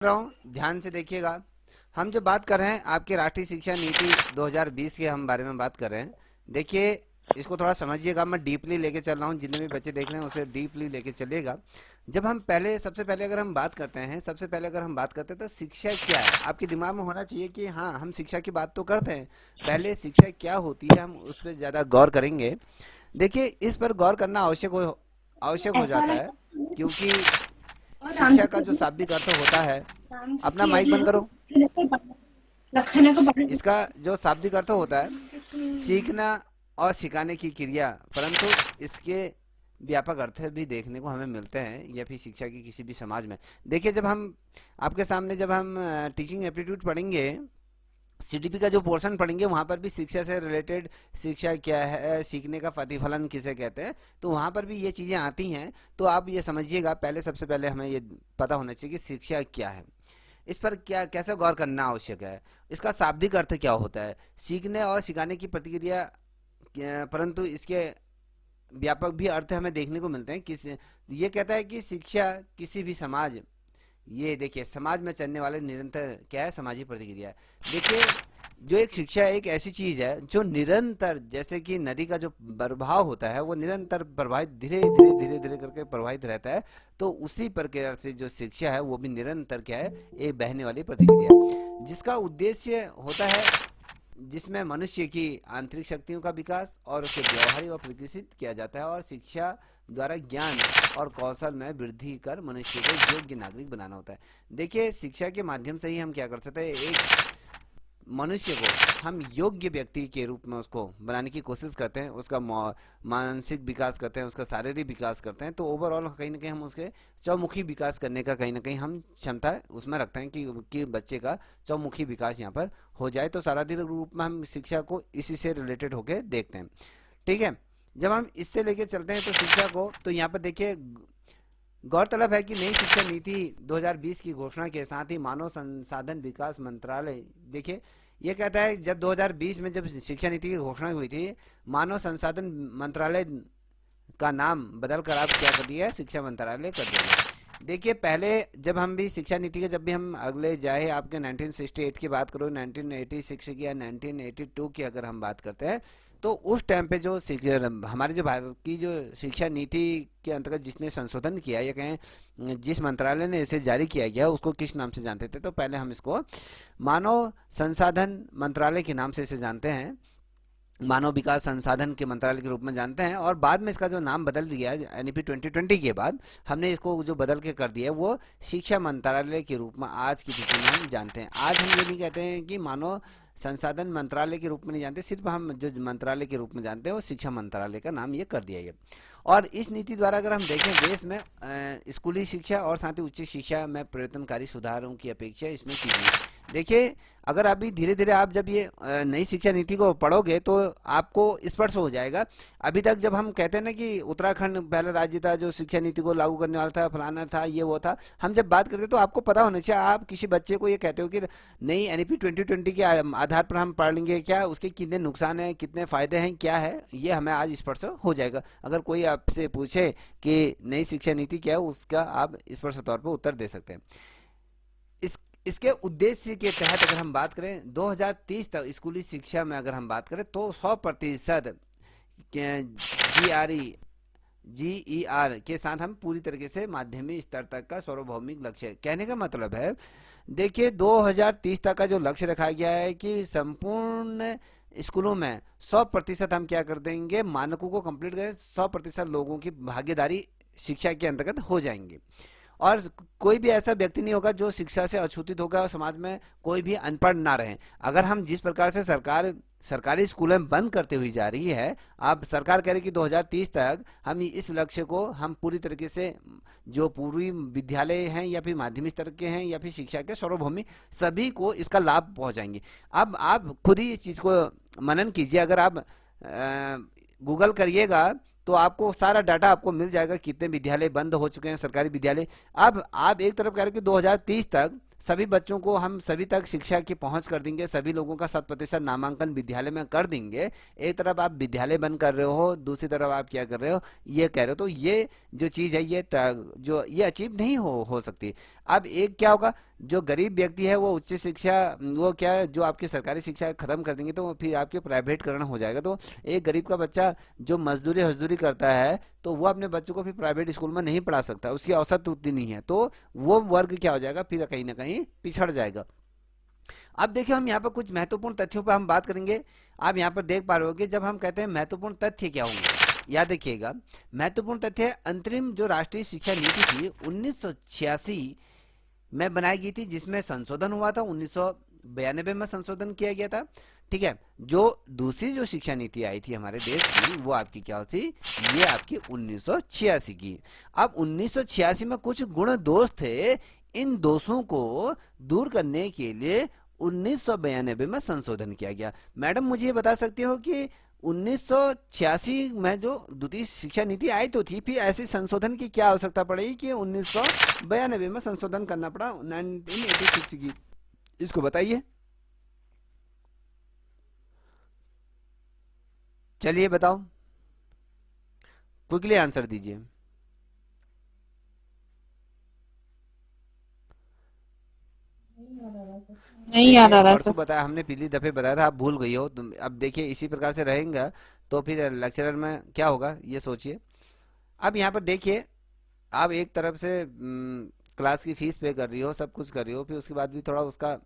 रहा हूँ, ध्यान से देखिएगा। हम जो बात कर रहे हैं आपके राष्ट्रीय शिक्षा नीति 2020 के हम बारे में बात कर रहे हैं। देखिए, इसको थोड़ा समझिएगा। मैं डीपली लेके चल रहा हूँ, जितने भी बच्चे देख रहे हैं उसे डीपली लेके चलिएगा। जब हम पहले सबसे पहले अगर हम बात करते हैं सबसे पहले अगर हम बात करते हैं तो शिक्षा क्या है, आपके दिमाग में होना चाहिए कि हाँ, हम शिक्षा की बात तो करते हैं, पहले शिक्षा क्या होती है हम उस पर ज़्यादा गौर करेंगे। देखिए, इस पर गौर करना आवश्यक हो ऐसा जाता वाला है, क्योंकि और राम शिक्षा जी का को जो भी शाब्दिक अर्थ होता है। राम जी अपना की माइक यदि बंद करो। रखने को बड़े इसका जो शाब्दिक अर्थ होता है, सीखना और सिखाने की क्रिया, परंतु इसके व्यापक अर्थ भी देखने को हमें मिलते हैं या फिर शिक्षा की किसी भी समाज में। देखिए, जब हम आपके सामने जब हम टीचिंग एप्टीट्यूड पढ़ेंगे, सीडीपी का जो पोर्शन पढ़ेंगे, वहाँ पर भी शिक्षा से रिलेटेड शिक्षा क्या है, सीखने का प्रतिफलन किसे कहते हैं, तो वहाँ पर भी ये चीज़ें आती हैं। तो आप ये समझिएगा, पहले सबसे पहले हमें ये पता होना चाहिए कि शिक्षा क्या है, इस पर क्या कैसे गौर करना आवश्यक है, इसका शाब्दिक अर्थ क्या होता है, सीखने और सिखाने की प्रतिक्रिया परंतु इसके व्यापक भी अर्थ हमें देखने को मिलते हैं। किस ये कहता है कि शिक्षा किसी भी समाज, ये देखिए, समाज में चलने वाले निरंतर क्या है, सामाजिक प्रतिक्रिया है। देखिए, जो एक शिक्षा है एक ऐसी चीज है जो निरंतर, जैसे कि नदी का जो प्रवाह होता है वो निरंतर प्रवाहित, धीरे धीरे धीरे धीरे करके प्रवाहित रहता है। तो उसी प्रकार से जो शिक्षा है वो भी निरंतर क्या है, एक बहने वाली प्रतिक्रिया, जिसका उद्देश्य होता है, जिसमें मनुष्य की आंतरिक शक्तियों का विकास और उसके व्यवहारिक और विकसित किया जाता है, और शिक्षा द्वारा ज्ञान और कौशल में वृद्धि कर मनुष्य को योग्य नागरिक बनाना होता है। देखिए, शिक्षा के माध्यम से ही हम क्या कर सकते हैं, एक मनुष्य को हम योग्य व्यक्ति के रूप में उसको बनाने की कोशिश करते हैं, उसका मानसिक विकास करते हैं, उसका शारीरिक विकास करते हैं। तो ओवरऑल कहीं ना कहीं हम उसके चौमुखी विकास करने का कहीं ना कहीं हम क्षमता उसमें रखते हैं कि बच्चे का चौमुखी विकास यहाँ पर हो जाए। तो शारीरिक रूप में हम शिक्षा को इसी से रिलेटेड होकर देखते हैं। ठीक है, जब हम इससे लेके चलते हैं तो शिक्षा को, तो यहाँ पर देखिए, गौरतलब है कि नई शिक्षा नीति 2020 की घोषणा के साथ ही मानव संसाधन विकास मंत्रालय, देखिए, ये कहता है जब 2020 में जब शिक्षा नीति की घोषणा हुई थी, मानव संसाधन मंत्रालय का नाम बदल कर आप क्या कर दिया है, शिक्षा मंत्रालय कर दिया। देखिए, पहले जब हम भी शिक्षा नीति के, जब भी हम अगले जाए आपके 1968 की बात करो, 1986 की या 1982 की अगर हम बात करते हैं, तो उस टाइम पे जो हमारे जो भारत की जो शिक्षा नीति के अंतर्गत जिसने संशोधन किया या कहें जिस मंत्रालय ने इसे जारी किया गया, उसको किस नाम से जानते थे, तो पहले हम इसको मानव संसाधन मंत्रालय के नाम से इसे जानते हैं, मानव विकास संसाधन के मंत्रालय के रूप में जानते हैं। और बाद में इसका जो नाम बदल दिया एनईपी 2020 के बाद, हमने इसको जो बदल के कर दिया वो शिक्षा मंत्रालय के रूप में आज की तिथि में हम जानते हैं। आज हम ये नहीं कहते हैं कि मानव संसाधन मंत्रालय के रूप में नहीं जानते, सिर्फ हम जो मंत्रालय के रूप में जानते हैं वो शिक्षा मंत्रालय का नाम ये कर दिया गया। और इस नीति द्वारा अगर हम देखें, देश में स्कूली शिक्षा और साथ ही उच्च शिक्षा में प्रवर्तनकारी सुधारों की अपेक्षा इसमें की गई। देखिए, अगर अभी धीरे धीरे आप जब ये नई शिक्षा नीति को पढ़ोगे तो आपको स्पष्ट हो जाएगा। अभी तक जब हम कहते हैं ना कि उत्तराखंड पहला राज्य था जो शिक्षा नीति को लागू करने वाला था, फलाना था, ये वो था, हम जब बात करते तो आपको पता होना चाहिए। आप किसी बच्चे को ये कहते हो कि नई एनईपी 2020 के आधार पर हम पढ़ लेंगे, क्या उसके कितने नुकसान हैं, कितने फायदे हैं, क्या है, ये हमें आज स्पष्ट हो जाएगा। अगर कोई आपसे पूछे कि नई शिक्षा नीति क्या है, उसका आप स्पष्ट तौर पर उत्तर दे सकते हैं। इस इसके उद्देश्य के तहत अगर हम बात करें 2030 तक स्कूली शिक्षा में अगर हम बात करें तो 100% जीआरई जीईआर के साथ हम पूरी तरीके से माध्यमिक स्तर तक का सार्वभौमिक लक्ष्य, कहने का मतलब है, देखिए, 2030 तक का जो लक्ष्य रखा गया है कि संपूर्ण स्कूलों में 100% हम क्या कर देंगे, मानकों को कंप्लीट करें, 100% लोगों की भागीदारी शिक्षा के अंतर्गत हो जाएंगे। और कोई भी ऐसा व्यक्ति नहीं होगा जो शिक्षा से अछूतित होगा और समाज में कोई भी अनपढ़ ना रहे। अगर हम जिस प्रकार से सरकारी स्कूलें बंद करते हुई जा रही है, अब सरकार कह रही है कि 2030 तक हम इस लक्ष्य को हम पूरी तरीके से, जो पूर्वी विद्यालय हैं या फिर माध्यमिक स्तर के हैं या फिर शिक्षा के सार्वभौमिक, सभी को इसका लाभ पहुंचाएंगे। अब आप खुद ही इस चीज को मनन कीजिए। अगर आप गूगल करिएगा तो आपको सारा डाटा आपको मिल जाएगा, कितने विद्यालय बंद हो चुके हैं, सरकारी विद्यालय। अब आप एक तरफ कह रहे हैं कि 2030 तक सभी बच्चों को हम सभी तक शिक्षा की पहुंच कर देंगे, सभी लोगों का 100% नामांकन विद्यालय में कर देंगे। एक तरफ आप विद्यालय बंद कर रहे हो, दूसरी तरफ आप क्या कर रहे हो, ये कह रहे हो। तो ये जो चीज़ है, ये जो ये अचीव नहीं हो सकती। अब एक क्या होगा, जो गरीब व्यक्ति है वो उच्च शिक्षा, वो क्या है, जो आपकी सरकारी शिक्षा खत्म कर देंगे तो फिर आपके प्राइवेटकरण हो जाएगा। तो एक गरीब का बच्चा जो मजदूरी हजदूरी करता है तो वो अपने बच्चों को फिर प्राइवेट स्कूल में नहीं पढ़ा सकता, उसकी औसत उतनी नहीं है, तो वो वर्ग क्या हो जाएगा, फिर कहीं ना कहीं पिछड़ जाएगा। अब देखिए हम यहाँ पर कुछ महत्वपूर्ण तथ्यों पर हम बात करेंगे। आप यहाँ पर देख पा रहे होगे, जब हम कहते हैं महत्वपूर्ण तथ्य क्या होंगे, याद रखिएगा। महत्वपूर्ण तथ्य है, अंतरिम जो राष्ट्रीय शिक्षा नीति थी 1986 में बनाई गई थी, जिसमें संशोधन हुआ था, 1992 में संशोधन किया गया था। ठीक है, जो दूसरी जो शिक्षा नीति आई थी हमारे देश की, वो आपकी क्या थी, ये आपकी 1986 की। अब 1986 में कुछ गुण दोष थे, इन दोषों को दूर करने के लिए 1992 में संशोधन किया गया। मैडम मुझे ये बता सकते हो कि 1986 में जो द्वितीय शिक्षा नीति आई तो थी, फिर ऐसे संशोधन की क्या आवश्यकता पड़ेगी कि 1992 में संशोधन करना पड़ा 1986 की, इसको बताइए। चलिए बताओ, क्विकली आंसर दीजिए। नहीं याद देखिए आ रहा परसों सर। बताया हमने, पिछली दफे बताया था, आप भूल गई हो तुम। अब देखिए इसी प्रकार से रहेगा तो फिर लेक्चरर में क्या होगा ये सोचिए। अब यहाँ पर देखिए, आप एक तरफ से क्लास की फीस पे कर रही हो, सब कुछ कर रही हो, फिर उसके बाद भी थोड़ा उसका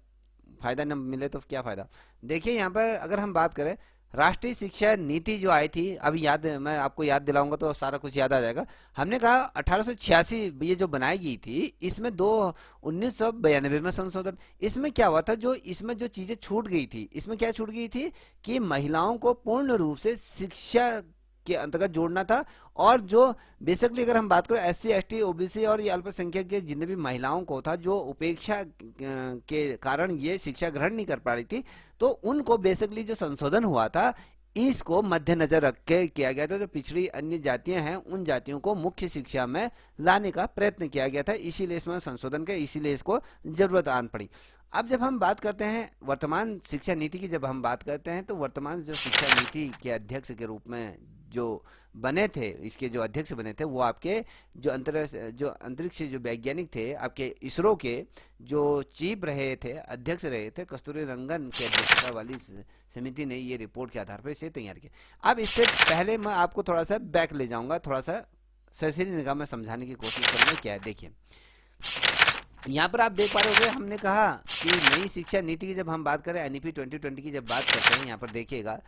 फायदा न मिले तो क्या फायदा। देखिए यहाँ पर अगर हम बात करें, राष्ट्रीय शिक्षा नीति जो आई थी, अभी याद मैं आपको याद दिलाऊंगा तो सारा कुछ याद आ जाएगा। हमने कहा 1886 ये जो बनाई गई थी, इसमें दो 1992 में संशोधन। इसमें क्या हुआ था, जो इसमें जो चीजें छूट गई थी, इसमें क्या छूट गई थी कि महिलाओं को पूर्ण रूप से शिक्षा के अंतर्गत जोड़ना था। और जो बेसिकली अगर हम बात करें SC ST OBC और ये अल्पसंख्यक के जितने भी महिलाओं को था, जो उपेक्षा के कारण ये शिक्षा ग्रहण नहीं कर पा रही थी, तो उनको बेसिकली जो संशोधन हुआ था, इसको मद्देनजर रख के किया गया था। जो पिछड़ी अन्य जातियां हैं, उन जातियों को मुख्य शिक्षा में लाने का प्रयत्न किया गया था, इसीलिए इसमें संशोधन का, इसीलिए इसको जरूरत आन पड़ी। अब जब हम बात करते हैं वर्तमान शिक्षा नीति की, जब हम बात करते हैं तो वर्तमान जो शिक्षा नीति के अध्यक्ष के रूप में जो बने थे, इसके जो अध्यक्ष बने थे, वो आपके जो अंतरिक्ष जो वैज्ञानिक थे, आपके इसरो के जो चीफ रहे थे, अध्यक्ष रहे थे, कस्तूरी रंगन की अध्यक्षता वाली समिति ने ये रिपोर्ट के आधार पर इसे तैयार किया। अब इससे पहले मैं आपको थोड़ा सा बैक ले जाऊंगा, थोड़ा सा सरसरी निगाह में समझाने की कोशिश करूंगा क्या है। देखिए यहाँ पर आप देख पा रहे होंगे, हमने कहा कि नई शिक्षा नीति की जब हम बात करें, NEP 2020 की जब बात करते हैं, यहाँ पर देखिएगा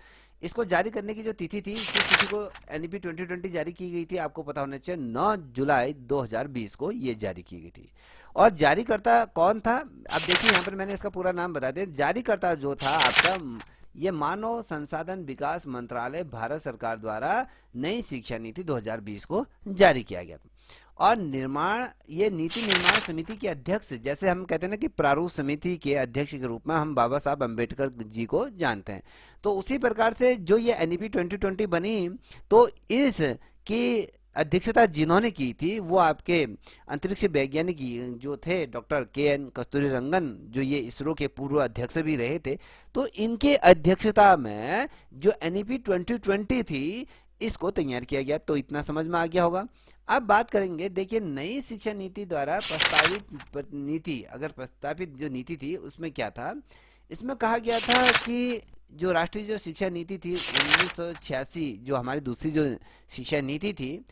इसको जारी करने की जो तिथि थी, किस तिथि को NEP 2020 जारी की गई थी, आपको पता होना चाहिए, 9 जुलाई 2020 को ये जारी की गई थी। और जारीकर्ता कौन था, अब देखिए यहाँ पर मैंने इसका पूरा नाम बता दिया। जारीकर्ता जो था आपका, ये मानव संसाधन विकास मंत्रालय, भारत सरकार द्वारा नई शिक्षा नीति 2020 को जारी किया गया था। और निर्माण, ये नीति निर्माण समिति के अध्यक्ष, जैसे हम कहते हैं ना कि प्रारूप समिति के अध्यक्ष के रूप में हम बाबा साहब अम्बेडकर जी को जानते हैं, तो उसी प्रकार से जो ये NEP 2020 बनी, तो इस की अध्यक्षता जिन्होंने की थी, वो आपके अंतरिक्ष वैज्ञानिक जो थे डॉक्टर KN कस्तूरी रंगन, जो ये इसरो के पूर्व अध्यक्ष भी रहे थे। तो इनके अध्यक्षता में जो NEP 2020 थी, इसको तैयार किया गया। तो इतना समझ में आ गया होगा। अब बात करेंगे, देखिए नई शिक्षा नीति द्वारा प्रस्तावित नीति, अगर प्रस्तावित जो नीति थी उसमें क्या था, इसमें कहा गया था कि जो राष्ट्रीय जो शिक्षा नीति थी 1986, जो हमारी दूसरी जो शिक्षा नीति थी,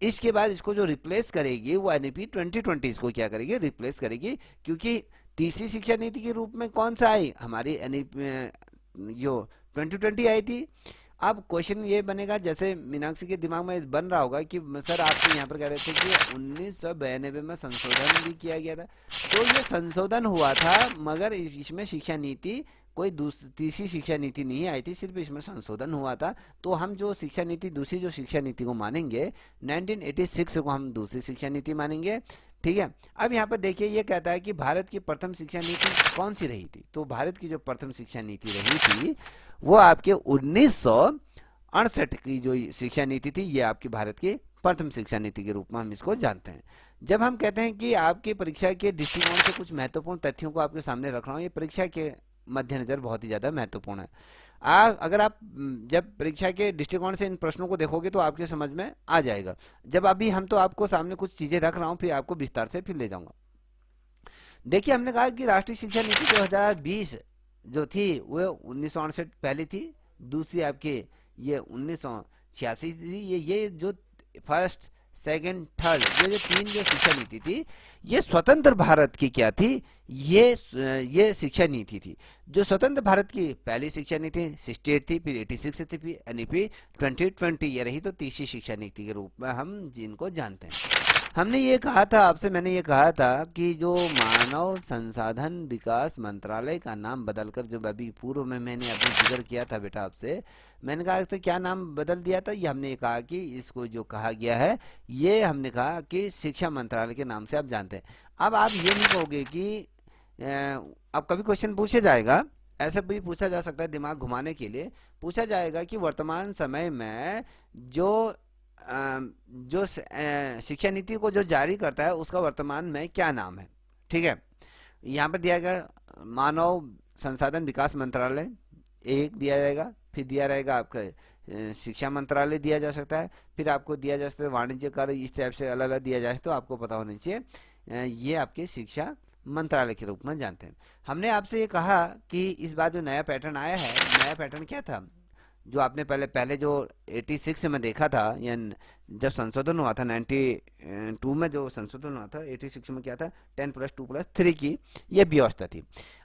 इसके बाद इसको जो रिप्लेस करेगी वो NEP 2020 इसको क्या करेगी, रिप्लेस करेगी। क्योंकि तीसरी शिक्षा नीति के रूप में कौन सा आई, हमारी NEP जो 2020 आई थी। अब क्वेश्चन ये बनेगा, जैसे मीनाक्षी के दिमाग में बन रहा होगा कि सर आप तो यहाँ पर कह रहे थे कि 1992 में संशोधन भी किया गया था, तो ये संशोधन हुआ था, मगर इसमें शिक्षा नीति कोई तीसरी शिक्षा नीति नहीं आई थी, सिर्फ इसमें संशोधन हुआ था। तो हम जो शिक्षा नीति, दूसरी जो शिक्षा नीति को मानेंगे, 1986 को हम दूसरी शिक्षा नीति मानेंगे। ठीक है, अब यहाँ पर देखिए ये कहता है कि भारत की प्रथम शिक्षा नीति कौन सी रही थी, तो भारत की जो प्रथम शिक्षा नीति रही थी वो आपके 1968 की जो शिक्षा नीति थी, ये आपकी भारत की प्रथम शिक्षा नीति के रूप में हम इसको जानते हैं। जब हम कहते हैं कि आपकी परीक्षा के दृष्टिकोण से कुछ महत्वपूर्ण तथ्यों को आपके सामने रख रहा हूँ, ये परीक्षा के मद्देनजर बहुत ही ज्यादा महत्वपूर्ण है। अगर आप जब परीक्षा के दृष्टिकोण से इन प्रश्नों को देखोगे तो आपके समझ में आ जाएगा। जब अभी हम तो आपको सामने कुछ चीजें रख रहा हूँ, फिर आपको विस्तार से फिर ले जाऊंगा। देखिए हमने कहा कि राष्ट्रीय शिक्षा नीति 2020 जो थी वो 1968 पहली थी, दूसरी आपके ये 1986 थी। ये जो फर्स्ट सेकंड थर्ड ये जो तीन जो शिक्षा नीति थी, ये स्वतंत्र भारत की क्या थी, ये शिक्षा नीति थी। जो स्वतंत्र भारत की पहली शिक्षा नीति 68 थी, फिर 86 थी, फिर एनईपी 2020 ये रही, तो तीसरी शिक्षा नीति के रूप में हम जिनको जानते हैं। हमने ये कहा था आपसे, मैंने ये कहा था कि जो मानव संसाधन विकास मंत्रालय का नाम बदलकर, जब अभी पूर्व में मैंने अभी जिक्र किया था बेटा आपसे, मैंने कहा था क्या नाम बदल दिया था, ये हमने ये कहा कि इसको जो कहा गया है, ये हमने कहा कि शिक्षा मंत्रालय के नाम से आप जानते हैं। अब आप ये नहीं कहोगे कि अब कभी क्वेश्चन पूछा जाएगा, ऐसा भी पूछा जा सकता है, दिमाग घुमाने के लिए पूछा जाएगा कि वर्तमान समय में जो शिक्षा नीति को जो जारी करता है उसका वर्तमान में क्या नाम है। ठीक है, यहाँ पर दिया गया मानव संसाधन विकास मंत्रालय एक दिया जाएगा, फिर दिया रहेगा आपका शिक्षा मंत्रालय दिया जा सकता है, फिर आपको दिया जा सकता है वाणिज्य कार्य, इस टाइप से अलग अलग दिया जाए तो आपको पता होना चाहिए ये आपके शिक्षा मंत्रालय के रूप में जानते हैं। हमने आपसे ये कहा कि इस बार जो नया पैटर्न आया है, नया पैटर्न क्या था, जो आपने पहले पहले जो 86 में देखा था, या जब संशोधन हुआ था 92 में जो संशोधन हुआ था, 86 में क्या था, 10+2+3 की ये व्यवस्था थी।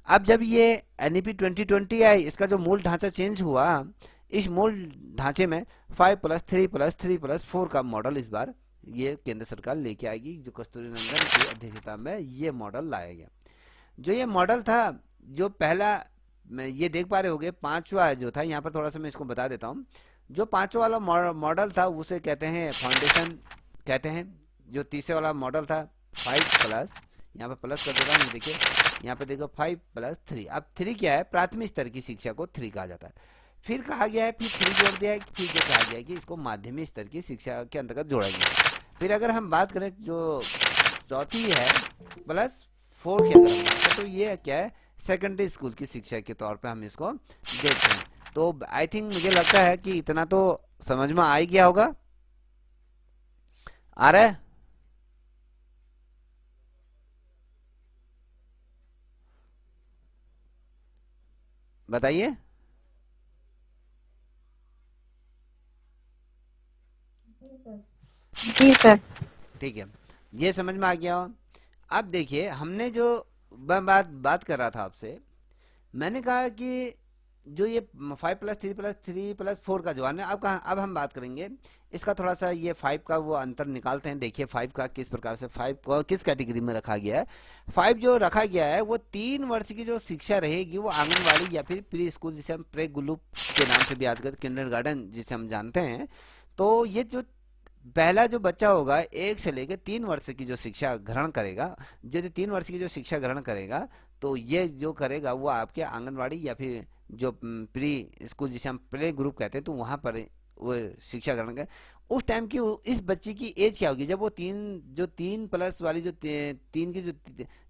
अब जब ये एनईपी 2020 आई, इसका जो मूल ढांचा चेंज हुआ, इस मूल ढांचे में 5+3+3+4 का मॉडल इस बार ये केंद्र सरकार लेके आएगी, जो कस्तूरी रंगन की अध्यक्षता में ये मॉडल लाया गया। जो ये मॉडल था, जो पहला मैं ये देख पा रहे होगे, पांचवा जो था, यहाँ पर थोड़ा सा मैं इसको बता देता हूँ। जो पांचवा वाला मॉडल था उसे कहते हैं फाउंडेशन कहते हैं। जो तीसरे वाला मॉडल था 5+, यहाँ पर प्लस कर देता हूँ, देखिए यहाँ पे देखो 5+3। अब 3 क्या है, प्राथमिक स्तर की शिक्षा को 3 कहा जाता है। फिर कहा गया है, फिर 3 जोड़ दिया है, फिर जो कहा गया है कि इसको माध्यमिक स्तर की शिक्षा के अंतर्गत जोड़ा गया। फिर अगर हम बात करें जो चौथी है +4 की, अगर हम बात करें तो ये क्या है, सेकेंडरी स्कूल की शिक्षा के तौर पे हम इसको देखते हैं। तो आई थिंक मुझे लगता है कि इतना तो समझ में आ ही गया होगा। आ रहा है? बताइए। जी सर। ठीक है, ये समझ में आ गया हो। अब देखिए हमने जो मैं बात कर रहा था आपसे, मैंने कहा कि जो ये 5+3+3+4 का जो है ना, अब हम बात करेंगे इसका थोड़ा सा, ये 5 का वो अंतर निकालते हैं। देखिए 5 का किस प्रकार से, 5 को किस कैटेगरी में रखा गया है। 5 जो रखा गया है वो 3 वर्ष की जो शिक्षा रहेगी, वो आंगनबाड़ी या फिर प्री स्कूल, जिसे हम प्रे गुल्लू के नाम से भी याद करते, किंडरगार्टन जिसे हम जानते हैं। तो ये जो पहला जो बच्चा होगा 1 से लेकर 3 वर्ष की जो शिक्षा ग्रहण करेगा, यदि 3 वर्ष की जो शिक्षा ग्रहण करेगा, तो ये जो करेगा वो आपके आंगनवाड़ी या फिर जो प्री स्कूल जिसे हम प्ले ग्रुप कहते हैं, तो वहां पर वो शिक्षा ग्रहण कर। उस टाइम की इस बच्चे की एज क्या होगी, जब वो 3+ वाली जो 3 की जो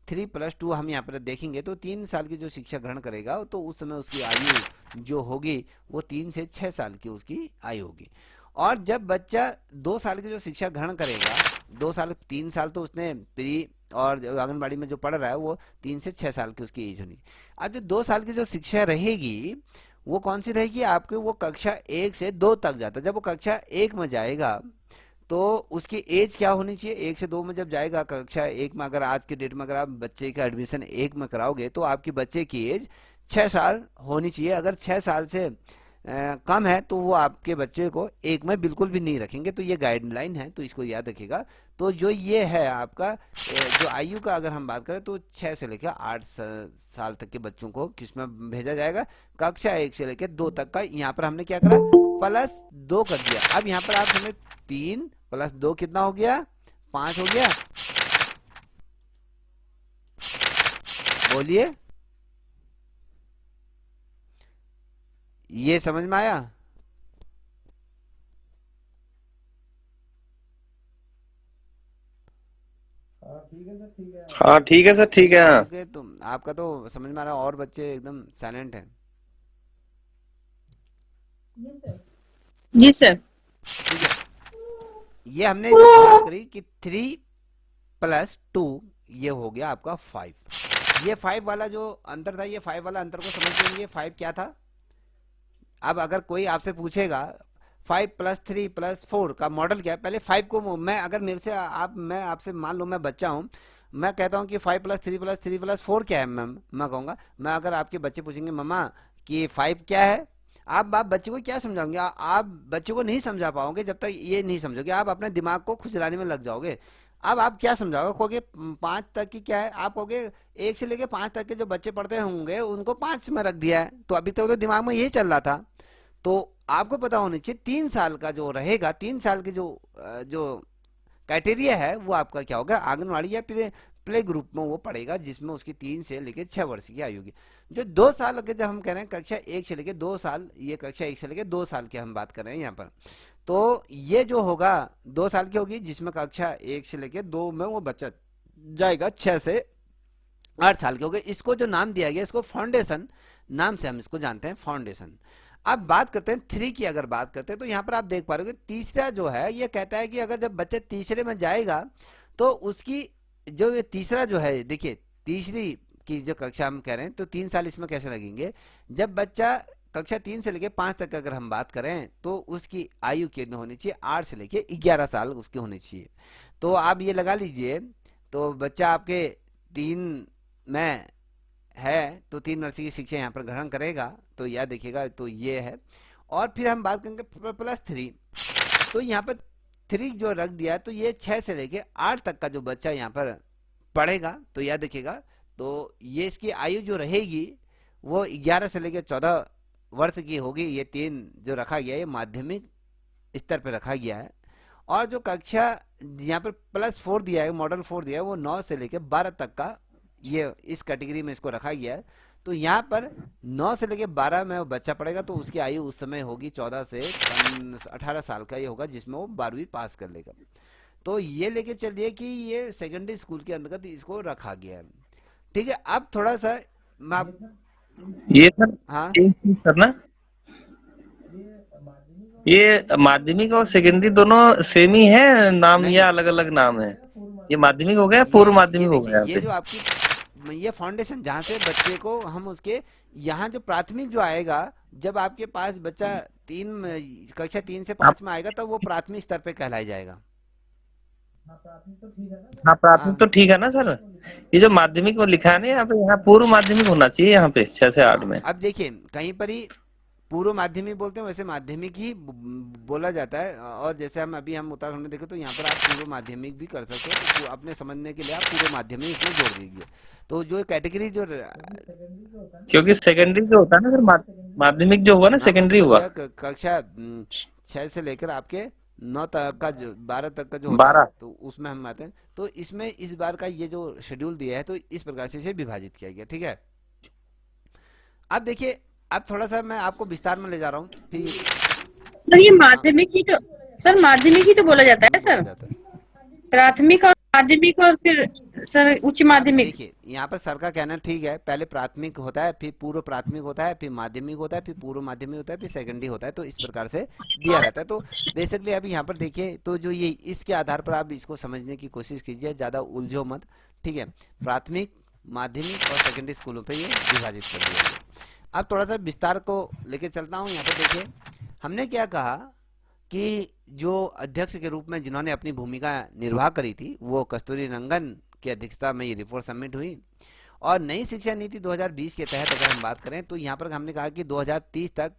3+2 हम यहाँ पर देखेंगे, तो 3 साल की जो शिक्षा ग्रहण करेगा, तो उस समय उसकी आयु जो होगी वो 3 से 6 साल की उसकी आयु होगी। और जब बच्चा 2 साल की जो शिक्षा ग्रहण करेगा, 2 साल 3 साल तो उसने प्री और आंगनबाड़ी में जो पढ़ रहा है वो 3 से 6 साल की उसकी एज होगी। अब जो 2 साल की जो शिक्षा रहेगी वो कौन सी रहेगी आपके, वो कक्षा 1 से 2 तक जाता है। जब वो कक्षा 1 में जाएगा तो उसकी एज क्या होनी चाहिए, 1 से 2 में जब जाएगा कक्षा 1 में, अगर आज के डेट में अगर आप बच्चे का एडमिशन 1 में कराओगे तो आपके बच्चे की एज 6 साल होनी चाहिए। अगर 6 साल से कम है तो वो आपके बच्चे को 1 में बिल्कुल भी नहीं रखेंगे। तो ये गाइडलाइन है, तो इसको याद रखिएगा। तो जो ये है आपका जो आयु का अगर हम बात करें, तो 6 से लेकर 8 साल तक के बच्चों को किसमें भेजा जाएगा, कक्षा 1 से लेकर 2 तक का। यहाँ पर हमने क्या करा, +2 कर दिया। अब यहाँ पर आप हमें 3+2 कितना हो गया, 5 हो गया। बोलिए, ये समझ में आया? हाँ ठीक है सर, ठीक ठीक है। है, हाँ ओके। तो आपका तो समझ में आ रहा है, और बच्चे एकदम साइलेंट हैं। जी सर। ठीक है, ये हमने जो बात करी कि 3+2, ये हो गया आपका 5। ये 5 वाला जो अंतर था, ये 5 वाला अंतर को समझ लेंगे। 5 क्या था? अब अगर कोई आपसे पूछेगा 5+3+4 का मॉडल क्या है, पहले 5 को मैं, अगर मेरे से आप, मैं आपसे मान लो मैं बच्चा हूँ, मैं कहता हूँ कि 5+3+3+4 क्या है मैम, मैं कहूँगा, मैं अगर आपके बच्चे पूछेंगे मम्मा कि 5 क्या है, आप बच्चे को क्या समझाओगे? आप बच्चे को नहीं समझा पाओगे जब तक ये नहीं समझोगे, आप अपने दिमाग को खुजलाने में लग जाओगे। अब आप क्या समझाओगे? कहोगे 5 तक की क्या है, आप कहोगे 1 से लेके 5 तक के जो बच्चे पढ़ते होंगे उनको 5 में रख दिया है, तो अभी तक तो दिमाग में यही चल रहा था। तो आपको पता होना चाहिए 3 साल का जो रहेगा, 3 साल की जो क्राइटेरिया है वो आपका क्या होगा, आंगनवाड़ी या प्ले ग्रुप में वो पढ़ेगा, जिसमें उसकी 3 से लेकर 6 वर्ष की आयु की। जो 2 साल के, जब हम कह रहे हैं कक्षा 1 से लेकर 2 साल, ये कक्षा 1 से लेकर 2 साल की हम बात कर रहे हैं यहाँ पर, तो ये जो होगा 2 साल की होगी, जिसमें कक्षा 1 से लेकर 2 में वो बच्चा जाएगा, 6 से 8 साल के हो गए। इसको जो नाम दिया गया, इसको फाउंडेशन नाम से हम इसको जानते हैं, फाउंडेशन। अब बात करते हैं 3 की, अगर बात करते हैं तो यहाँ पर आप देख पा रहे हो कि तीसरा जो है ये कहता है कि अगर जब बच्चा तीसरे में जाएगा तो उसकी जो ये तीसरा जो है, देखिए तीसरी की जो कक्षा हम कह रहे हैं, तो 3 साल इसमें कैसे लगेंगे? जब बच्चा कक्षा 3 से लेके 5 तक अगर हम बात करें तो उसकी आयु कितनी होनी चाहिए? 8 से लेके 11 साल उसकी होनी चाहिए। तो आप ये लगा लीजिए, तो बच्चा आपके 3 में है तो 3 वर्ष की शिक्षा यहाँ पर ग्रहण करेगा, तो यह देखिएगा, तो ये है। और फिर हम बात करेंगे +3, तो यहाँ पर 3 जो रख दिया है, तो ये 6 से लेके 8 तक का जो बच्चा यहाँ पर पढ़ेगा, तो यह देखिएगा, तो ये इसकी आयु जो रहेगी वो 11 से लेके 14 वर्ष की होगी। ये 3 जो रखा गया है ये माध्यमिक स्तर पर रखा गया है। और जो कक्षा यहाँ पर +4 दिया है, मॉडल 4 दिया है, वो 9 से लेके 12 तक का, ये इस कैटेगरी में इसको रखा गया है। तो यहाँ पर 9 से लेके 12 में वो बच्चा पढ़ेगा, तो उसकी आयु उस समय होगी 14 से 18 साल का ये होगा, जिसमें वो 12वीं पास कर लेगा। तो ये लेके चलिए कि ये सेकेंडरी स्कूल के अंतर्गत इसको रखा गया है। ठीक है, अब थोड़ा सा मैं ये सर, हाँ एक चीज करना, ये माध्यमिक और सेकेंडरी दोनों सेम ही है नाम नहीं, या अलग अलग नाम है? ये माध्यमिक हो गया, ये पूर्व ये माध्यमिक हो देखिए, गया यहाँ ये पे? जो आपकी ये फाउंडेशन जहाँ से बच्चे को हम उसके, यहाँ जो प्राथमिक जो आएगा, जब आपके पास बच्चा कक्षा 3 से 5 में आएगा, तब वो प्राथमिक स्तर पे कहलाया जाएगा। हाँ, प्राथमिक तो हाँ ठीक है ना सर। ये जो माध्यमिक में लिखा है ना यहाँ पे, यहाँ पूर्व माध्यमिक होना चाहिए यहाँ पे 6 से 8 हाँ, में। अब देखिए कहीं पर ही पूर्व माध्यमिक बोलते हैं, वैसे माध्यमिक ही बोला जाता है। और जैसे हम उत्तराखंड में देखें तो यहाँ पर आप पूर्व माध्यमिक भी कर सकते हो, तो अपने समझने के लिए आप पूर्व माध्यमिक इसमें जोड़ दीजिए। तो जो कैटेगरी जो क्योंकि सेकेंडरी जो होता है ना सर, माध्यमिक जो हुआ ना हाँ मैं सेकेंडरी समझ हुआ गया, कक्षा 6 से लेकर आपके 9 तक का, जो 12 तक का जो होता है, 12। तो उसमें हम आते हैं। तो इसमें इस बार का ये जो शेड्यूल दिया है, तो इस प्रकार से इसे विभाजित किया गया। ठीक है, अब देखिए, अब थोड़ा सा मैं आपको विस्तार में ले जा रहा हूँ, फिर सर ये हाँ माध्यमिक ही तो, सर माध्यमिक ही तो बोला जाता है बोला सर। जाता है। प्राथमिक और माध्यमिक और फिर सर उच्च अब माध्यमिक। देखिए यहाँ पर सर का कहना ठीक है, पहले प्राथमिक होता है, फिर पूर्व प्राथमिक होता है, फिर माध्यमिक होता है, फिर पूर्व माध्यमिक होता है, फिर सेकेंडरी होता है, तो इस प्रकार से दिया रहता है। तो बेसिकली अभी यहाँ पर देखिए, तो जो ये इसके आधार पर आप इसको समझने की कोशिश कीजिए, ज़्यादा उलझो मत। ठीक है, प्राथमिक, माध्यमिक और सेकेंडरी स्कूलों पे ये विभाजित कर दिया गया। अब थोड़ा सा विस्तार को लेके चलता हूँ। यहाँ पर देखिए, हमने क्या कहा कि जो अध्यक्ष के रूप में जिन्होंने अपनी भूमिका निर्वाह करी थी, वो कस्तूरी रंगन की अध्यक्षता में ये रिपोर्ट सबमिट हुई। और नई शिक्षा नीति 2020 के तहत अगर हम बात करें, तो यहाँ पर हमने कहा कि 2030 तक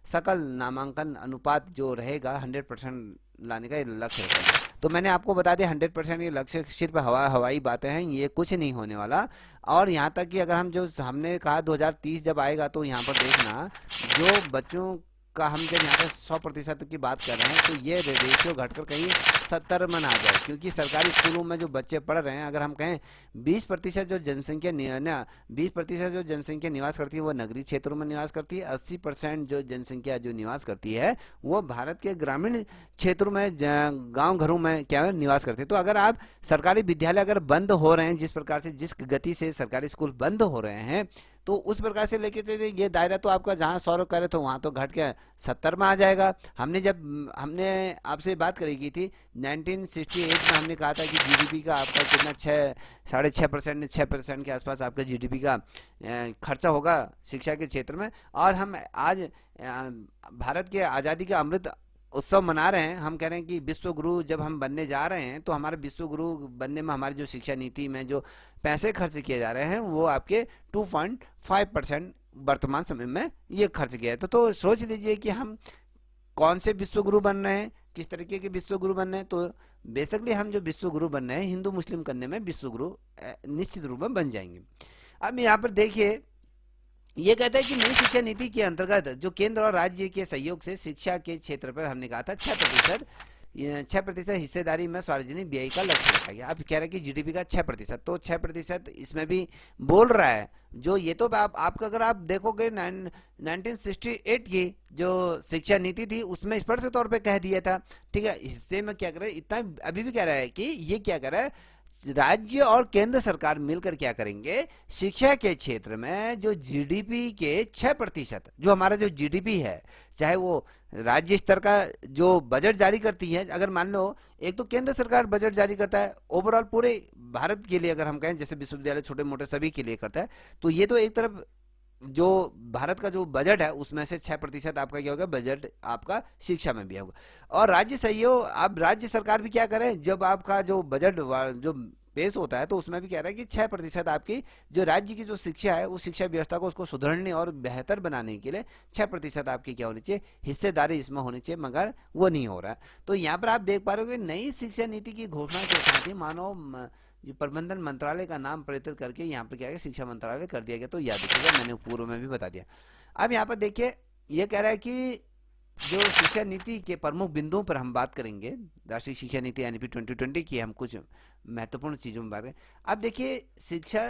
सकल नामांकन अनुपात जो रहेगा 100% लाने का ये लक्ष्य रखा है। तो मैंने आपको बता दिया 100% ये लक्ष्य सिर्फ हवाई बातें हैं, ये कुछ नहीं होने वाला। और यहाँ तक कि अगर हम जो हमने कहा 2030 जब आएगा, तो यहाँ पर देखना, जो बच्चों का हम जब यहाँ पर 100% की बात कर रहे हैं, तो ये रेशियो घटकर कहीं 70 में आ जाए, क्योंकि सरकारी स्कूलों में जो बच्चे पढ़ रहे हैं, अगर हम कहें 20% जो जनसंख्या 20% जो जनसंख्या निवास करती है वो नगरीय क्षेत्रों में निवास करती है, 80% जो जनसंख्या जो निवास करती है वो भारत के ग्रामीण क्षेत्रों में, गांव घरों में क्या है, निवास करती है। तो अगर आप सरकारी विद्यालय अगर बंद हो रहे हैं, जिस प्रकार से जिस गति से सरकारी स्कूल बंद हो रहे हैं, तो उस प्रकार से लेके चलिए, ये दायरा तो आपका जहाँ 100 कह रहे थे वहाँ तो घट के 70 में आ जाएगा। हमने आपसे बात करी की थी 1968 में, हमने कहा था कि जीडीपी का आपका कितना 6.5% 6% के आसपास आपका जीडीपी का खर्चा होगा शिक्षा के क्षेत्र में। और हम आज भारत के आज़ादी का अमृत उत्सव मना रहे हैं। हम कह रहे हैं कि विश्व गुरु जब हम बनने जा रहे हैं तो हमारे विश्व गुरु बनने में हमारी जो शिक्षा नीति में जो पैसे खर्च किए जा रहे हैं वो आपके 2.5% वर्तमान समय में ये खर्च किया है। तो सोच लीजिए कि हम कौन से विश्व गुरु बन रहे हैं, किस तरीके के विश्व गुरु बन रहे हैं। तो बेसिकली हम जो विश्व गुरु बन रहे हैं हिंदू मुस्लिम करने में विश्व गुरु निश्चित रूप में बन जाएंगे। अब यहाँ पर देखिए ये कहता है कि नई शिक्षा नीति के अंतर्गत जो केंद्र और राज्य के सहयोग से शिक्षा के क्षेत्र पर हमने कहा था 6% हिस्सेदारी में सार्वजनिक व्यय का लक्ष्य रखा गया। अब कह रहा है कि जीडीपी का 6%, तो 6% इसमें भी बोल रहा है। जो ये तो आपका अगर आप देखोगे 1968 की जो शिक्षा नीति थी उसमें स्पष्ट तौर पे कह दिया था, ठीक है। हिस्से में क्या कर रहा है, इतना अभी भी कह रहा है कि ये क्या कर रहा है, राज्य और केंद्र सरकार मिलकर क्या करेंगे, शिक्षा के क्षेत्र में जो जीडीपी के 6%, जो हमारा जो जीडीपी है, चाहे वो राज्य स्तर का जो बजट जारी करती है, अगर मान लो एक तो केंद्र सरकार बजट जारी करता है ओवरऑल पूरे भारत के लिए, अगर हम कहें जैसे विश्वविद्यालय छोटे मोटे सभी के लिए करता है, तो ये तो एक तरफ जो भारत का जो बजट है उसमें से 6% आपका क्या होगा, बजट आपका शिक्षा में भी होगा। और राज्य सहयोग, अब राज्य सरकार भी क्या करे, जब आपका जो बजट जो पेश होता है तो उसमें भी कह रहा है कि 6% आपकी जो राज्य की जो शिक्षा है उस शिक्षा व्यवस्था को उसको सुधारने और बेहतर बनाने के लिए 6% आपकी क्या होनी चाहिए, हिस्सेदारी इसमें होनी चाहिए, मगर वो नहीं हो रहा है। तो यहाँ पर आप देख पा रहे हो नई शिक्षा नीति की घोषणा के साथ ही मानव प्रबंधन मंत्रालय का नाम परिवर्तित करके यहाँ पर क्या है, शिक्षा मंत्रालय कर दिया गया। तो याद रखिएगा, मैंने पूर्व में भी बता दिया। अब यहाँ पर देखिए ये कह रहा है कि जो शिक्षा नीति के प्रमुख बिंदुओं पर हम बात करेंगे, राष्ट्रीय शिक्षा नीति एनईपी 2020 की हम कुछ महत्वपूर्ण चीजों में बात करें। अब देखिए शिक्षा,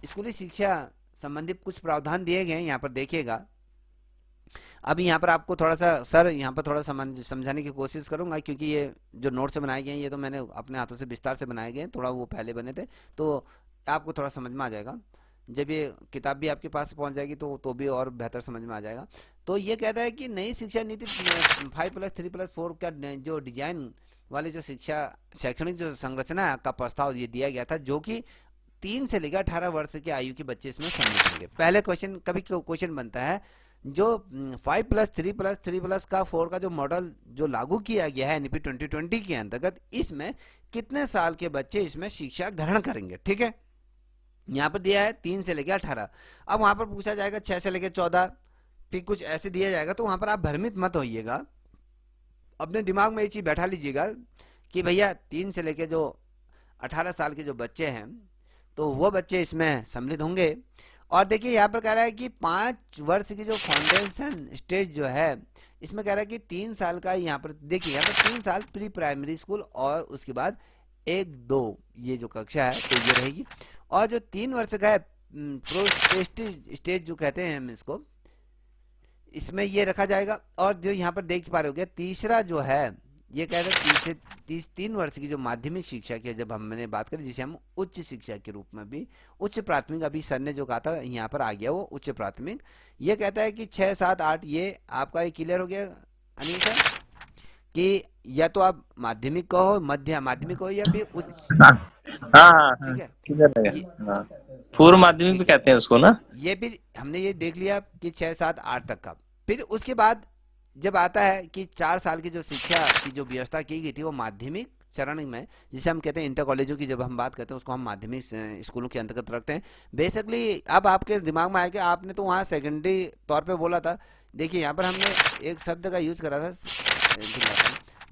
स्कूली शिक्षा संबंधित कुछ प्रावधान दिए गए हैं, यहाँ पर देखिएगा। अब यहाँ पर आपको थोड़ा सा सर यहाँ पर थोड़ा समझाने की कोशिश करूंगा, क्योंकि ये जो नोट से बनाए गए हैं ये तो मैंने अपने हाथों से विस्तार से बनाए गए हैं, थोड़ा वो पहले बने थे, तो आपको थोड़ा समझ में आ जाएगा। जब ये किताब भी आपके पास पहुंच जाएगी तो भी और बेहतर समझ में आ जाएगा। तो ये कहता है कि नई शिक्षा नीति 5+3+4 का जो डिजाइन वाली जो शिक्षा शैक्षणिक जो संरचना का प्रस्ताव ये दिया गया था, जो कि 3 से लेकर 18 वर्ष के आयु के बच्चे इसमें सम्मिलित होंगे। पहले क्वेश्चन बनता है, जो 5+3+3+4 का जो मॉडल जो लागू किया गया है एनईपी 2020 के अंतर्गत, इसमें कितने साल के बच्चे इसमें शिक्षा ग्रहण करेंगे, ठीक है। यहाँ पर दिया है 3 से लेकर 18। अब वहां पर पूछा जाएगा 6 से लेकर 14, फिर कुछ ऐसे दिया जाएगा। तो वहां पर आप भ्रमित मत होइएगा, अपने दिमाग में ये चीज बैठा लीजिएगा कि भैया 3 से लेकर जो 18 साल के जो बच्चे हैं तो वो बच्चे इसमें सम्मिलित होंगे। और देखिए यहाँ पर कह रहा है कि 5 वर्ष की जो फाउंडेशन स्टेज जो है इसमें कह रहा है कि 3 साल का, यहाँ पर देखिए यहाँ पर 3 साल प्री प्राइमरी स्कूल और उसके बाद 1-2 ये जो कक्षा है तो ये रहेगी। और जो 3 वर्ष का है प्रोस्टेज स्टेज जो कहते हैं हम इसको, इसमें ये रखा जाएगा। और जो यहाँ पर देख पा रहे हो, तीसरा जो है ये कह रहे हैं 3 वर्ष की जो माध्यमिक शिक्षा की जब हमने बात करी, जिसे हम उच्च शिक्षा के रूप में भी, उच्च प्राथमिक अभी सर ने जो कहा था यहाँ पर आ गया वो उच्च प्राथमिक। ये कहता है कि 6, 7, 8 ये आपका ये क्लियर हो गया अनिल सर, कि या तो आप माध्यमिक कहो, मध्य माध्यमिक हो, या फिर उच्च। हाँ ठीक है, किधर है, पूर्व माध्यमिक भी कहते हैं उसको ना। ये भी हमने ये देख लिया कि 6, 7, 8 तक का। फिर उसके बाद जब आता है कि 4 साल की जो शिक्षा की जो व्यवस्था की गई थी वो माध्यमिक चरण में, जिसे हम कहते हैं इंटर कॉलेजों की जब हम बात करते हैं उसको हम माध्यमिक स्कूलों के अंतर्गत रखते हैं। बेसिकली अब आपके दिमाग में आएगा, आपने तो वहाँ सेकेंडरी तौर पे बोला था। देखिए यहाँ पर हमने एक शब्द का यूज करा था,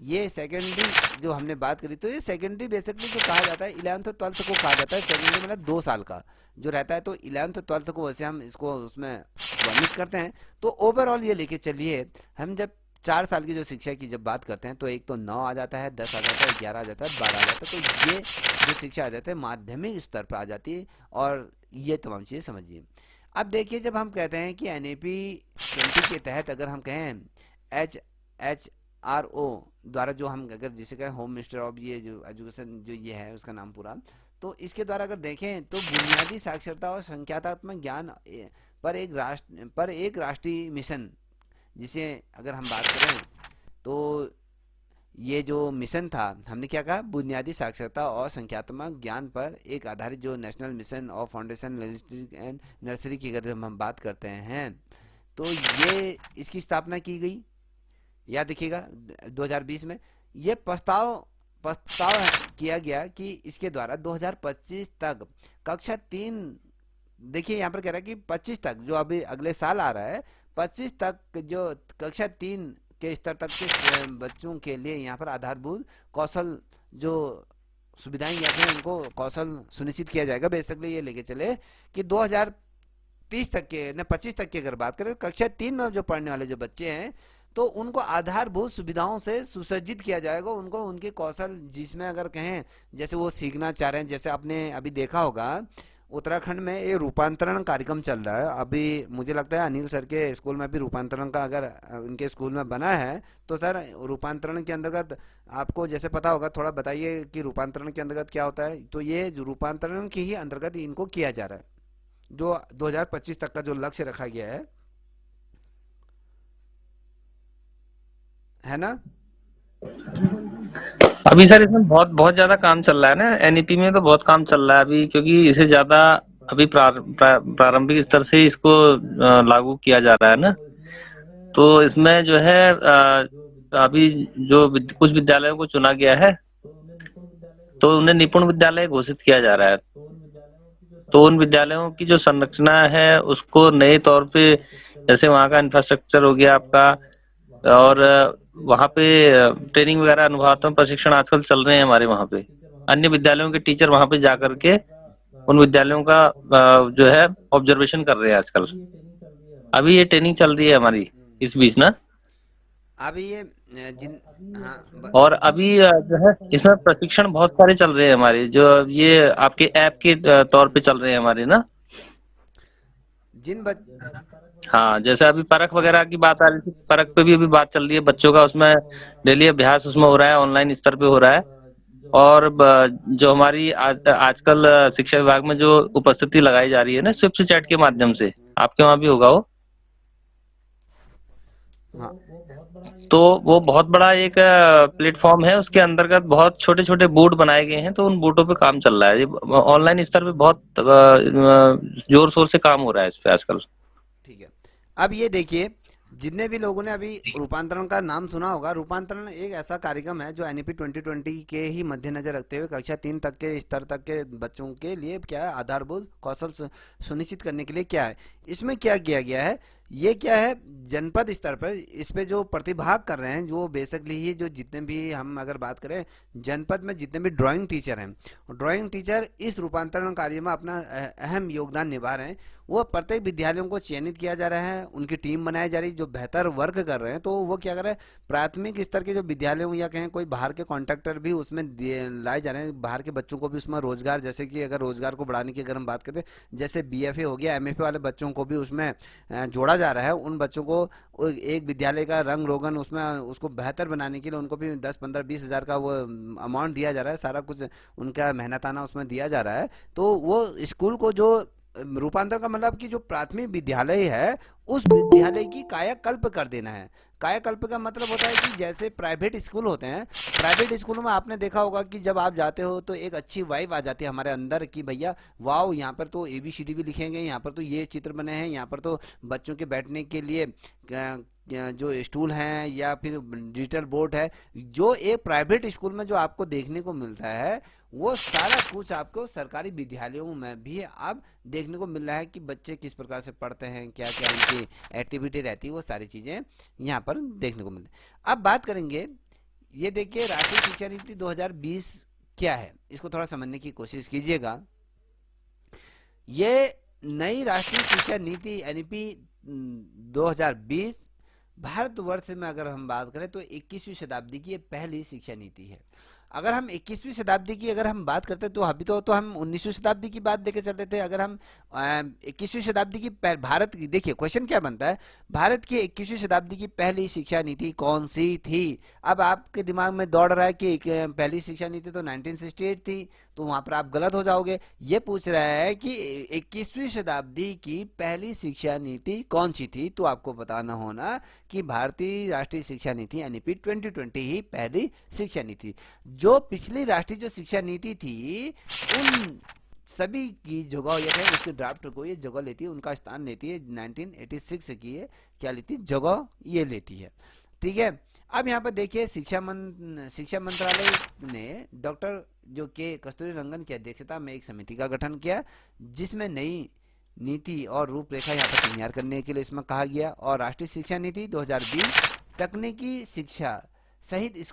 ये सेकेंडरी जो हमने बात करी, तो ये सेकेंडरी बेसिकली जो कहा जाता है 11th और 12th को कहा जाता है। सेकेंडरी मतलब 2 साल का जो रहता है, तो 11th और 12th को वैसे हम इसको उसमें वर्णित करते हैं। तो ओवरऑल ये लेके चलिए, हम जब 4 साल की जो शिक्षा की जब बात करते हैं तो एक तो 9 आ जाता है, 10 आ जाता है, 11 आ जाता है, 12 आ जाता है। तो ये जो शिक्षा आ जाता है माध्यमिक स्तर पर आ जाती है, और ये तमाम चीज़ें समझिए। अब देखिए जब हम कहते हैं कि एनईपी 20 के तहत अगर हम कहें HHRO द्वारा जो हम अगर जिसे कहें होम मिनिस्टर ऑफ ये जो एजुकेशन जो ये है उसका नाम पूरा, तो इसके द्वारा अगर देखें तो बुनियादी साक्षरता और संख्यात्मक ज्ञान पर एक राष्ट्रीय मिशन, जिसे अगर हम बात करें तो ये जो मिशन था, हमने क्या कहा, बुनियादी साक्षरता और संख्यात्मक ज्ञान पर एक आधारित जो national mission of foundation and nursery की अगर हम बात करते हैं तो ये इसकी स्थापना की गई। याद रखिएगा 2020 में ये प्रस्ताव किया गया कि इसके द्वारा 2025 तक कक्षा 3, देखिए यहाँ पर कह रहा है कि 25 तक, जो अभी अगले साल आ रहा है, 25 तक जो कक्षा 3 के स्तर तक के बच्चों के लिए यहाँ पर आधारभूत कौशल जो सुविधाएं या फिर उनको कौशल सुनिश्चित किया जाएगा। बेसिकली ये लेके चले कि 2030 तक के न 25 तक की अगर बात करें, कक्षा 3 में जो पढ़ने वाले जो बच्चे हैं तो उनको आधारभूत सुविधाओं से सुसज्जित किया जाएगा। उनको उनके कौशल, जिसमें अगर कहें जैसे वो सीखना चाह रहे हैं, जैसे आपने अभी देखा होगा उत्तराखंड में ये रूपांतरण कार्यक्रम चल रहा है। अभी मुझे लगता है अनिल सर के स्कूल में भी रूपांतरण का अगर उनके स्कूल में बना है तो सर रूपांतरण के अंतर्गत आपको जैसे पता होगा, थोड़ा बताइए कि रूपांतरण के अंतर्गत क्या होता है। तो ये जो रूपांतरण के ही अंतर्गत इनको किया जा रहा है, जो 2025 तक का जो लक्ष्य रखा गया है ना। अभी सर इसमें बहुत बहुत ज्यादा काम चल रहा है ना, एनईपी में तो बहुत काम चल रहा है अभी, क्योंकि इसे ज्यादा अभी प्रारंभिक स्तर से इसको लागू किया जा रहा है ना। तो इसमें जो है अभी जो कुछ विद्यालयों को चुना गया है तो उन्हें निपुण विद्यालय घोषित किया जा रहा है। तो उन विद्यालयों की जो संरचना है उसको नए तौर पे, जैसे वहाँ का इंफ्रास्ट्रक्चर हो गया आपका, और वहाँ पे ट्रेनिंग वगैरह, अनुभवात्मक प्रशिक्षण आजकल चल रहे हैं हमारे वहाँ पे। अन्य विद्यालयों के टीचर वहाँ पे जाकर के उन विद्यालयों का जो है ऑब्जर्वेशन कर रहे हैं आजकल। अभी ये ट्रेनिंग चल रही है हमारी इस बीच ना। अभी ये हाँ और अभी जो है इसमें प्रशिक्षण बहुत सारे चल रहे हैं हमारे, जो ये आपके ऐप के तौर पे चल रहे हैं हमारे ना। जिन हाँ, जैसे अभी परख वगैरह की बात आ रही थी, परख पे भी अभी बात चल रही है बच्चों का, उसमें डेली अभ्यास उसमें हो रहा है, ऑनलाइन स्तर पे हो रहा है। और जो हमारी आजकल शिक्षा विभाग में जो उपस्थिति लगाई जा रही है ना स्विफ्ट चैट के माध्यम से, आपके वहाँ भी होगा वो। हाँ तो वो बहुत बड़ा एक प्लेटफॉर्म है, उसके अंतर्गत बहुत छोटे छोटे बोर्ड बनाए गए हैं, तो उन बोर्डों पे काम चल रहा है। ये ऑनलाइन स्तर पे बहुत जोर शोर से काम हो रहा है इस पे आजकल। ठीक है। अब ये देखिए, जितने भी लोगों ने अभी रूपांतरण का नाम सुना होगा, रूपांतरण एक ऐसा कार्यक्रम है जो एनईपी 2020 के ही मद्देनजर रखते हुए कक्षा 3 तक के स्तर तक के बच्चों के लिए क्या है, आधारभूत कौशल सुनिश्चित करने के लिए क्या है, इसमें क्या किया गया है, ये क्या है, जनपद स्तर पर इस पे जो प्रतिभाग कर रहे हैं, जो बेसिकली ही जो जितने भी हम अगर बात करें जनपद में जितने भी ड्राइंग टीचर हैं, ड्राइंग टीचर इस रूपांतरण कार्य में अपना अहम योगदान निभा रहे हैं। वो प्रत्येक विद्यालयों को चयनित किया जा रहा है, उनकी टीम बनाई जा रही है जो बेहतर वर्क कर रहे हैं। तो वो क्या कर रहे हैं, प्राथमिक स्तर के जो विद्यालय या कहें कोई बाहर के कॉन्ट्रैक्टर भी उसमें लाए जा रहे हैं, बाहर के बच्चों को भी उसमें रोजगार, जैसे कि अगर रोजगार को बढ़ाने की अगर हम बात करते हैं, जैसे बीएफए हो गया, एमएफए वाले बच्चों को भी उसमें जोड़ा जा रहा है। उन बच्चों को एक विद्यालय का रंग रोगन उसमें उसको बेहतर बनाने के लिए उनको भी 10-15-20 हज़ार का वो अमाउंट दिया जा रहा है, सारा कुछ उनका मेहनताना उसमें दिया जा रहा है। तो वो स्कूल को जो रूपांतर का मतलब कि जो प्राथमिक विद्यालय है उस विद्यालय की कायाकल्प कर देना है। कायाकल्प का मतलब होता है कि जैसे प्राइवेट स्कूल होते हैं, प्राइवेट स्कूलों में आपने देखा होगा कि जब आप जाते हो तो एक अच्छी वाइब आ जाती है हमारे अंदर कि भैया वाओ, यहाँ पर तो एबीसीडी भी लिखेंगे, यहाँ पर तो ये चित्र बने हैं, यहाँ पर तो बच्चों के बैठने के लिए जो स्टूल हैं या फिर डिजिटल बोर्ड है। जो एक प्राइवेट स्कूल में जो आपको देखने को मिलता है वो सारा कुछ आपको सरकारी विद्यालयों में भी अब देखने को मिल रहा है कि बच्चे किस प्रकार से पढ़ते हैं, क्या क्या उनकी एक्टिविटी रहती है, वो सारी चीज़ें यहाँ पर देखने को मिलती है। अब बात करेंगे, ये देखिए राष्ट्रीय शिक्षा नीति 2020 क्या है, इसको थोड़ा समझने की कोशिश कीजिएगा। ये नई राष्ट्रीय शिक्षा नीति एनईपी 2020 भारतवर्ष में अगर हम बात करें तो 21वीं शताब्दी की ये पहली शिक्षा नीति है। अगर हम 21वीं शताब्दी की अगर हम बात करते तो अभी तो हम 19वीं शताब्दी की बात लेके चलते थे। अगर हम 21वीं शताब्दी की भारत की देखिए, क्वेश्चन क्या बनता है, भारत की 21वीं शताब्दी की पहली शिक्षा नीति कौन सी थी। अब आपके दिमाग में दौड़ रहा है कि पहली शिक्षा नीति तो 1968 थी, तो वहां पर आप गलत हो जाओगे। ये पूछ रहा है कि 21वीं शताब्दी की पहली शिक्षा नीति कौन सी थी, तो आपको बताना होना कि भारतीय राष्ट्रीय शिक्षा नीति एनईपी 2020 ही पहली शिक्षा नीति। जो पिछली राष्ट्रीय जो शिक्षा नीति थी उन सभी की जगह ये है, उसके ड्राफ्ट को ये जगह लेती है, उनका स्थान लेती है। 1986 की ये क्या लेती है, जगह ये लेती है। ठीक है। अब यहाँ पर देखिए शिक्षा मंत्रालय ने डॉक्टर जो के कस्तूरी रंगन की अध्यक्षता में एक समिति का गठन किया, जिसमें नई नीति और रूपरेखा यहाँ पर तैयार करने के लिए इसमें कहा गया। और राष्ट्रीय शिक्षा नीति 2020 तकनीकी शिक्षा सहित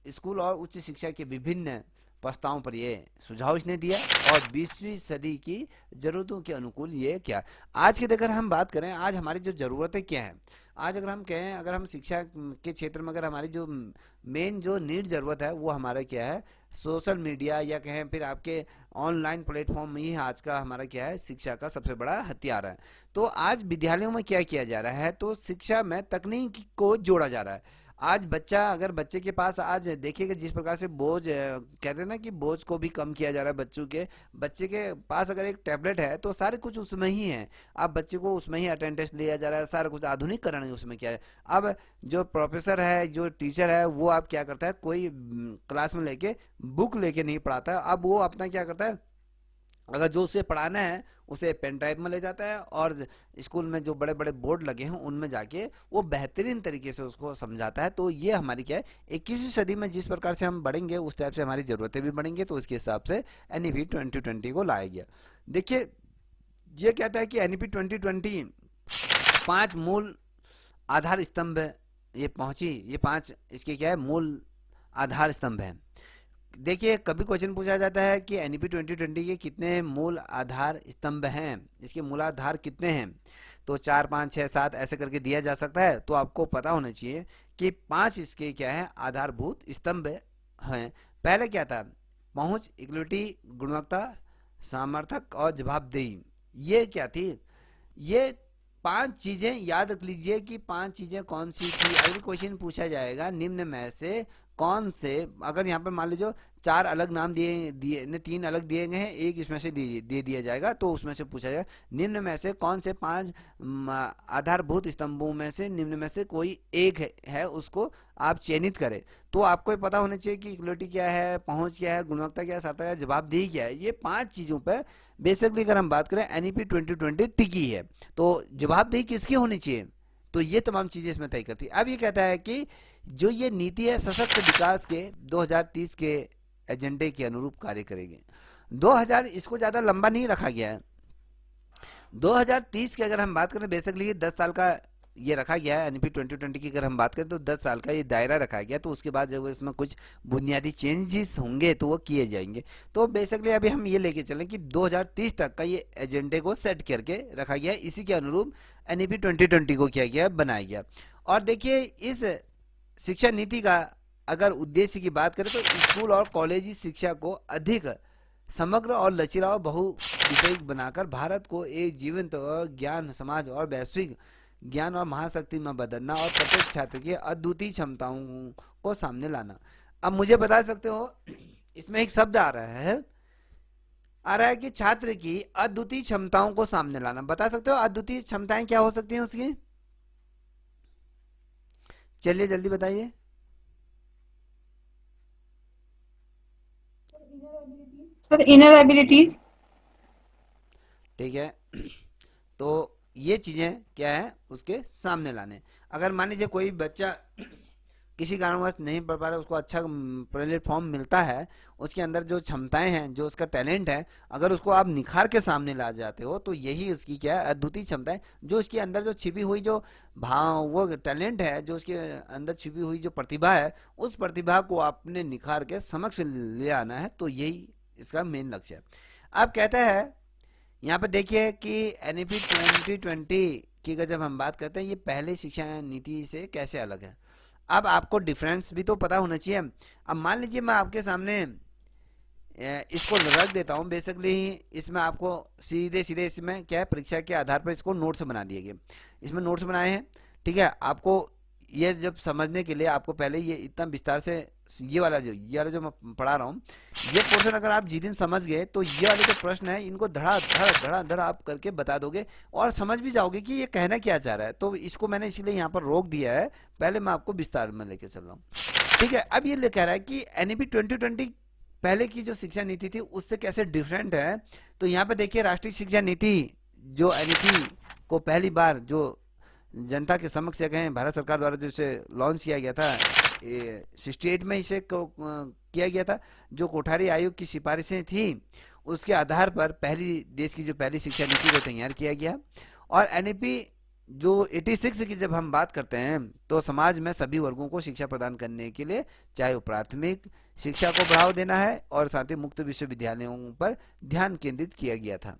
स्कूल और उच्च शिक्षा के विभिन्न प्रस्तावों पर ये सुझाव इसने दिया, और 20वीं सदी की जरूरतों के अनुकूल ये क्या। आज की अगर हम बात करें, आज हमारी जो जरूरतें क्या है, आज अगर हम कहें, अगर हम शिक्षा के क्षेत्र में अगर हमारी जो मेन जो नीड जरूरत है वो हमारा क्या है, सोशल मीडिया या कहें फिर आपके ऑनलाइन प्लेटफॉर्म ही आज का हमारा क्या है, शिक्षा का सबसे बड़ा हथियार है। तो आज विद्यालयों में क्या किया जा रहा है, तो शिक्षा में तकनीक को जोड़ा जा रहा है। आज अगर बच्चे के पास आज देखिएगा जिस प्रकार से बोझ कहते हैं ना कि बोझ को भी कम किया जा रहा है, बच्चे के पास अगर एक टैबलेट है तो सारे कुछ उसमें ही है। अब बच्चे को उसमें ही अटेंडेंस लिया जा रहा है, सारा कुछ आधुनिकीकरण है उसमें क्या है। अब जो प्रोफेसर है, जो टीचर है, वो अब क्या करता है, कोई क्लास में लेके बुक लेके नहीं पढ़ाता है। अब वो अपना क्या करता है, अगर जो उसे पढ़ाना है उसे पेन ड्राइव में ले जाता है, और स्कूल में जो बड़े बड़े बोर्ड लगे हैं उनमें जाके वो बेहतरीन तरीके से उसको समझाता है। तो ये हमारी क्या है, 21वीं सदी में जिस प्रकार से हम बढ़ेंगे उस टाइप से हमारी ज़रूरतें भी बढ़ेंगे, तो उसके हिसाब से एनईपी 2020 को लाया गया। देखिए ये कहता है कि एनईपी 2020 5 मूल आधार स्तंभ ये पहुंची, ये 5 इसके क्या है, मूल आधार स्तंभ है। देखिए कभी क्वेश्चन पूछा जाता है कि एनईपी 2020 के कितने मूल आधार स्तंभ हैं, इसके मूलाधार कितने हैं, तो 4 5 6 7 ऐसे करके दिया जा सकता है। तो आपको पता होना चाहिए कि 5 इसके क्या है, आधारभूत स्तंभ हैं। पहले क्या था, पहुंच, इक्विटी, गुणवत्ता, सामर्थक और जवाबदेही। ये क्या थी, ये 5 चीजें याद रख लीजिए कि 5 चीजें कौन सी थी। अगर क्वेश्चन पूछा जाएगा निम्न में से कौन से, अगर यहाँ पर मान लीजिए 4 अलग नाम दिए ने 3 अलग दिए गए हैं, एक इसमें से दे दिया जाएगा, तो उसमें से पूछा जाएगा निम्न में से कौन से 5 आधारभूत स्तंभों में से निम्न में से कोई एक है उसको आप चयनित करें। तो आपको पता होना चाहिए कि इक्वलिटी क्या है, पहुंच क्या है, गुणवत्ता क्या है, सार्थकता क्या है, जवाबदेही क्या है। ये 5 चीजों पर बेसिकली अगर हम बात करें एनईपी 2020 टिकी है। तो जवाबदेही किसकी होनी चाहिए, तो ये तमाम चीजें इसमें तय करती है। अब ये कहता है कि जो ये नीति है सशक्त विकास के 2030 के एजेंडे के अनुरूप कार्य करेगी। 2000 इसको ज्यादा लंबा नहीं रखा गया है। 2030 की अगर हम बात करें, बेसिकली 10 साल का ये रखा गया है। एनईपी 2020 की अगर हम बात करें तो 10 साल का ये दायरा रखा गया, तो उसके बाद जब इसमें कुछ बुनियादी चेंजेस होंगे तो वो किए जाएंगे। तो बेसिकली अभी हम ये लेके चलें कि 2030 तक का ये एजेंडे को सेट करके रखा गया है। इसी के अनुरूप एनईपी 2020 को किया गया, बनाया गया। और देखिए इस शिक्षा नीति का अगर उद्देश्य की बात करें तो स्कूल और कॉलेजी शिक्षा को अधिक समग्र और लचीला और बहुविषयक बनाकर भारत को एक जीवंत और ज्ञान समाज और वैश्विक ज्ञान और महाशक्ति में बदलना, और प्रत्येक छात्र की अद्वितीय क्षमताओं को सामने लाना। अब मुझे बता सकते हो, इसमें एक शब्द आ रहा है कि छात्र की अद्वितीय क्षमताओं को सामने लाना। बता सकते हो अद्वितीय क्षमताएं क्या हो सकती हैं उसकी, चलिए जल्दी बताइए। Sir inner abilities. ठीक है, तो ये चीजें क्या है उसके सामने लाने। अगर मान लीजिए कोई बच्चा किसी कारणवश नहीं पढ़ पा रहा, उसको अच्छा प्लेटफॉर्म मिलता है, उसके अंदर जो क्षमताएं हैं, जो उसका टैलेंट है, अगर उसको आप निखार के सामने ला जाते हो तो यही उसकी क्या है, अद्वितीय क्षमता है। जो उसके अंदर जो छिपी हुई जो भाव, वो टैलेंट है, जो उसके अंदर छिपी हुई जो प्रतिभा है, उस प्रतिभा को आपने निखार के समक्ष ले आना है। तो यही इसका मेन लक्ष्य है। अब कहता है यहाँ पे देखिए कि एनईपी 2020 की जब हम बात करते हैं, ये पहले शिक्षा नीति से कैसे अलग है। अब आपको डिफरेंस भी तो पता होना चाहिए। अब मान लीजिए मैं आपके सामने इसको रख देता हूँ, बेसिकली इसमें आपको सीधे सीधे इसमें क्या है, परीक्षा के आधार पर इसको नोट्स बना दिए गए, इसमें नोट्स बनाए हैं। ठीक है, आपको ये जब समझने के लिए आपको पहले ये इतना विस्तार से ये वाला जो मैं पढ़ा रहा हूँ, ये पोर्शन अगर आप जिस दिन समझ गए तो ये वाले जो प्रश्न है इनको धड़ा धड़ आप करके बता दोगे और समझ भी जाओगे कि ये कहना क्या चाह रहा है। तो इसको मैंने इसीलिए यहाँ पर रोक दिया है, पहले मैं आपको विस्तार में लेके चल रहा हूँ। ठीक है, अब ये कह रहा है कि एनईपी 2020 पहले की जो शिक्षा नीति थी उससे कैसे डिफरेंट है। तो यहाँ पे देखिए, राष्ट्रीय शिक्षा नीति जो एनईपी को पहली बार जो जनता के समक्ष या कहें भारत सरकार द्वारा जो इसे लॉन्च किया गया था, 68 में इसे किया गया था। जो कोठारी आयोग की सिफारिशें थी उसके आधार पर देश की जो पहली शिक्षा नीति को तैयार किया गया। और एनईपी जो 86 की जब हम बात करते हैं तो समाज में सभी वर्गों को शिक्षा प्रदान करने के लिए, चाहे वो प्राथमिक शिक्षा को बढ़ावा देना है और साथ ही मुक्त विश्वविद्यालयों पर ध्यान केंद्रित किया गया था।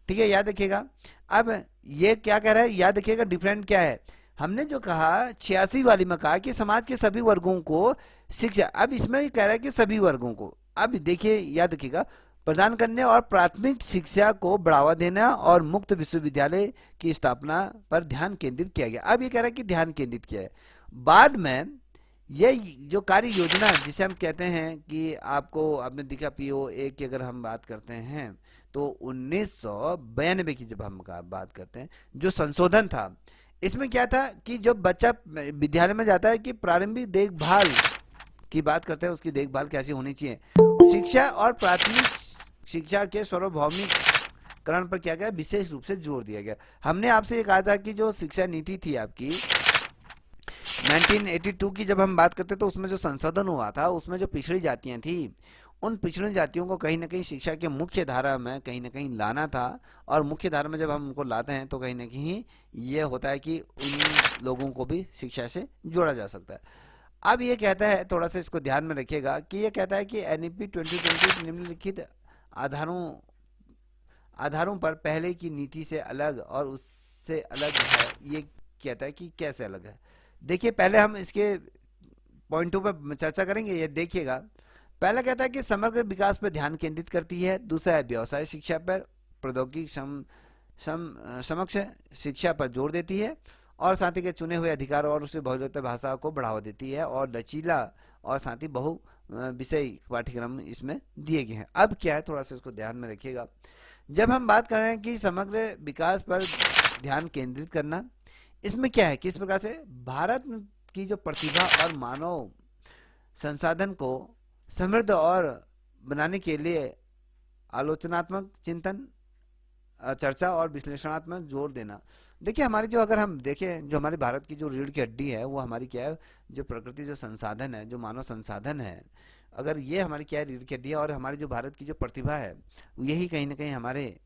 ठीक है, याद रखिएगा। अब ये क्या कह रहा है, याद रखिएगा डिफरेंट क्या है। हमने जो कहा 86 वाली में कहा कि समाज के सभी वर्गों को शिक्षा, अब इसमें भी कह रहा है कि सभी वर्गों को। अब देखिए, याद रखिएगा, प्रदान करने और प्राथमिक शिक्षा को बढ़ावा देना और मुक्त विश्वविद्यालय की स्थापना पर ध्यान केंद्रित किया गया। अब ये कह रहा है कि ध्यान केंद्रित किया है। बाद में ये जो कार्य योजना जिसे हम कहते हैं कि आपने दिखा PO1 की अगर हम बात करते हैं तो 1992 की जब हम बात करते हैं, जो संशोधन था इसमें क्या था कि जब बच्चा विद्यालय में जाता है कि प्रारंभिक देखभाल की बात करते हैं, उसकी देखभाल कैसी होनी चाहिए। शिक्षा और प्राथमिक शिक्षा के सार्वभौमिकरण पर क्या गया, विशेष रूप से जोर दिया गया। हमने आपसे ये कहा था कि जो शिक्षा नीति थी आपकी 1982 की जब हम बात करते तो उसमें जो संशोधन हुआ था उसमें जो पिछड़ी जातियां थी उन पिछड़ी जातियों को कहीं ना कहीं शिक्षा के मुख्य धारा में कहीं ना कहीं लाना था। और मुख्य धारा में जब हम उनको लाते हैं तो कहीं ना कहीं ये होता है कि उन लोगों को भी शिक्षा से जोड़ा जा सकता है। अब ये कहता है, थोड़ा सा इसको ध्यान में रखिएगा, कि ये कहता है कि एनईपी 2020 निम्नलिखित आधारों पर पहले की नीति से अलग और उससे अलग है। ये कहता है कि कैसे अलग है। देखिए, पहले हम इसके पॉइंटों पर चर्चा करेंगे। ये देखिएगा, पहला कहता है कि समग्र विकास पर ध्यान केंद्रित करती है। दूसरा है व्यवसाय शिक्षा पर, प्रौद्योगिकी समक्ष शिक्षा पर जोर देती है और साथ ही के चुने हुए अधिकार और उससे बहुलता भाषा को बढ़ावा देती है और लचीला और साथ ही बहु विषय पाठ्यक्रम इसमें दिए गए हैं। अब क्या है, थोड़ा सा इसको ध्यान में रखिएगा। जब हम बात कर रहे हैं कि समग्र विकास पर ध्यान केंद्रित करना, इसमें क्या है, किस प्रकार से भारत की जो प्रतिभा और मानव संसाधन को समृद्ध और बनाने के लिए आलोचनात्मक चिंतन, चर्चा और विश्लेषणात्मक जोर देना। देखिए, हमारी जो अगर हम देखें, जो हमारे भारत की जो रीढ़ की हड्डी है वो हमारी क्या है, जो प्रकृति जो संसाधन है, जो मानव संसाधन है, अगर ये हमारी क्या है, रीढ़ की हड्डी है। और हमारी जो भारत की जो प्रतिभा है यही कहीं ना कहीं हमारे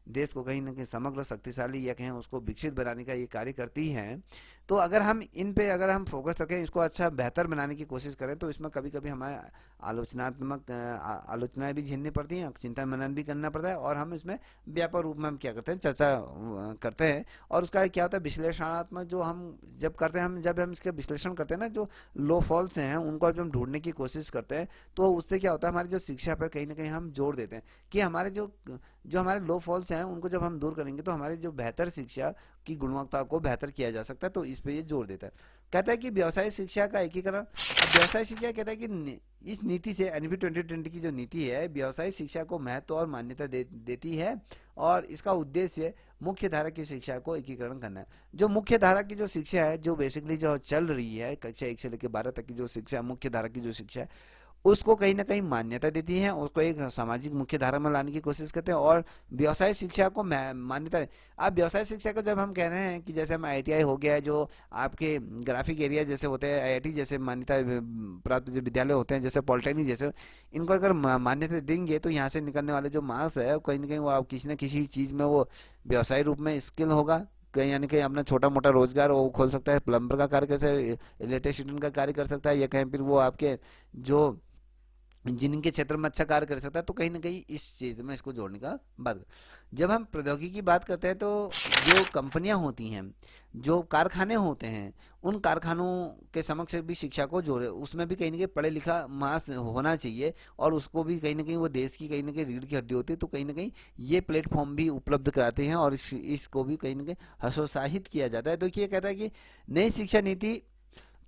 देश को कहीं ना कहीं समग्र शक्तिशाली या कहें उसको विकसित बनाने का ये कार्य करती हैं। तो अगर हम इन पे अगर हम फोकस रखें, इसको अच्छा बेहतर बनाने की कोशिश करें तो इसमें कभी कभी हमें आलोचनाएं भी झेलनी पड़ती हैं, चिंतन मनन भी करना पड़ता है और हम इसमें व्यापक रूप में हम क्या करते हैं, चर्चा करते हैं। और उसका क्या होता है, विश्लेषणात्मक जो हम जब करते हैं, जब हम इसका विश्लेषण करते हैं ना, जो लो फॉल्स हैं उनको जब हम ढूंढने की कोशिश करते हैं तो उससे क्या होता है, हमारी जो शिक्षा पर कहीं ना कहीं हम जोर देते हैं कि हमारे जो हमारे लो फॉल्स हैं उनको जब हम दूर करेंगे तो हमारी जो बेहतर शिक्षा की गुणवत्ता को बेहतर किया जा सकता है। तो इस पे ये जोर देता है। कहता है कि व्यवसाय शिक्षा का एकीकरण। अब व्यवसाय शिक्षा कहता है कि इस नीति से एनईपी 2020 की जो नीति है व्यवसाय शिक्षा को महत्व और मान्यता देती है और इसका उद्देश्य मुख्य धारा की शिक्षा को एकीकरण करना है। जो मुख्य धारा की जो शिक्षा है, जो बेसिकली जो चल रही है कक्षा 1 से लेकर 12 तक की जो शिक्षा, मुख्य धारा की जो शिक्षा है उसको कहीं ना कहीं मान्यता देती है, उसको एक सामाजिक मुख्य धारा में लाने की कोशिश करते हैं और व्यवसाय शिक्षा को मान्यता। अब व्यवसाय शिक्षा को जब हम कह रहे हैं कि जैसे हम ITI हो गया है, जो आपके ग्राफिक एरिया जैसे होते हैं, IIT जैसे मान्यता प्राप्त जो विद्यालय होते हैं, जैसे पॉलिटेक्निक जैसे, इनको अगर मान्यता देंगे तो यहाँ से निकलने वाले जो मार्क्स है कहीं ना कहीं वो आप किसी न किसी चीज़ में वो व्यवसाय रूप में स्किल होगा, कहीं यानी कहीं अपना छोटा मोटा रोजगार वो खोल सकता है, प्लम्बर का कार्य कर सकता है, इलेक्ट्रिशियन का कार्य कर सकता है, या कहीं फिर वो आपके जो इंजीनियरिंग के क्षेत्र में अच्छा कार्य कर सकता है। तो कहीं ना कहीं इस चीज में इसको जोड़ने का बात। जब हम प्रौद्योगिकी की बात करते हैं तो जो कंपनियां होती हैं, जो कारखाने होते हैं, उन कारखानों के समक्ष भी शिक्षा को जोड़े, उसमें भी कहीं ना कहीं पढ़े लिखा मास होना चाहिए और उसको भी कहीं ना कहीं वो देश की कहीं ना कहीं रीढ़ की हड्डी होती है। तो कहीं ना कहीं ये प्लेटफॉर्म भी उपलब्ध कराते हैं और इसको भी कहीं ना कहीं हतोत्साहित किया जाता है। देखिए कहता है कि नई शिक्षा नीति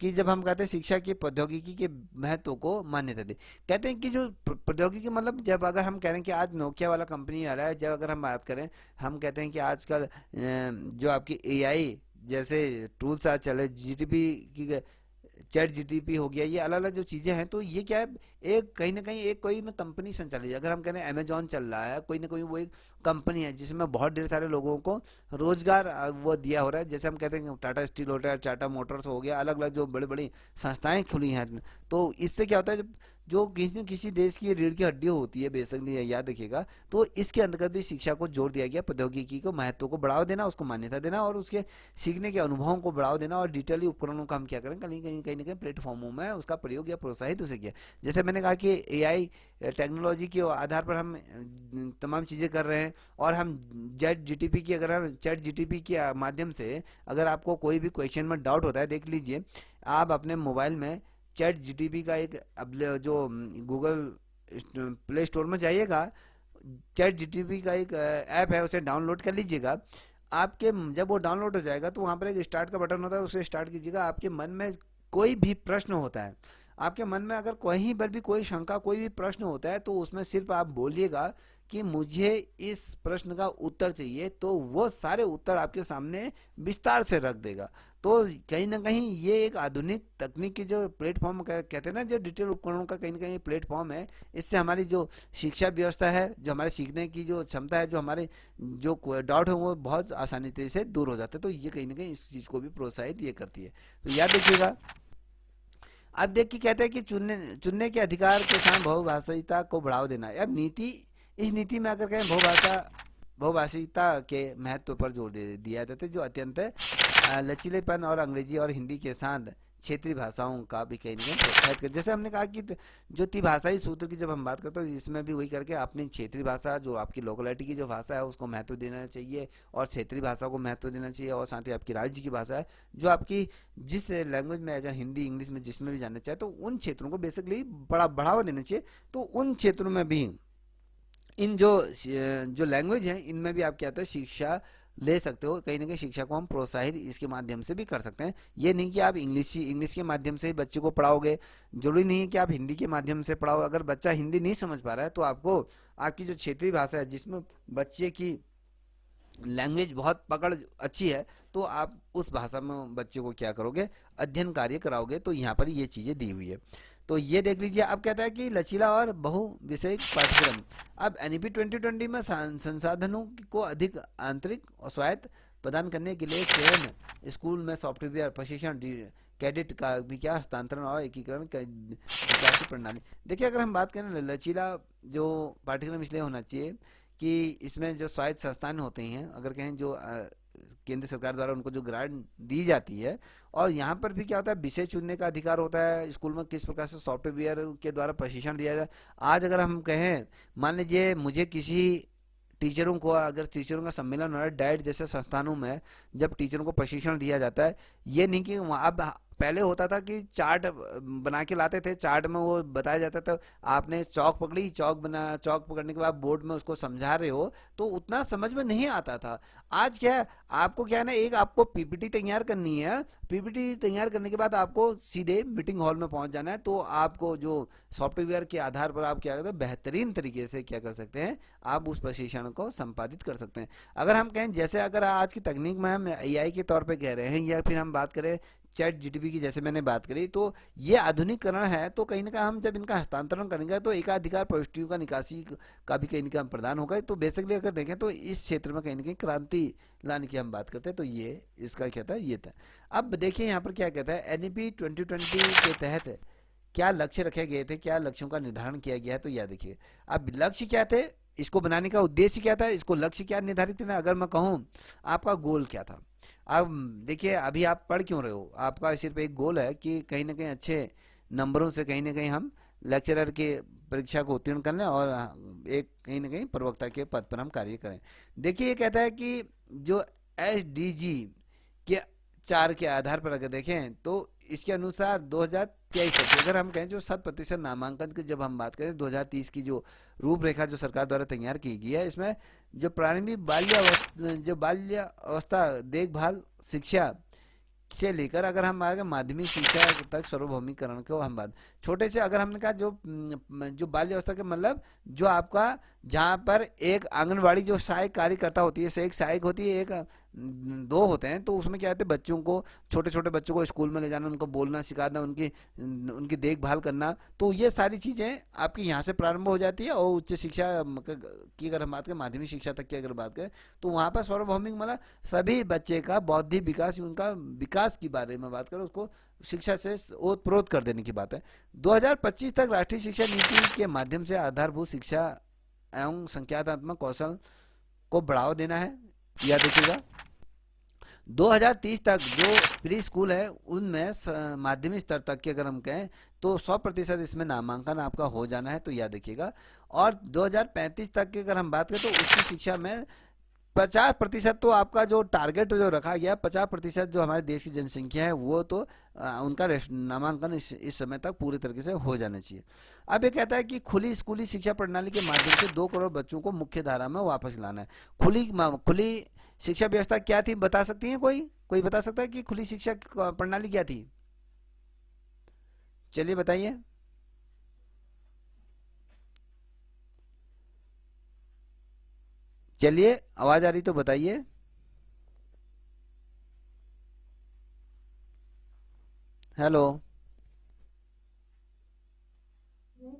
कि जब हम कहते हैं शिक्षा की प्रौद्योगिकी के महत्व को मान्यता दे, कहते हैं कि जो प्रौद्योगिकी मतलब जब अगर हम कह रहे हैं कि आज नोकिया वाला कंपनी वाला है, जब अगर हम बात करें, हम कहते हैं कि आजकल जो आपकी एआई जैसे टूल्स आज चले, जीटीपी की, चैट जीटीपी हो गया, ये अलग अलग जो चीजें हैं, तो ये क्या है, एक कहीं ना कहीं एक कोई ना कंपनी संचालित है। अगर हम कह रहे हैं अमेजोन चल रहा है, कोई ना कोई वो एक कंपनी है जिसमें बहुत ढेर सारे लोगों को रोजगार वो दिया हो रहा है। जैसे हम कहते हैं कि टाटा स्टील हो गया, टाटा मोटर्स हो गया, अलग अलग जो बड़ी बड़ी संस्थाएं खुली हैं। तो इससे क्या होता है, जब जो किसी न किसी देश की रीढ़ की हड्डी होती है बेसिकली, याद रखिएगा, तो इसके अंतर्गत भी शिक्षा को जोड़ दिया गया, प्रौद्योगिकी को महत्व को बढ़ावा देना, उसको मान्यता देना और उसके सीखने के अनुभवों को बढ़ावा देना, और डिजिटली उपकरणों का हम क्या करें, कहीं ना कहीं प्लेटफॉर्मों में उसका प्रयोग या प्रोत्साहित उसे किया। जैसे मैंने कहा कि एआई टेक्नोलॉजी के आधार पर हम तमाम चीज़ें कर रहे हैं, और हम चैट जीटीपी की, अगर हम चैट जीटीपी के माध्यम से अगर आपको कोई भी क्वेश्चन में डाउट होता है, देख लीजिए आप अपने मोबाइल में चैट जीटीपी का एक जो गूगल प्ले स्टोर में जाइएगा, चैट जीटीपी का एक ऐप है, उसे डाउनलोड कर लीजिएगा। आपके जब वो डाउनलोड हो जाएगा तो वहाँ पर एक स्टार्ट का बटन होता है, उसे स्टार्ट कीजिएगा। आपके मन में कोई भी प्रश्न होता है, आपके मन में अगर कहीं पर भी कोई शंका, कोई भी प्रश्न होता है, तो उसमें सिर्फ आप बोलिएगा कि मुझे इस प्रश्न का उत्तर चाहिए, तो वो सारे उत्तर आपके सामने विस्तार से रख देगा। तो कहीं ना कहीं ये एक आधुनिक तकनीक की जो प्लेटफॉर्म कहते हैं ना, जो डिजिटल उपकरणों का कहीं ना कहीं प्लेटफॉर्म है, इससे हमारी जो शिक्षा व्यवस्था है, जो हमारे सीखने की जो क्षमता है, जो हमारे जो डाउट है, वो बहुत आसानी से दूर हो जाते हैं। तो ये कहीं ना कहीं इस चीज़ को भी प्रोत्साहित ये करती है। तो याद रखिएगा। अब देख के कहते हैं कि चुनने चुनने के अधिकार के साथ बहुभाषिता को बढ़ावा देना। अब नीति, इस नीति में अगर कहें बहुभाषिता के महत्व पर जोर दे दिया जाता है, जो अत्यंत लचीलेपन और अंग्रेजी और हिंदी के साथ क्षेत्रीय भाषाओं का भी कहीं ना कहीं प्रोत्साहित कर। जैसे हमने कहा कि जो त्रिभाषाई सूत्र की जब हम बात करते हैं, इसमें भी वही करके अपनी क्षेत्रीय भाषा, जो आपकी लोकलिटी की जो भाषा है, उसको महत्व देना चाहिए, और क्षेत्रीय भाषा को महत्व देना चाहिए, और साथ ही आपकी राज्य की भाषा है, जो आपकी जिस लैंग्वेज में, अगर हिंदी इंग्लिश में जिसमें भी जानना चाहे, तो उन क्षेत्रों को बेसिकली बढ़ावा देना चाहिए। तो उन क्षेत्रों में भी इन जो लैंग्वेज है, इनमें भी आप क्या होता है, शिक्षा ले सकते हो। कहीं ना कहीं शिक्षा को हम प्रोत्साहित इसके माध्यम से भी कर सकते हैं। ये नहीं कि आप इंग्लिश के माध्यम से ही बच्चे को पढ़ाओगे, जरूरी नहीं है कि आप हिंदी के माध्यम से पढ़ाओ। अगर बच्चा हिंदी नहीं समझ पा रहा है, तो आपको आपकी जो क्षेत्रीय भाषा है, जिसमें बच्चे की लैंग्वेज बहुत पकड़ अच्छी है, तो आप उस भाषा में बच्चे को क्या करोगे, अध्ययन कार्य कराओगे। तो यहाँ पर ये चीज़ें दी हुई है। तो ये देख लीजिए। अब कहता है कि लचीला और बहु विषयक पाठ्यक्रम। अब एनईपी 2020 में संसाधनों को अधिक आंतरिक और स्वायत्त प्रदान करने के लिए चयन, स्कूल में सॉफ्टवेयर प्रशिक्षण, कैडेट का भी क्या हस्तांतरण और एकीकरण विकास प्रणाली। देखिए, अगर हम बात करें लचीला जो पाठ्यक्रम, इसलिए होना चाहिए कि इसमें जो स्वायत्त संस्थान होते हैं, अगर कहें जो केंद्र सरकार द्वारा उनको जो ग्रांट दी जाती है, और यहाँ पर भी क्या होता है, विषय चुनने का अधिकार होता है, स्कूल में किस प्रकार से सॉफ्टवेयर के द्वारा प्रशिक्षण दिया जाए। आज अगर हम कहें, मान लीजिए मुझे किसी टीचरों को, अगर टीचरों का सम्मेलन हो रहा है, डाइट जैसे संस्थानों में जब टीचरों को प्रशिक्षण दिया जाता है, ये नहीं कि अब पहले होता था कि चार्ट बना के लाते थे, चार्ट में वो बताया जाता था, आपने चौक पकड़ी, चौक पकड़ने के बाद बोर्ड में उसको समझा रहे हो, तो उतना समझ में नहीं आता था। आज क्या है, आपको क्या है ना, एक आपको पीपीटी तैयार करनी है, पीपीटी तैयार करने के बाद आपको सीधे मीटिंग हॉल में पहुंच जाना है। तो आपको जो सॉफ्टवेयर के आधार पर आप क्या करते हैं, बेहतरीन तरीके से क्या कर सकते हैं, आप उस प्रशिक्षण को संपादित कर सकते हैं। अगर हम कहें, जैसे अगर आज की तकनीक में हम एआई के तौर पे कह रहे हैं, या फिर हम बात करें चैट जीटीपी की, जैसे मैंने बात करी, तो ये आधुनिकीकरण है। तो कहीं ना कहीं हम जब इनका हस्तांतरण करेंगे, तो एकाधिकार प्रविष्टियों का निकासी का भी कहीं ना कहीं प्रदान होगा। तो बेसिकली अगर देखें, तो इस क्षेत्र में कहीं ना कहीं क्रांति लाने की हम बात करते हैं। तो ये इसका क्या था, ये था। अब देखिए यहाँ पर क्या कहता है, एनईपी 2020 के तहत क्या लक्ष्य रखे गए थे, क्या लक्ष्यों का निर्धारण किया गया है। तो यह देखिए, अब लक्ष्य क्या थे, इसको बनाने का उद्देश्य क्या था, इसको लक्ष्य क्या निर्धारित था। अगर मैं कहूँ आपका गोल क्या था, अब देखिए, अभी आप पढ़ क्यों रहे हो, आपका सिर्फ एक गोल है कि कहीं ना कहीं अच्छे नंबरों से कहीं ना कहीं हम लेक्चरर के परीक्षा को उत्तीर्ण कर लें, और एक कहीं ना कहीं प्रवक्ता के पद पर हम कार्य करें। देखिए, ये कहता है कि जो एसडीजी के 4 के आधार पर अगर देखें, तो इसके अनुसार 2023 तक अगर हम कहें, जो 100% नामांकन की जब हम बात करें, 2030 की जो रूपरेखा जो सरकार द्वारा तैयार की गई है, इसमें जो प्रारंभिक बाल्य अवस्था देखभाल शिक्षा से लेकर अगर हम आगे माध्यमिक शिक्षा तक सार्वभौमिकरण को हम बात, छोटे से अगर हमने कहा जो बाल्य अवस्था के मतलब जो आपका जहाँ पर एक आंगनवाड़ी जो सहायक कार्यकर्ता होती है, से एक सहायक होती है, एक दो होते हैं, तो उसमें क्या होता है बच्चों को, छोटे छोटे बच्चों को स्कूल में ले जाना, उनको बोलना सिखाना, उनकी उनकी देखभाल करना, तो ये सारी चीज़ें आपकी यहाँ से प्रारंभ हो जाती है। और उच्च शिक्षा की अगर हम बात करें, माध्यमिक शिक्षा तक की अगर बात करें, तो वहाँ पर सार्वभौमिक मतलब सभी बच्चे का बौद्धिक विकास, उनका विकास की बारे में बात करें, उसको शिक्षा से ओतप्रोत कर देने की बात है। 2025 तक राष्ट्रीय शिक्षा नीति के माध्यम से आधारभूत शिक्षा एवं संज्ञानात्मक कौशल को बढ़ावा देना है, याद रखिएगा। 2030 तक जो प्री स्कूल है उनमें माध्यमिक स्तर तक की अगर हम कहें तो 100% इसमें नामांकन आपका हो जाना है, तो याद रखिएगा। और 2035 तक की अगर हम बात करें तो उच्च शिक्षा में 50% तो आपका जो टारगेट जो रखा गया, 50% जो हमारे देश की जनसंख्या है वो तो उनका नामांकन इस समय तक पूरी तरीके से हो जाना चाहिए। अब ये कहता है कि खुली स्कूली शिक्षा प्रणाली के माध्यम से 2 करोड़ बच्चों को मुख्य धारा में वापस लाना है। खुली शिक्षा व्यवस्था क्या थी, बता सकती हैं कोई? कोई बता सकता है कि खुली शिक्षा प्रणाली क्या थी? चलिए बताइए। चलिए, आवाज आ रही तो बताइए। हेलो। नहीं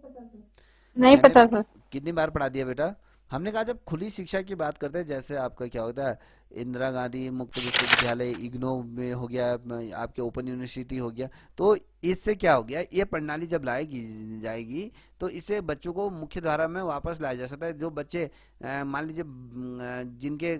मैंने पता सर। कितनी बार पढ़ा दिया बेटा? हमने कहा जब खुली शिक्षा की बात करते हैं, जैसे आपका क्या होता है, इंदिरा गांधी मुक्त विश्वविद्यालय इग्नो में हो गया, आपके ओपन यूनिवर्सिटी हो गया, तो इससे क्या हो गया, ये प्रणाली जब लाएगी जाएगी तो इससे बच्चों को मुख्य धारा में वापस लाया जा सकता है। जो बच्चे मान लीजिए जिनके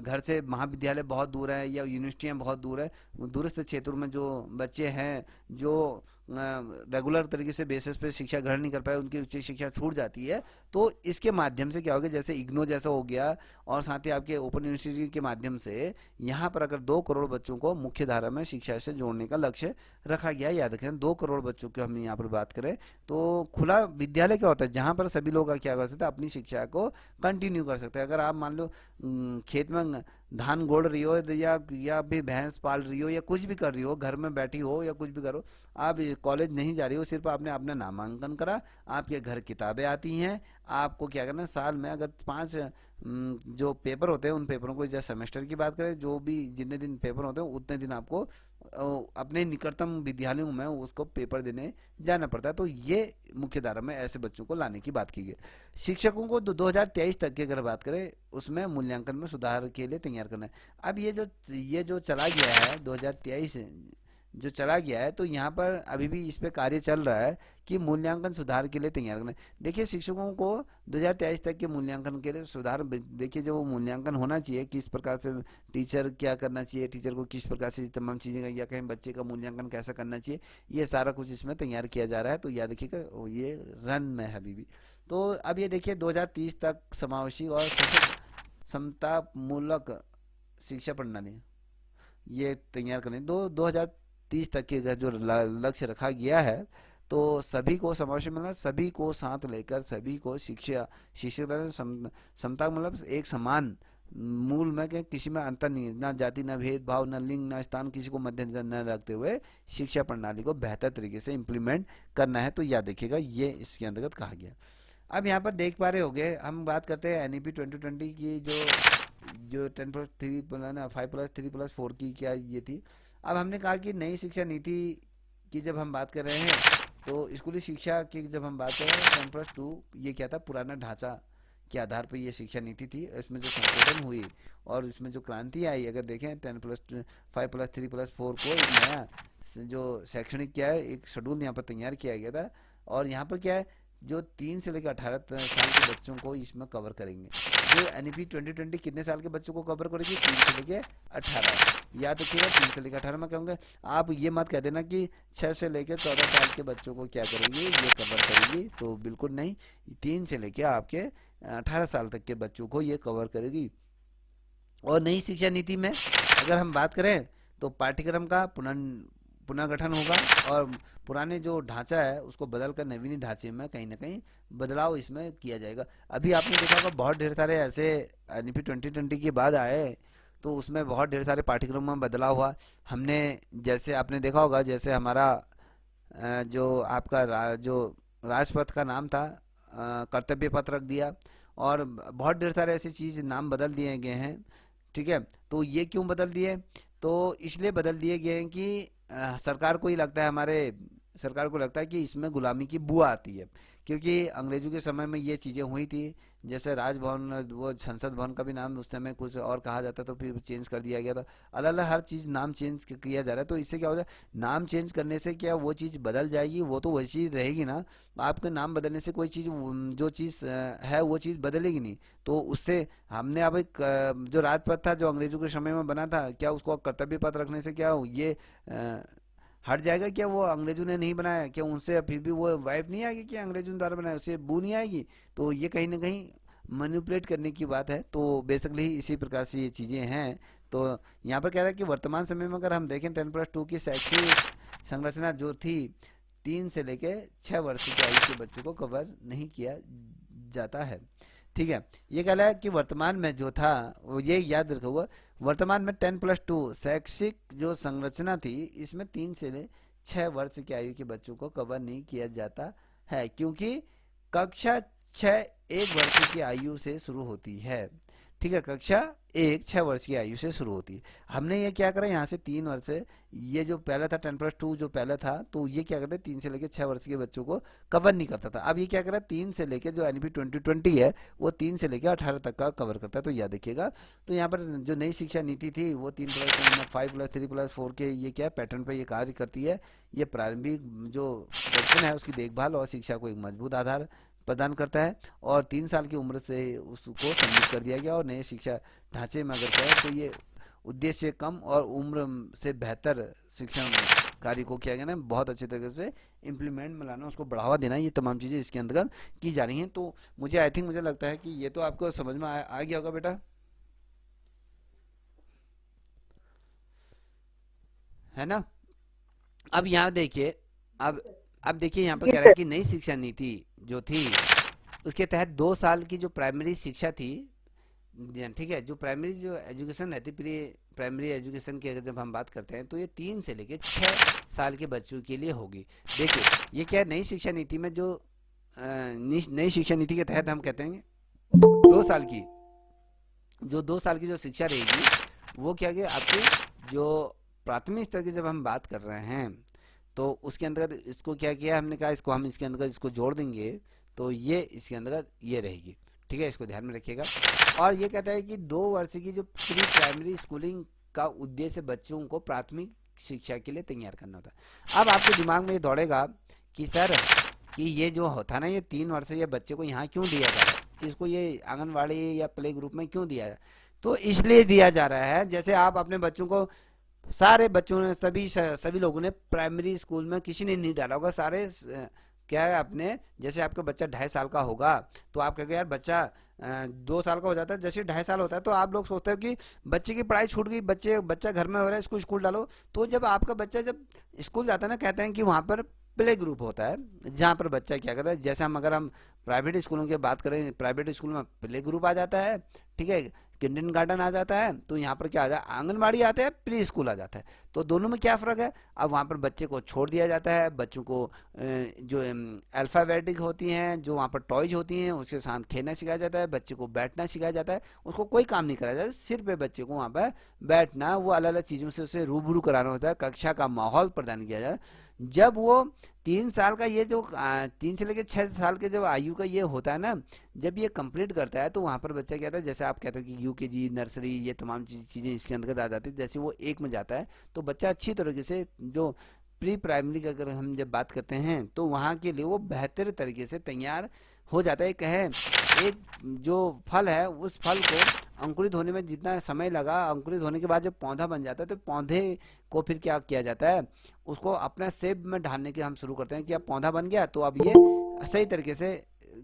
घर से महाविद्यालय बहुत दूर है या यूनिवर्सिटियां बहुत दूर है, दूरस्थ क्षेत्रों में जो बच्चे हैं जो रेगुलर तरीके से बेसिस पे शिक्षा ग्रहण नहीं कर पाए, उनकी उच्च शिक्षा छूट जाती है, तो इसके माध्यम से क्या होगा, जैसे इग्नो जैसा हो गया और साथ ही आपके ओपन यूनिवर्सिटी के माध्यम से यहाँ पर अगर 2 करोड़ बच्चों को मुख्य धारा में शिक्षा से जोड़ने का लक्ष्य रखा गया है। याद रखें 2 करोड़ बच्चों की हम यहाँ पर बात करें तो खुला विद्यालय क्या होता है, जहाँ पर सभी लोग क्या कर सकते हैं, अपनी शिक्षा को कंटिन्यू कर सकते हैं। अगर आप मान लो खेत में धान गोड़ रही हो या भी भैंस पाल रही हो या कुछ भी कर रही हो, घर में बैठी हो या कुछ भी करो, आप कॉलेज नहीं जा रही हो, सिर्फ आपने अपना नामांकन करा, आपके घर किताबें आती हैं, आपको क्या करना है, साल में अगर 5 जो पेपर होते हैं उन पेपरों को, जैसे सेमेस्टर की बात करें, जो भी जितने दिन पेपर होते हैं उतने दिन आपको अपने निकटतम विद्यालयों में उसको पेपर देने जाना पड़ता है। तो ये मुख्य धारा में ऐसे बच्चों को लाने की बात की गई। शिक्षकों को 2023 तक की अगर बात करें उसमें मूल्यांकन में सुधार के लिए तैयार करना है। अब ये जो चला गया है 2023 जो चला गया है, तो यहाँ पर अभी भी इस पे कार्य चल रहा है कि मूल्यांकन सुधार के लिए तैयार करना है। देखिए शिक्षकों को 2023 तक के मूल्यांकन के लिए सुधार, देखिए जो मूल्यांकन होना चाहिए, किस प्रकार से टीचर क्या करना चाहिए, टीचर को किस प्रकार से तमाम चीज़ें, या कहीं बच्चे का मूल्यांकन कैसा करना चाहिए, ये सारा कुछ इसमें तैयार किया जा रहा है। तो याद रखिएगा ये रन में है अभी भी। तो अब ये देखिए 2030 तक समावेशी और समतामूलक शिक्षा प्रणाली ये तैयार करनी। 2030 तक के अगर जो लक्ष्य रखा गया है तो सभी को समावेश मतलब सभी को साथ लेकर सभी को शिक्षा समता मतलब एक समान मूल में के किसी में अंतर नहीं, ना जाति, ना भेदभाव, ना लिंग, ना स्थान, किसी को मद्देनजर न रखते हुए शिक्षा प्रणाली को बेहतर तरीके से इम्प्लीमेंट करना है। तो याद देखिएगा ये इसके अंतर्गत कहा गया। अब यहाँ पर देख पा रहे होंगे, हम बात करते हैं एनईपी 2020 की जो 10+3 5+3+4 की क्या ये थी। अब हमने कहा कि नई शिक्षा नीति की जब हम बात कर रहे हैं तो स्कूली शिक्षा की जब हम बात कर रहे हैं 10+2 ये क्या था, पुराना ढांचा के आधार पर ये शिक्षा नीति थी। इसमें जो संशोधन हुई और इसमें जो क्रांति आई, अगर देखें 5+3+4 को एक नया जो शैक्षणिक क्या है एक शेड्यूल यहाँ पर तैयार किया गया था। और यहाँ पर क्या है, जो 3 से लेकर 18 साल के बच्चों को इसमें कवर करेंगे। जो एनईपी 2020 कितने साल के बच्चों को कवर करेगी, 3 से लेकर 18। याद रखिएगा 3 से लेकर 18 में कहूँगा, आप ये मत कह देना कि 6 से लेकर 14 साल के बच्चों को क्या करेंगे ये कवर करेगी, तो बिल्कुल नहीं, 3 से लेकर आपके 18 साल तक के बच्चों को ये कवर करेगी। और नई शिक्षा नीति में अगर हम बात करें तो पाठ्यक्रम का पुनर्गठन होगा और पुराने जो ढांचा है उसको बदलकर नवीन ढांचे में कहीं ना कहीं बदलाव इसमें किया जाएगा। अभी आपने देखा होगा बहुत ढेर सारे ऐसे एनईपी 2020 के बाद आए, तो उसमें बहुत ढेर सारे पाठ्यक्रमों में बदलाव हुआ। हमने, जैसे आपने देखा होगा, जैसे हमारा जो आपका जो राजपथ का नाम था, कर्तव्य पथ रख दिया, और बहुत ढेर सारे ऐसी चीज नाम बदल दिए गए हैं। ठीक है, तो ये क्यों बदल दिए? तो इसलिए बदल दिए गए हैं कि सरकार को ही लगता है, हमारे सरकार को लगता है कि इसमें गुलामी की बुआ आती है, क्योंकि अंग्रेजों के समय में ये चीज़ें हुई थी। जैसे राजभवन, वो संसद भवन का भी नाम उस समय कुछ और कहा जाता, तो फिर चेंज कर दिया गया था। अलग अलग हर चीज़ नाम चेंज किया जा रहा है, तो इससे क्या हो जाए, नाम चेंज करने से क्या वो चीज़ बदल जाएगी? वो तो वही चीज़ रहेगी ना। आपके नाम बदलने से कोई चीज़, जो चीज़ है वो चीज़ बदलेगी नहीं। तो उससे हमने अब एक जो राजपथ था जो अंग्रेजों के समय में बना था, क्या उसको कर्तव्य पथ रखने से क्या ये अ, हट जाएगा? क्या वो अंग्रेजों ने नहीं बनाया, क्या उनसे फिर भी वो वाइब नहीं आएगी कि अंग्रेजों द्वारा बनाया, उससे बू नहीं आएगी? तो ये कहीं ना कहीं मैनिपुलेट करने की बात है। तो बेसिकली इसी प्रकार से ये चीज़ें हैं। तो यहाँ पर कह रहा है कि वर्तमान समय में अगर हम देखें 10+2 की शैक्षिक संरचना जो थी, 3 से लेके 6 वर्ष की आयु के बच्चों को कवर नहीं किया जाता है। ठीक है, ये कह रहा है कि वर्तमान में जो था, वो ये याद रखोगा, वर्तमान में 10+2 शैक्षिक जो संरचना थी, इसमें 3 से 6 वर्ष की आयु के बच्चों को कवर नहीं किया जाता है, क्योंकि कक्षा 6 1 वर्ष की आयु से शुरू होती है। ठीक है, कक्षा 1 6 वर्ष की आयु से शुरू होती है। हमने ये क्या करा, यहाँ से 3 वर्ष, ये जो पहला था 10+2 जो पहला था, तो ये क्या करते, 3 से लेकर 6 वर्ष के बच्चों को कवर नहीं करता था। अब ये क्या करा, 3 से लेकर, जो एनईपी 2020 है, वो 3 से लेकर 18 तक का कवर करता है। तो याद रखिएगा। तो यहाँ पर जो नई शिक्षा नीति थी, वो 3+5+3+4 के ये क्या पैटर्न पर ये कार्य करती है। ये प्रारंभिक जो बचपन है उसकी देखभाल और शिक्षा को एक मजबूत आधार प्रदान करता है, और 3 साल की उम्र से उसको सम्मिलित कर दिया गया। और नए शिक्षा ढांचे में अगर कहें तो ये उद्देश्य कम और उम्र से बेहतर शिक्षण कार्य को किया गया ना, बहुत अच्छे तरीके से इम्प्लीमेंट में लाना, उसको बढ़ावा देना, ये तमाम चीज़ें इसके अंतर्गत की जा रही हैं। तो मुझे लगता है कि ये तो आपको समझ में आ गया होगा बेटा, है ना? अब यहाँ देखिए, अब अब देखिए यहाँ पर जी कह रहा है सर। कि नई शिक्षा नीति जो थी, उसके तहत 2 साल की जो प्राइमरी शिक्षा थी, ठीक है, जो प्राइमरी जो एजुकेशन रहती, प्री प्राइमरी एजुकेशन की अगर जब हम बात करते हैं, तो ये 3 से लेकर 6 साल के बच्चों के लिए होगी। देखिए, ये क्या है, नई शिक्षा नीति में जो नई शिक्षा नीति के तहत हम कहते हैं 2 साल की, जो 2 साल की जो शिक्षा रहेगी, वो क्या कि आपकी जो प्राथमिक स्तर की जब हम बात कर रहे हैं, तो उसके अंतर्गत इसको क्या किया हमने, कहा इसको हम इसके अंतर्गत इसको जोड़ देंगे, तो ये इसके अंतर्गत ये रहेगी। ठीक है, इसको ध्यान में रखिएगा। और ये कहता है कि 2 वर्ष की जो प्री प्राइमरी स्कूलिंग का उद्देश्य बच्चों को प्राथमिक शिक्षा के लिए तैयार करना होता है। अब आपके दिमाग में ये दौड़ेगा कि सर, कि ये जो होता ना, ये 3 वर्ष ये बच्चे को यहाँ क्यों दिया जा रहा है, इसको ये आंगनवाड़ी या प्ले ग्रुप में क्यों दिया है? तो इसलिए दिया जा रहा है, जैसे आप अपने बच्चों को, सारे बच्चों ने, सभी लोगों ने प्राइमरी स्कूल में किसी ने नहीं डाला होगा, सारे क्या है, अपने जैसे आपका बच्चा 2.5 साल का होगा, तो आप कहोगे यार बच्चा 2 साल का हो जाता है, जैसे 2.5 साल होता है, तो आप लोग सोचते हो कि बच्चे की पढ़ाई छूट गई, बच्चा घर में हो रहा है, इसको स्कूल डालो। तो जब आपका बच्चा जब स्कूल जाता है ना, कहते हैं कि वहाँ पर प्ले ग्रुप होता है, जहाँ पर बच्चा क्या करता है, जैसे हम प्राइवेट स्कूलों की बात करें, प्राइवेट स्कूल में प्ले ग्रुप आ जाता है, ठीक है, किंडरगार्टन आ जाता है, तो यहाँ पर क्या आ जाता है, आंगनबाड़ी आता है, प्री स्कूल आ जाता है। तो दोनों में क्या फ़र्क है? अब वहाँ पर बच्चे को छोड़ दिया जाता है, बच्चों को जो अल्फ़ाबेटिक होती हैं, जो वहाँ पर टॉयज होती हैं, उसके साथ खेलना सिखाया जाता है, बच्चे को बैठना सिखाया जाता है, उसको कोई काम नहीं कराया जाता, सिर्फ बच्चे को वहाँ पर बैठना, वो अलग अलग चीज़ों से उसे रूबरू कराना होता है, कक्षा का माहौल प्रदान किया जाता है। जब वो 3 साल का, ये जो 3 से लेकर 6 साल के जब आयु का ये होता है ना, जब ये कंप्लीट करता है, तो वहाँ पर बच्चा क्या था, जैसे आप कहते हो कि यूकेजी, नर्सरी, ये तमाम चीज़ें इसके अंतर्गत आ जाती है। जैसे वो 1 में जाता है, तो बच्चा अच्छी तरीके से, जो प्री प्राइमरी की अगर हम जब बात करते हैं, तो वहाँ के लिए वो बेहतर तरीके से तैयार हो जाता है। कहे, एक जो फल है, उस फल को अंकुरित होने में जितना समय लगा, अंकुरित होने के बाद जब पौधा बन जाता है, तो पौधे को फिर क्या किया जाता है, उसको अपना शेप में ढालने के हम शुरू करते हैं कि अब पौधा बन गया, तो अब ये सही तरीके से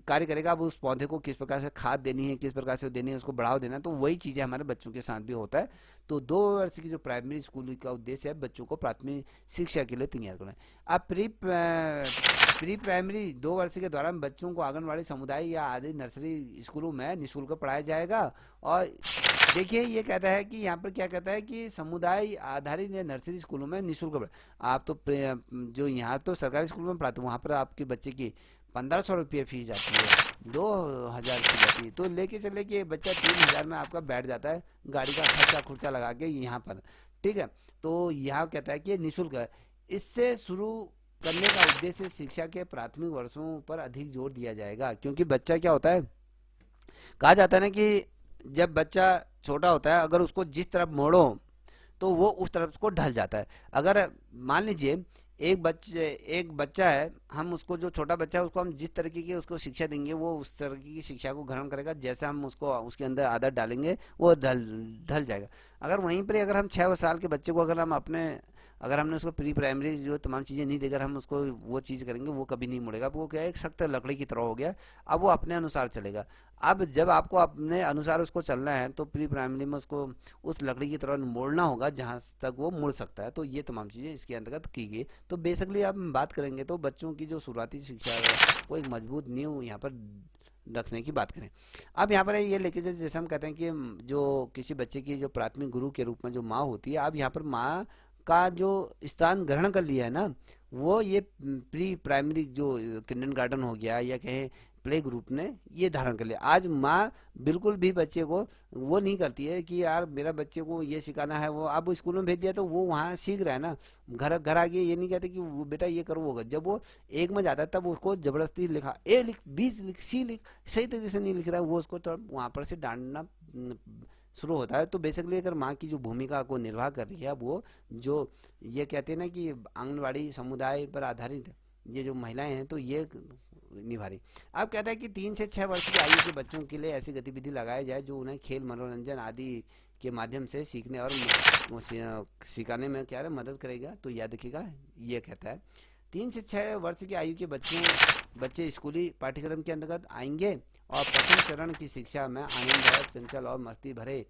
कार्य करेगा। अब उस पौधे को किस प्रकार से खाद देनी है, किस प्रकार से देनी है, उसको बढ़ावा देना है, तो वही चीज़ें हमारे बच्चों के साथ भी होता है। तो 2 वर्ष की जो प्राइमरी स्कूल का उद्देश्य है, बच्चों को प्राथमिक शिक्षा के लिए तैयार करना है। अब प्री प्राइमरी 2 वर्ष के दौरान बच्चों को आंगनवाड़ी, समुदाय या आदि नर्सरी स्कूलों में निःशुल्क पढ़ाया जाएगा, और देखिए ये कहता है कि यहाँ पर क्या कहता है कि समुदाय आधारित या नर्सरी स्कूलों में निःशुल्क आप तो जो यहाँ तो सरकारी स्कूल में पढ़ाते हैं वहाँ पर आपके बच्चे की 1500 रुपये फीस जाती है, 2000 की जाती है, तो लेके चले कि बच्चा 3000 में आपका बैठ जाता है गाड़ी का खर्चा खुर्चा लगा के यहाँ पर। ठीक है, तो यहाँ कहता है कि ये निःशुल्क है। इससे शुरू करने का उद्देश्य शिक्षा के प्राथमिक वर्षों पर अधिक जोर दिया जाएगा, क्योंकि बच्चा क्या होता है, कहा जाता है ना कि जब बच्चा छोटा होता है अगर उसको जिस तरफ मोड़ो तो वो उस तरफ को ढल जाता है। अगर मान लीजिए एक बच्चा है, हम उसको जो छोटा बच्चा है उसको हम जिस तरीके की उसको शिक्षा देंगे वो उस तरीके की शिक्षा को ग्रहण करेगा, जैसे हम उसको उसके अंदर आदत डालेंगे वो ढल ढल जाएगा। अगर वहीं पर अगर हम 6 साल के बच्चे को अगर हमने उसको प्री प्राइमरी जो तमाम चीज़ें नहीं देकर हम उसको वो चीज़ करेंगे वो कभी नहीं मुड़ेगा। वो क्या है, एक सख्त लकड़ी की तरह हो गया, अब वो अपने अनुसार चलेगा। अब जब आपको अपने अनुसार उसको चलना है तो प्री प्राइमरी में उसको उस लकड़ी की तरह मोड़ना होगा जहाँ तक वो मुड़ सकता है। तो ये तमाम चीज़ें इसके अंतर्गत की गई। तो बेसिकली अब हम बात करेंगे तो बच्चों की जो शुरुआती शिक्षा है वो एक मजबूत नींव यहाँ पर रखने की बात करें। अब यहाँ पर ये लेके जैसे हम कहते हैं कि जो किसी बच्चे की जो प्राथमिक गुरु के रूप में जो माँ होती है, अब यहाँ पर माँ का जो स्थान ग्रहण कर लिया है ना, वो ये प्री प्राइमरी जो किंडरगार्टन हो गया या कहें प्ले ग्रुप ने ये धारण कर लिया। आज माँ बिल्कुल भी बच्चे को वो नहीं करती है कि यार मेरा बच्चे को ये सिखाना है, वो अब स्कूल में भेज दिया तो वो वहाँ सीख रहा है ना, घर घर आके ये नहीं कहते कि वो बेटा ये करो वो कर। जब वो एक में जाता है तब उसको जबरदस्ती लिखा ए लिख, बी लिख, सी लिख, सही तरीके से नहीं लिख रहा है वो उसको तो वहाँ पर से डांटना शुरू होता है। तो बेसिकली अगर माँ की जो भूमिका को निर्वाह कर रही है वो जो ये कहते हैं ना कि आंगनवाड़ी समुदाय पर आधारित ये जो महिलाएं हैं तो ये निभा रही। अब कहता है कि 3 से 6 वर्ष की आयु के बच्चों के लिए ऐसी गतिविधि लगाई जाए जो उन्हें खेल मनोरंजन आदि के माध्यम से सीखने और सिखाने में क्या है मदद करेगा। तो याद रखिएगा ये कहता है 3 से 6 वर्ष की आयु के बच्चे स्कूली पाठ्यक्रम के अंतर्गत आएंगे और प्रथम चरण की शिक्षा में आनंददायक, चंचल और मस्ती भरे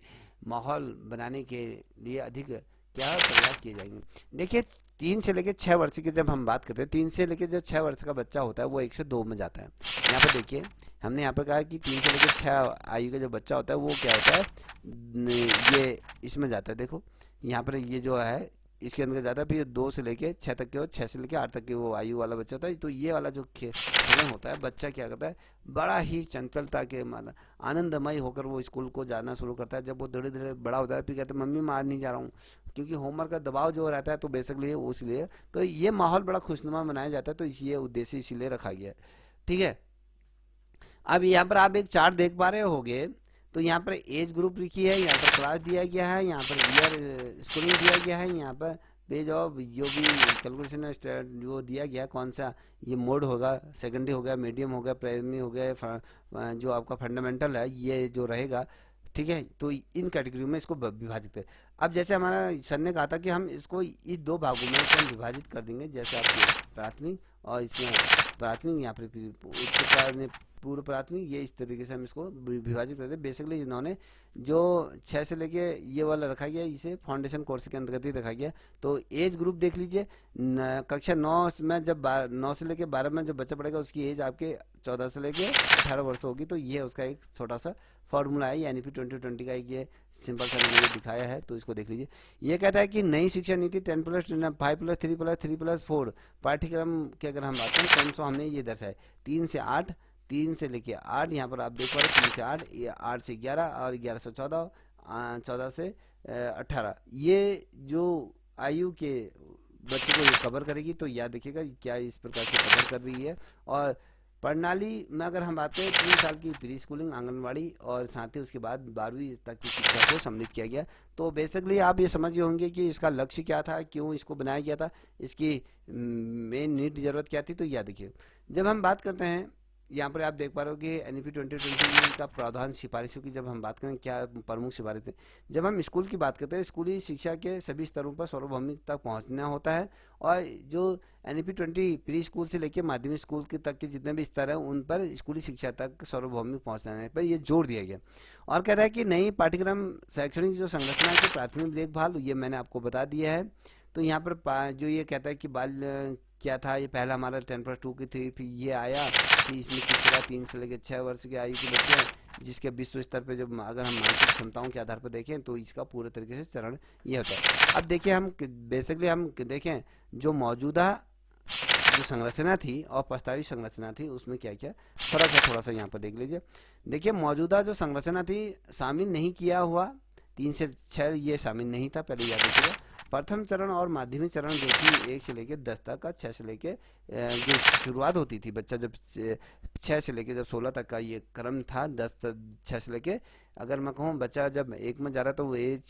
माहौल बनाने के लिए अधिक क्या प्रयास किए जाएंगे। देखिए 3 से लेकर 6 वर्ष की जब हम बात करते हैं, 3 से लेकर जो 6 वर्ष का बच्चा होता है वो 1 से 2 में जाता है। यहाँ पर देखिए हमने यहाँ पर कहा कि 3 से लेकर 6 आयु का जो बच्चा होता है वो क्या होता है, ये इसमें जाता है। देखो यहाँ पर ये जो है इसके अंदर जाता है, फिर 2 से लेके 6 तक के हो, 6 से लेके 8 तक के वो आयु वाला बच्चा होता है। तो ये वाला जो खेलन होता है बच्चा क्या करता है, बड़ा ही चंचलता के मतलब आनंदमय होकर वो स्कूल को जाना शुरू करता है। जब वो धीरे धीरे बड़ा होता है फिर कहता है मम्मी मैं आज नहीं जा रहा हूँ, क्योंकि होमवर्क का दबाव जो रहता है तो बेसिकली उसलिए तो ये माहौल बड़ा खुशनुमा बनाया जाता है। तो ये उद्देश्य इसीलिए रखा गया है। ठीक है, अब यहाँ पर आप एक चार्ट देख पा रहे होगे, तो यहाँ पर एज ग्रुप लिखी है, यहाँ पर क्लास दिया गया है, यहाँ पर ईयर स्कूलिंग दिया गया है, यहाँ पर पेज ऑफ जो भी कैलकुलेशन वो दिया गया कौन सा ये मोड होगा, सेकेंडरी हो गया, मीडियम हो गया, प्राइमरी हो गया, जो आपका फंडामेंटल है ये जो रहेगा। ठीक है, तो इन कैटेगरी में इसको विभाजित है। अब जैसे हमारा सर ने कहा था कि हम इसको इस 2 भागों में इसको हम विभाजित कर देंगे, जैसे आपके प्राथमिक और इसमें प्राथमिक यहाँ पर पूर्व प्राथमिक, ये इस तरीके से हम इसको विभाजित करते हैं। बेसिकली इन्होंने जो 6 से लेके ये वाला रखा गया इसे फाउंडेशन कोर्स के अंतर्गत ही रखा गया। तो एज ग्रुप देख लीजिए, कक्षा 9 में जब 9 से लेके 12 में जो बच्चा पढ़ेगा उसकी एज आपके 14 से लेके 18 वर्ष होगी। तो ये उसका एक छोटा सा फॉर्मूला है, यानी फिर 2020 का एक ये सिंपल सा मैंने दिखाया है, तो इसको देख लीजिए। ये कहता है कि नई शिक्षा नीति 10+5+3+3+4 पाठ्यक्रम की अगर हम बात करें कौन सा हमने ये दर्शाया 3 से लेके 8, यहाँ पर आप देख पा रहे 3 से 8, 8 से 11 और 11 से 14, 14 से 18, ये जो आयु के बच्चे को ये कवर करेगी। तो याद रखिएगा क्या इस प्रकार से कवर कर रही है। और प्रणाली में अगर हम बात करें 3 साल की प्री स्कूलिंग आंगनवाड़ी और साथ ही उसके बाद 12वीं तक की शिक्षा को सम्मिलित किया गया। तो बेसिकली आप ये समझ गए होंगे कि इसका लक्ष्य क्या था, क्यों इसको बनाया गया था, इसकी मेन नीड जरूरत क्या थी। तो याद देखिए जब हम बात करते हैं यहाँ पर आप देख पा रहे हो कि एनईपी 2020 का प्रावधान सिफारिशों की जब हम बात करें क्या प्रमुख सिफारिश थे। जब हम स्कूल की बात करते हैं स्कूली शिक्षा के सभी स्तरों पर सार्वभौमिक तक पहुँचना होता है, और जो एनईपी 20 प्री स्कूल से लेकर माध्यमिक स्कूल के तक के जितने भी स्तर हैं उन पर स्कूली शिक्षा तक सार्वभौमिक पहुँचने पर ये जोर दिया गया। और कह रहा है कि नई पाठ्यक्रम शैक्षणिक जो संरचना की प्राथमिक देखभाल ये मैंने आपको बता दिया है। तो यहाँ पर जो ये कहता है कि बाल क्या था, ये पहला हमारा 10+2 की थी, फिर ये आया कि इसमें किस तरह 3 से लेकर 6 वर्ष की आयु के बच्चे जिसके विश्व स्तर पे जब अगर हम मानसिक क्षमताओं के आधार पर देखें तो इसका पूरे तरीके से चरण ये होता है। अब देखिए हम बेसिकली हम देखें जो मौजूदा जो संरचना थी और प्रस्तावित संरचना थी उसमें क्या क्या फर्क है, थोड़ा सा यहाँ पर देख लीजिए। देखिए मौजूदा जो संरचना थी शामिल नहीं किया हुआ 3 से 6 ये शामिल नहीं था, पहले याद रखिएगा। प्रथम चरण और माध्यमिक चरण जो थी 1 से लेके 10 तक का, 6 से लेके जो शुरुआत होती थी बच्चा जब 6 से लेके जब 16 तक का ये क्रम था, 6 से लेके अगर मैं कहूँ बच्चा जब 1 में जा रहा था वो एज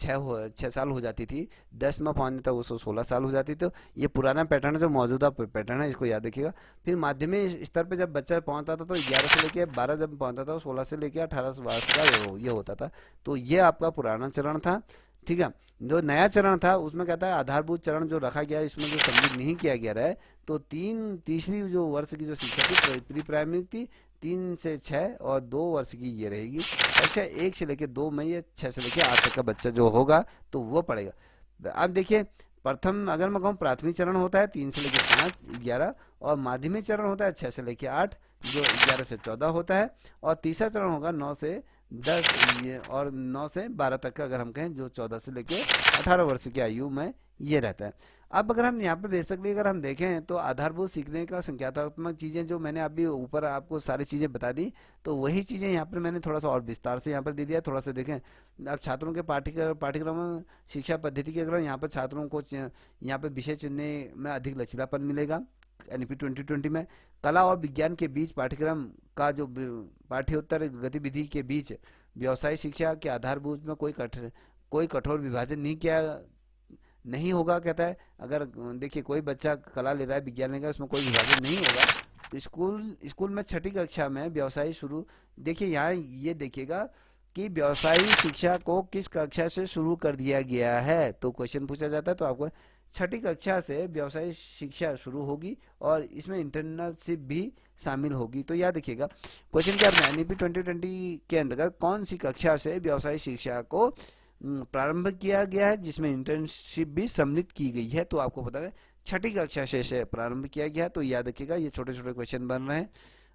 6 साल हो जाती थी, 10 में पहुँचने तक वो 16 साल हो जाती। तो ये पुराना पैटर्न है जो मौजूदा पैटर्न है, इसको याद रखिएगा। फिर माध्यमिक स्तर पे जब बच्चा पहुँचता था तो 11 से लेके 12 जब पहुँचता था, 16 से लेके 18 वर्ष का ये होता था। तो ये आपका पुराना चरण था, ठीक है। जो नया चरण था उसमें कहता है आधारभूत चरण जो रखा गया इसमें जो सम्मिलित नहीं किया गया है, तो तीसरी जो वर्ष की जो शिक्षा थी प्री प्राइमरी थी, 3 से 6 और 2 वर्ष की ये रहेगी। अच्छा 1 से लेके 2 में ये 6 से लेके 8 तक का बच्चा जो होगा तो वो पढ़ेगा। अब देखिए प्रथम अगर मैं कहूँ प्राथमिक चरण होता है 3 से लेके 5 11, और माध्यमिक चरण होता है 6 से लेके 8 जो 11 से 14 होता है, और तीसरा चरण होगा 9 से 10 ये और 9 से 12 तक का अगर हम कहें जो 14 से लेके 18 वर्ष की आयु में ये रहता है। अब अगर हम यहाँ पे बेसिकली अगर हम देखें तो आधारभूत सीखने का संज्ञानात्मक चीज़ें जो मैंने अभी ऊपर आपको सारी चीज़ें बता दी, तो वही चीज़ें यहाँ पर मैंने थोड़ा सा और विस्तार से यहाँ पर दे दिया। थोड़ा सा देखें अब छात्रों के पाठ्यक्रम शिक्षा पद्धति के अगर यहाँ पर छात्रों को यहाँ पे विषय चुनने में अधिक लचीलापन मिलेगा। एनईपी 2020 में कला और विज्ञान के बीच पाठ्यक्रम का जो पाठ्योत्तर गतिविधि के बीच व्यवसाय शिक्षा के आधारभूत में कोई कठोर विभाजन नहीं होगा कहता है। अगर देखिए कोई बच्चा कला ले रहा है विज्ञान ले रहा है उसमें कोई विभाजन नहीं होगा। तो स्कूल में 6ठी कक्षा में व्यवसाय शुरू, देखिए यहाँ ये देखिएगा कि व्यवसायिक शिक्षा को किस कक्षा से शुरू कर दिया गया है, तो क्वेश्चन पूछा जाता है तो आपको 6ठी कक्षा से व्यवसायिक शिक्षा शुरू होगी और इसमें इंटर्नशिप भी शामिल होगी। तो याद रखिएगा क्वेश्चन क्या है एनईपी 2020 के अंतर्गत कौन सी कक्षा से व्यवसायिक शिक्षा को प्रारंभ किया गया है जिसमें इंटर्नशिप भी सम्मिलित की गई है, तो आपको पता है 6ठी कक्षा से प्रारंभ किया गया है। तो याद रखिएगा ये छोटे छोटे क्वेश्चन बन रहे हैं।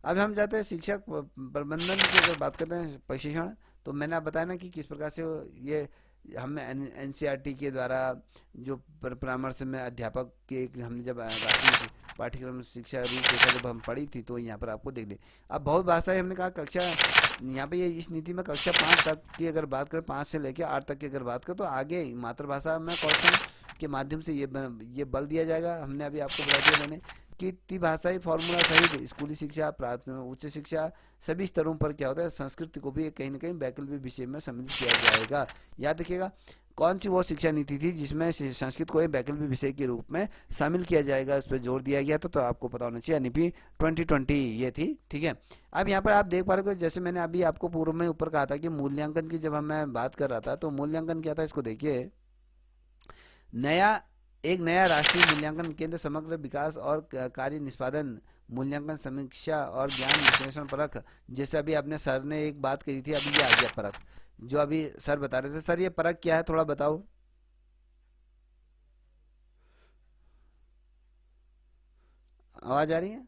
अब हम जाते हैं शिक्षक प्रबंधन की अगर बात करते हैं प्रशिक्षण, तो मैंने आप बताया ना कि किस प्रकार से ये हमने एनसीईआरटी के द्वारा जो परामर्श में अध्यापक के हमने जब राष्ट्रीय पाठ्यक्रम शिक्षा रूपरेखा जब हम पढ़ी थी तो यहाँ पर आपको देख ले। अब बहुत भाषाएं हमने कहा कक्षा यहाँ पे ये इस नीति में कक्षा 5 तक की अगर बात करें 5 से लेकर 8 तक की अगर बात करें तो आगे मातृभाषा में कौशल के माध्यम से ये बल दिया जाएगा। हमने अभी आपको बता दिया मैंने कि त्रिभाषाई फॉर्मूला सहित स्कूली शिक्षा प्राथमिक उच्च शिक्षा सभी स्तरों पर क्या होता है संस्कृत को भी कहीं ना कहीं वैकल्पिक विषय में सम्मिलित किया जाएगा। याद रखिएगा कौन सी वो शिक्षा नीति थी जिसमें संस्कृत को एक वैकल्पिक विषय के रूप में शामिल किया जाएगा, उस पर जोर दिया गया था। तो आपको पता होना चाहिए एनईपी 2020 ये थी, ठीक है। अब यहाँ पर आप देख पा रहे हो जैसे मैंने अभी आपको पूर्व में ऊपर कहा था कि मूल्यांकन की जब मैं बात कर रहा था तो मूल्यांकन क्या था, इसको देखिए एक नया राष्ट्रीय मूल्यांकन केंद्र समग्र विकास और कार्य निष्पादन मूल्यांकन समीक्षा और ज्ञान विश्लेषण परख, जैसे अभी आपने सर ने एक बात कही थी अभी ये आ गया परख जो अभी सर बता रहे थे। सर ये परख क्या है थोड़ा बताओ। आवाज आ रही है?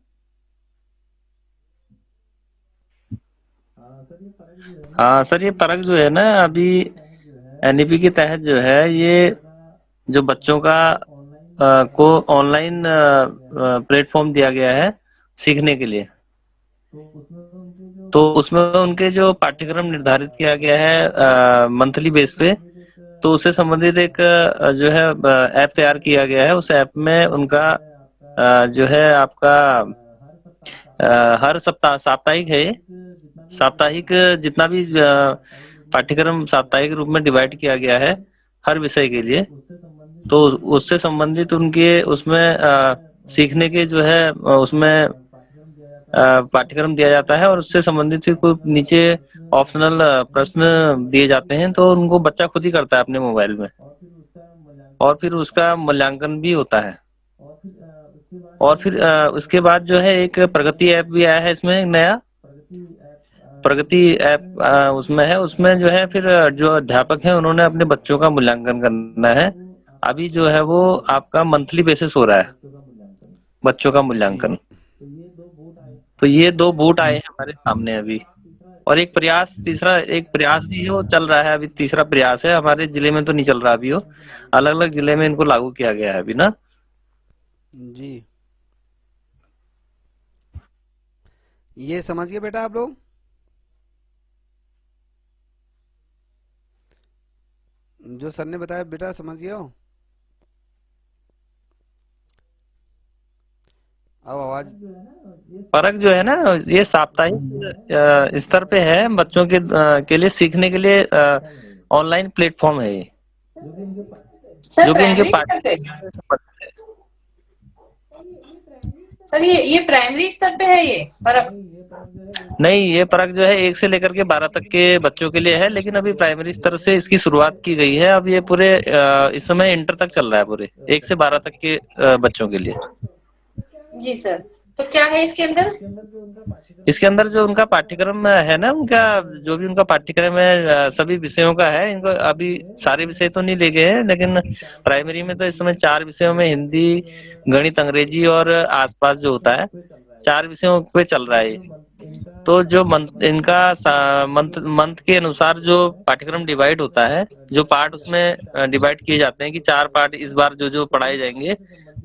हाँ सर, ये परख जो है ना अभी एनईपी के तहत जो है ये जो बच्चों का को ऑनलाइन प्लेटफॉर्म दिया गया है सीखने के लिए, तो उसमें उनके जो पाठ्यक्रम निर्धारित किया गया है मंथली बेस पे, तो उससे संबंधित एक जो है ऐप तैयार किया गया है। उस ऐप में उनका जो है आपका हर सप्ताह साप्ताहिक है, साप्ताहिक जितना भी पाठ्यक्रम साप्ताहिक रूप में डिवाइड किया गया है हर विषय के लिए, तो उससे संबंधित उनके उसमें सीखने के जो है उसमें पाठ्यक्रम दिया जाता है और उससे संबंधित कोई नीचे ऑप्शनल प्रश्न दिए जाते हैं, तो उनको बच्चा खुद ही करता है अपने मोबाइल में और फिर उसका मूल्यांकन भी होता है। और फिर उसके बाद जो है एक प्रगति ऐप भी आया है, इसमें नया प्रगति ऐप उसमें है। उसमें जो है फिर जो अध्यापक हैं उन्होंने अपने बच्चों का मूल्यांकन करना है। अभी जो है वो आपका मंथली बेसिस हो रहा है बच्चों का जी मूल्यांकन। तो ये 2 बूट आए हैं हमारे सामने अभी। और एक प्रयास भी है वो चल रहा है, अभी तीसरा प्रयास है। हमारे जिले में तो नहीं चल रहा अभी वो, अलग अलग जिले में इनको लागू किया गया है अभी ना। जी, ये समझ गए बेटा आप लोग? जो सर ने बताया बेटा समझ गए हो? अब आवाज। फर्क जो है ना, ये साप्ताहिक स्तर पे है, बच्चों के लिए सीखने के लिए ऑनलाइन प्लेटफॉर्म है ये, सर जो कि उनके प्राइमरी स्तर पे, पाठ्यक्रम से संबंधित है। सर ये प्राइमरी स्तर पे है ये पर। नहीं, ये परख जो है 1 से लेकर के 12 तक के बच्चों के लिए है, लेकिन अभी प्राइमरी स्तर से इसकी शुरुआत की गई है। अब ये पूरे इस समय इंटर तक चल रहा है, पूरे 1 से 12 तक के बच्चों के लिए। जी सर, तो क्या है इसके अंदर? इसके अंदर जो उनका पाठ्यक्रम है ना, उनका जो भी उनका पाठ्यक्रम है सभी विषयों का है। इनको अभी सारे विषय तो नहीं ले गए हैं, लेकिन प्राइमरी में तो इस समय 4 विषयों में हिंदी, गणित, अंग्रेजी और आसपास जो होता है, 4 विषयों पे चल रहा है ये। तो जो इनका मंथ के अनुसार जो पाठ्यक्रम डिवाइड होता है, जो पार्ट उसमें डिवाइड किए जाते हैं कि 4 पार्ट इस बार जो जो पढ़ाए जाएंगे,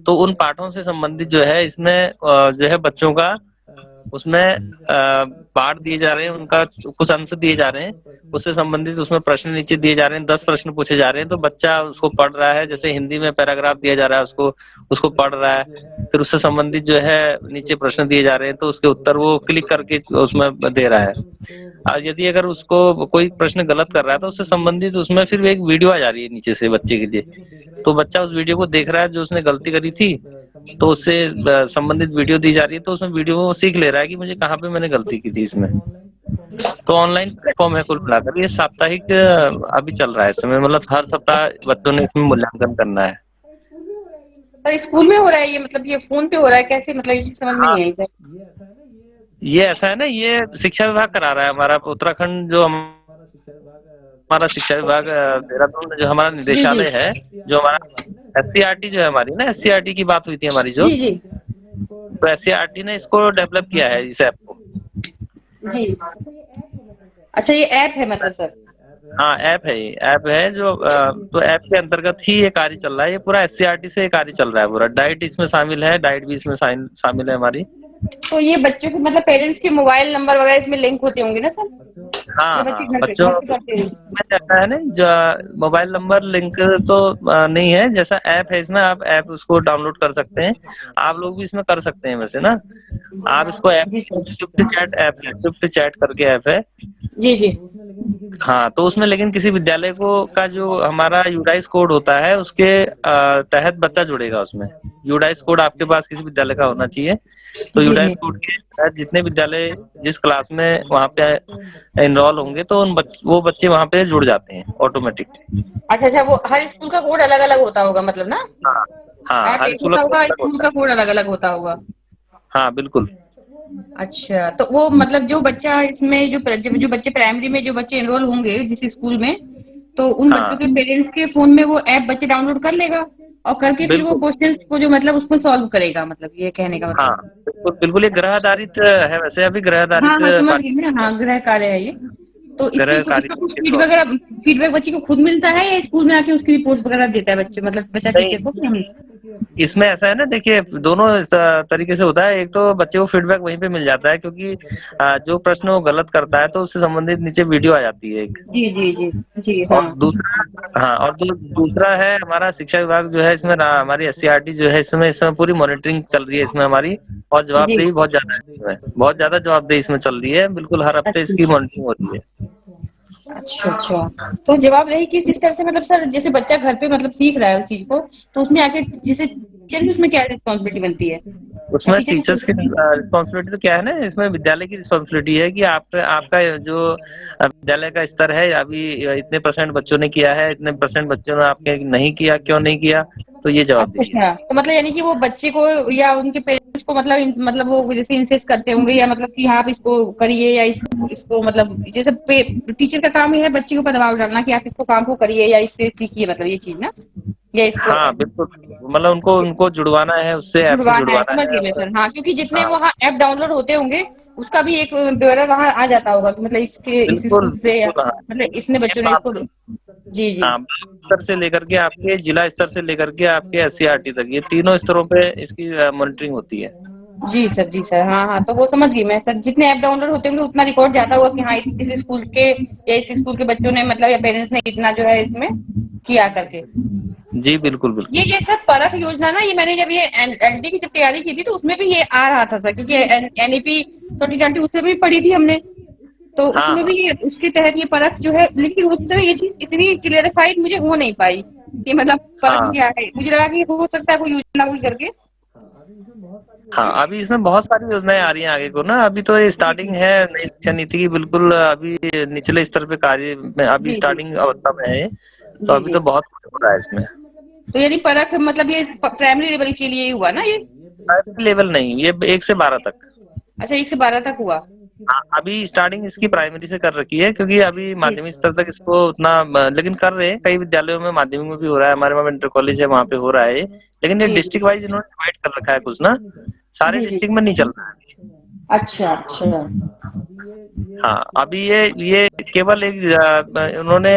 तो उन पाठों से संबंधित जो है इसमें जो है बच्चों का उसमें पाठ दिए जा रहे हैं, उनका कुछ अंश दिए जा रहे हैं, उससे संबंधित उसमें प्रश्न नीचे दिए जा रहे हैं, 10 प्रश्न पूछे जा रहे हैं। तो बच्चा उसको पढ़ रहा है, जैसे हिंदी में पैराग्राफ दिया जा रहा है उसको उसको पढ़ रहा है, फिर उससे संबंधित जो है नीचे प्रश्न दिए जा रहे हैं, तो उसके उत्तर वो क्लिक करके उसमें दे रहा है। और यदि अगर उसको कोई प्रश्न गलत कर रहा है तो उससे संबंधित उसमें फिर एक वीडियो आ जा रही है नीचे से बच्चे के लिए, तो बच्चा उस वीडियो को देख रहा है जो उसने गलती करी थी, तो उससे संबंधित वीडियो दी जा रही है, तो उसमें वीडियो में वो सीख ले रहा है कि मुझे कहाँ पे मैंने गलती की थी इसमें। तो ऑनलाइन प्लेटफॉर्म है कुल मिलाकर, ये साप्ताहिक अभी चल रहा है इस समय, मतलब हर सप्ताह बच्चों ने इसमें मूल्यांकन करना है। सर स्कूल में हो रहा है ये, मतलब ये फोन पे हो रहा है कैसे, मतलब इसी समझ में हाँ, नहीं आई सर। ये ऐसा है ना, ये शिक्षा विभाग करा रहा है हमारा उत्तराखंड, जो हमारा शिक्षा विभाग देहरादून में जो हमारा जी जी निदेशालय है, जो हमारा एससीईआरटी जो है हमारी ना, एससीईआरटी की बात हुई थी हमारी जो, जी जी तो एससीईआरटी ने इसको डेवलप किया है इस ऐप को। जी। अच्छा ये ऐप है मतलब सर? हाँ, ऐप है, ये ऐप है जो तो ऐप के अंतर्गत ही ये कार्य चल रहा है, ये पूरा एससीईआरटी से ये कार्य चल रहा है पूरा। डाइट इसमें शामिल है, डाइट भी इसमें शामिल है हमारी। तो ये बच्चों के मतलब पेरेंट्स के मोबाइल नंबर वगैरह इसमें लिंक होते होंगे ना सर? हाँ ये बच्चे हाँ, बच्चों घर पे करते हैं। में ऐसा है ना, जो मोबाइल नंबर लिंक तो नहीं है, जैसा ऐप है इसमें आप ऐप उसको डाउनलोड कर सकते हैं। आप लोग भी इसमें कर सकते हैं वैसे ना, आप इसको ऐप, जी सर। स्विफ्ट चैट ऐप है, स्विफ्ट चैट करके ऐप है। जी जी। हाँ, तो उसमें लेकिन किसी विद्यालय को का जो हमारा यूडाइस कोड होता है उसके तहत बच्चा जुड़ेगा उसमें। यूडाइस कोड आपके पास किसी विद्यालय का होना चाहिए, तो जी यूडाइस जी। कोड के तहत जितने विद्यालय जिस क्लास में वहाँ पे एनरोल होंगे, तो वो बच्चे वहाँ पे जुड़ जाते हैं ऑटोमेटिकली। अच्छा अच्छा, वो हर स्कूल का कोड अलग अलग होता होगा मतलब ना? हाँ हाँ, ऐप हर एक स्कूल होता का होगा, अलग स्कूल होता का है। कोड अलग अलग होता होगा। हाँ बिल्कुल। अच्छा, तो वो मतलब जो बच्चा इसमें जो बच्चे प्राइमरी में जो बच्चे एनरोल होंगे जिस स्कूल में, तो उन बच्चों हाँ के पेरेंट्स के फोन में वो ऐप बच्चे डाउनलोड कर लेगा और करके फिर वो बिल्कुल। क्वेश्चंस को जो मतलब उसको सॉल्व करेगा, मतलब ये कहने का हाँ मतलब। बिल्कुल बिल्कुल, ये ग्रह आधारित है वैसे, अभी ग्रह हाँ आधारित हाँ समझ गई मैं, हाँ गृह कार्य है ये। तो इसकी ग्रह कार्य इसका कुछ के तौर फीडबैक पे। वगैरह, फीडबैक बच्चे को खुद मिलता है या स्कूल में आके उसकी रिपोर्ट वगैरह देता है बच्चे, मतलब बच्चा नहीं, टीचर को कि हम? इसमें ऐसा है ना, देखिए दोनों इस तरीके से होता है। एक तो बच्चे को फीडबैक वहीं पे मिल जाता है, क्योंकि जो प्रश्न वो गलत करता है तो उससे संबंधित नीचे वीडियो आ जाती है एक। जी जी जी जी और हाँ। दूसरा, हाँ, और जो दूसरा है हमारा शिक्षा विभाग जो है, इसमें हमारी एससीईआरटी जो है इस समय पूरी मॉनिटरिंग चल रही है इसमें हमारी, और जी। जवाबदेही बहुत ज्यादा है इसमें, बहुत ज्यादा जवाबदेही इसमें चल रही है, बिल्कुल हर हफ्ते अच्छा इसकी मॉनिटरिंग होती है। अच्छा अच्छा। तो जवाबदेही किस इस तरह से, मतलब सर जैसे बच्चा घर पे मतलब सीख रहा है उस चीज को, तो उसमें आके जैसे टीचर की उसमें क्या रिस्पॉन्सिबिलिटी बनती है या उसमें टीचर को? टीचर्स की रिस्पॉन्सिबिलिटी तो क्या है ना, इसमें विद्यालय की रिस्पॉन्सिबिलिटी है कि आप आपका जो विद्यालय का स्तर है, अभी इतने परसेंट बच्चों ने किया है, इतने परसेंट बच्चों ने आपके नहीं किया, क्यों नहीं किया, तो ये अच्छा जवाबदेही है। अच्छा, तो मतलब यानी कि वो बच्चे को या उनके पेरेंट्स को मतलब मतलब वो जैसे इंसिस्ट करते होंगे या मतलब कि हाँ आप इसको करिए या इसको मतलब जैसे टीचर का काम ही है बच्चे के ऊपर दबाव डालना कि आप इसको काम को करिए या इससे सीखिए, मतलब ये चीज ना, या इसको हाँ बिल्कुल, मतलब उनको उनको जुड़वाना है, उससे ऐप से जुड़वाना है। जुड़वाना समझ है गई मैं और सर, हाँ क्योंकि जितने हाँ वहाँ ऐप डाउनलोड होते होंगे उसका भी एक ब्यौरा वहां आ जाता होगा कि मतलब इसके इस बिल्कुल स्कूल से या बिल्कुल। हाँ, मतलब इसने ये बच्चों ने बात इसको। जी जी। हाँ, ब्लॉक स्तर से लेकर के आपके जिला स्तर से लेकर के आपके SC RT तक, ये तीनों स्तरों पे इसकी मॉनिटरिंग होती है। जी सर, जी सर, हाँ हाँ, तो वो समझ गई मैं सर, जितने ऐप डाउनलोड होते होंगे उतना रिकॉर्ड जाता होगा कि हाँ इस स्कूल के या इस स्कूल के बच्चों ने मतलब या पेरेंट्स ने इतना जो है इसमें किया करके। जी बिल्कुल ये बिल्कुल। ये सर परख योजना ना, ये मैंने जब ये एलडी की जब तैयारी की थी तो उसमें भी ये आ रहा था सर, क्योंकि एनईपी 2020 उसमें भी पढ़ी थी हमने, तो हाँ उसमें हाँ भी उसके तहत ये परख जो है, लेकिन उस समय ये चीज इतनी क्लियरिफाइड मुझे हो नहीं पाई कि मतलब परख हाँ क्या है, मुझे लगा कि हो सकता है कोई योजना कोई करके। हाँ, अभी इसमें बहुत सारी योजनाएं आ रही हैं आगे को ना। अभी तो ये स्टार्टिंग है नई शिक्षा नीति की, बिल्कुल अभी निचले स्तर पे कार्य में अभी जी जी स्टार्टिंग अवस्था में है ये। तो जी अभी जी। तो बहुत कुछ हो रहा है इसमें। तो यानी परख मतलब ये प्राइमरी लेवल के लिए ही हुआ ना ये? प्राइमरी लेवल नहीं, ये 1 से 12 तक। अच्छा, 1 से 12 तक हुआ। हाँ, अभी स्टार्टिंग इसकी प्राइमरी से कर रखी है, क्योंकि अभी जी माध्यमिक स्तर तक इसको उतना लेकिन कर रहे हैं कई विद्यालयों में, माध्यमिक में भी हो रहा है, हमारे वहाँ इंटर कॉलेज है वहाँ पे हो रहा है ये। लेकिन ये जी जी डिस्ट्रिक्ट वाइज इन्होंने डिवाइड कर रखा है कुछ ना, सारे जी जी। डिस्ट्रिक्ट में नहीं चल रहा है। अच्छा अच्छा। हाँ, अभी ये केवल एक उन्होंने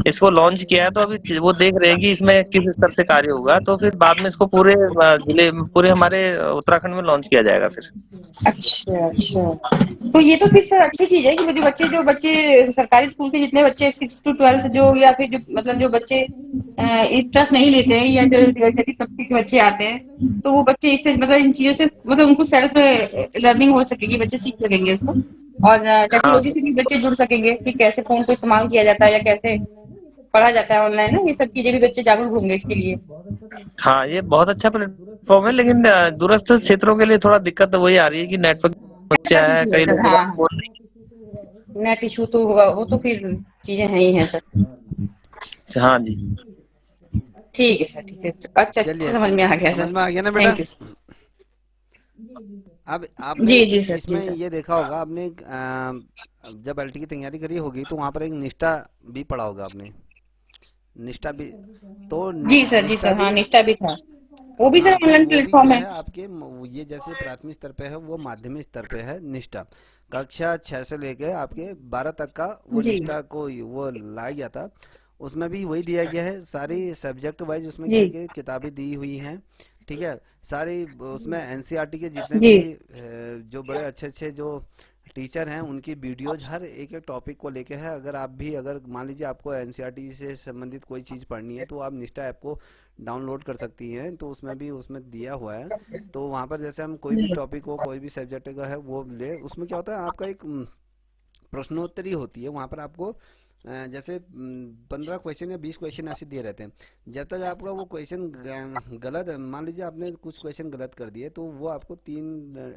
इसको लॉन्च किया है, तो अभी वो देख रहे हैं कि इसमें किस स्तर से कार्य होगा, तो फिर बाद में इसको पूरे जिले पूरे हमारे उत्तराखंड में लॉन्च किया जाएगा फिर। अच्छा अच्छा। तो ये तो फिर सर अच्छी चीज है कि जो बच्चे सरकारी स्कूल के जितने बच्चे 6 to 12 जो, या फिर जो मतलब जो बच्चे इंटरेस्ट नहीं लेते हैं या जो गरीब तबके के बच्चे आते हैं, तो वो बच्चे इससे मतलब इन चीजों से मतलब उनको सेल्फ लर्निंग हो सकेगी, बच्चे सीख सकेंगे उसको, और हाँ टेक्नोलॉजी से भी बच्चे जुड़ सकेंगे कि कैसे फोन को इस्तेमाल किया जाता है या कैसे पढ़ा जाता है ऑनलाइन ना, ये सब चीजें भी बच्चे जागरूक होंगे इसके लिए। हाँ, ये बहुत अच्छा प्लेटफॉर्म है, लेकिन दूरस्थ क्षेत्रों के लिए थोड़ा दिक्कत तो वही आ रही है कि नेटवर्क की समस्या है, कई लोगों का हाँ, फोन नहीं। नेट इशू तो होगा, वो तो फिर चीजें हैं ही हैं सर। हाँ जी। ठीक है सर, ठीक है, अच्छा अच्छे से चलिए, समझ में आ गया समझ सर। में आ गया ना बेटा? Thank you sir. अब आपने जी जी सर, जी इसमें सर। ये देखा होगा आपने, जब एलटी की तैयारी करी होगी तो वहाँ पर एक निष्ठा भी पढ़ा होगा आपने। निष्ठा भी, तो जी निष्ठा सर, हाँ भी, निष्ठा भी था, वो भी सर हाँ, तो ऑनलाइन वो भी प्लेटफॉर्म क्या है। है आपके ये जैसे प्राथमिक स्तर पे है, वो माध्यमिक स्तर पे है निष्ठा। कक्षा 6 से लेके आपके 12 तक का वो जी निष्ठा को वो लाया गया था। उसमें भी वही दिया गया है, सारी सब्जेक्ट वाइज उसमें क्या जी है कि किताबें दी हुई हैं। ठीक है, सारी उसमें एनसीईआरटी के जितने जी भी जो बड़े अच्छे अच्छे जो टीचर हैं उनकी वीडियोज हर एक एक टॉपिक को लेके है। अगर आप भी, अगर मान लीजिए आपको एनसीईआरटी से संबंधित कोई चीज़ पढ़नी है तो आप निष्ठा ऐप को डाउनलोड कर सकती हैं, तो उसमें भी उसमें दिया हुआ है। तो वहाँ पर जैसे हम कोई भी टॉपिक हो, कोई भी सब्जेक्ट का है वो ले, उसमें क्या होता है आपका एक प्रश्नोत्तरी होती है। वहाँ पर आपको जैसे 15 क्वेश्चन या 20 क्वेश्चन ऐसे दिए रहते हैं। जब तक आपका वो क्वेश्चन गलत है, मान लीजिए आपने कुछ क्वेश्चन गलत कर दिए, तो वो आपको 3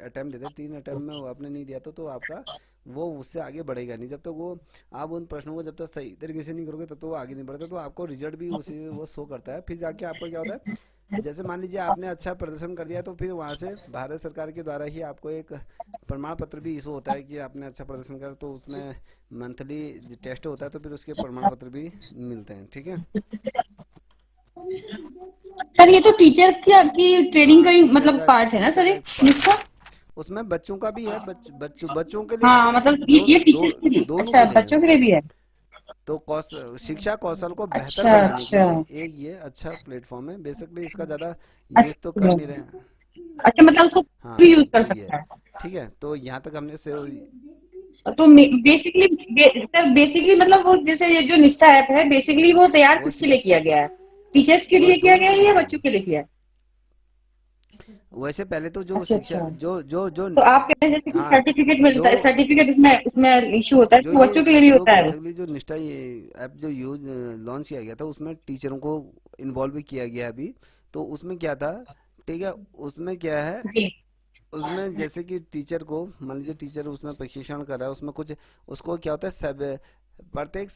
अटेम्प्ट देते हैं। 3 अटेम्प्ट में वो आपने नहीं दिया तो आपका वो उससे आगे बढ़ेगा नहीं। जब तक वो आप उन प्रश्नों को जब तक सही तरीके से नहीं करोगे तब तक वो आगे नहीं बढ़ता। तो आपको रिजल्ट भी उसी वो शो करता है। फिर जाके आपका क्या होता है, जैसे मान लीजिए आपने अच्छा प्रदर्शन कर दिया तो फिर वहाँ से भारत सरकार के द्वारा ही आपको एक प्रमाण पत्र भी इशू होता है कि आपने अच्छा प्रदर्शन करा। तो उसमें मंथली टेस्ट होता है, तो फिर उसके प्रमाण पत्र भी मिलते हैं। ठीक है। सर, ये तो टीचर की ट्रेनिंग हाँ, का ही टीचर मतलब का पार्ट है ना टीचर सर का ये, एक पार्ट है। जिसका। उसमें बच्चों का भी है, बच्चों के लिए भी हाँ है, मतलब दो ये दो टीचर के लिए, दोनों अच्छा के लिए है। बच्चों के लिए भी है। तो शिक्षा कौशल को बेहतर अच्छा बनाने के अच्छा। लिए एक ये अच्छा प्लेटफॉर्म है। बेसिकली इसका ज़्यादा यूज़ तो कर अच्छा नहीं रहे हैं। अच्छा, मतलब उसको हाँ, भी यूज कर तो ये सकता है। है। ठीक है, तो यहाँ तक हमने से तो बेसिकली सर, बेसिकली मतलब वो जैसे ये जो निष्ठा ऐप है, बेसिकली वो तैयार वो किसके लिए किया गया है? टीचर्स के वो लिए किया दोनों गया के है या लिए है। बच्चों के लिए किया है? वैसे पहले तो जो अच्छा शिक्षा अच्छा। जो तो आप कह रहे थे कि हाँ, सर्टिफिकेट जो मिलता है, सर्टिफिकेट उसमें उसमें इशू होता है, जो तो ये बच्चों के लिए भी जो होता है वो? बेसिकली जो निष्ठा ये ऐप जो यूज लॉन्च किया गया था, उसमें टीचरों को इन्वॉल्व भी किया गया है अभी। तो उसमें क्या था, ठीक है, उसमें क्या है, जी उसमें जैसे कि टीचर को, मान लीजिए टीचर उसमें प्रशिक्षण कर रहा है, उसमें कुछ उसको क्या होता है, सब प्रत्येक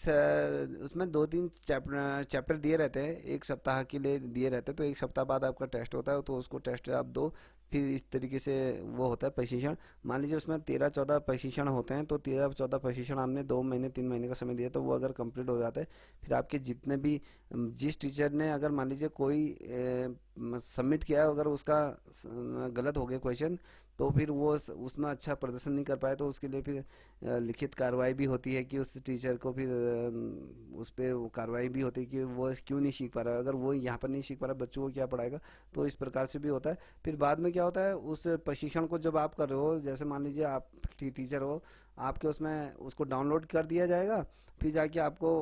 उसमें 2-3 चैप्टर चैप्टर दिए रहते हैं, 1 सप्ताह के लिए दिए रहते हैं। तो 1 सप्ताह बाद आपका टेस्ट होता है, तो उसको टेस्ट आप दो। फिर इस तरीके से वो होता है प्रशिक्षण। मान लीजिए उसमें 13-14 प्रशिक्षण होते हैं, तो 13-14 प्रशिक्षण आपने 2 महीने 3 महीने का समय दिया, तो वो अगर कंप्लीट हो जाता है, फिर आपके जितने भी जिस टीचर ने अगर मान लीजिए कोई सबमिट किया है, अगर उसका गलत हो गया क्वेश्चन, तो फिर वो उसमें अच्छा प्रदर्शन नहीं कर पाए तो उसके लिए फिर लिखित कार्रवाई भी होती है कि उस टीचर को फिर उस पे वो कार्रवाई भी होती है कि वो क्यों नहीं सीख पा रहा है। अगर वो यहाँ पर नहीं सीख पा रहा बच्चों को क्या पढ़ाएगा। तो इस प्रकार से भी होता है। फिर बाद में क्या होता है उस प्रशिक्षण को जब आप कर रहे हो, जैसे मान लीजिए आप टीचर हो, आपके उसमें उसको डाउनलोड कर दिया जाएगा। फिर जाके आपको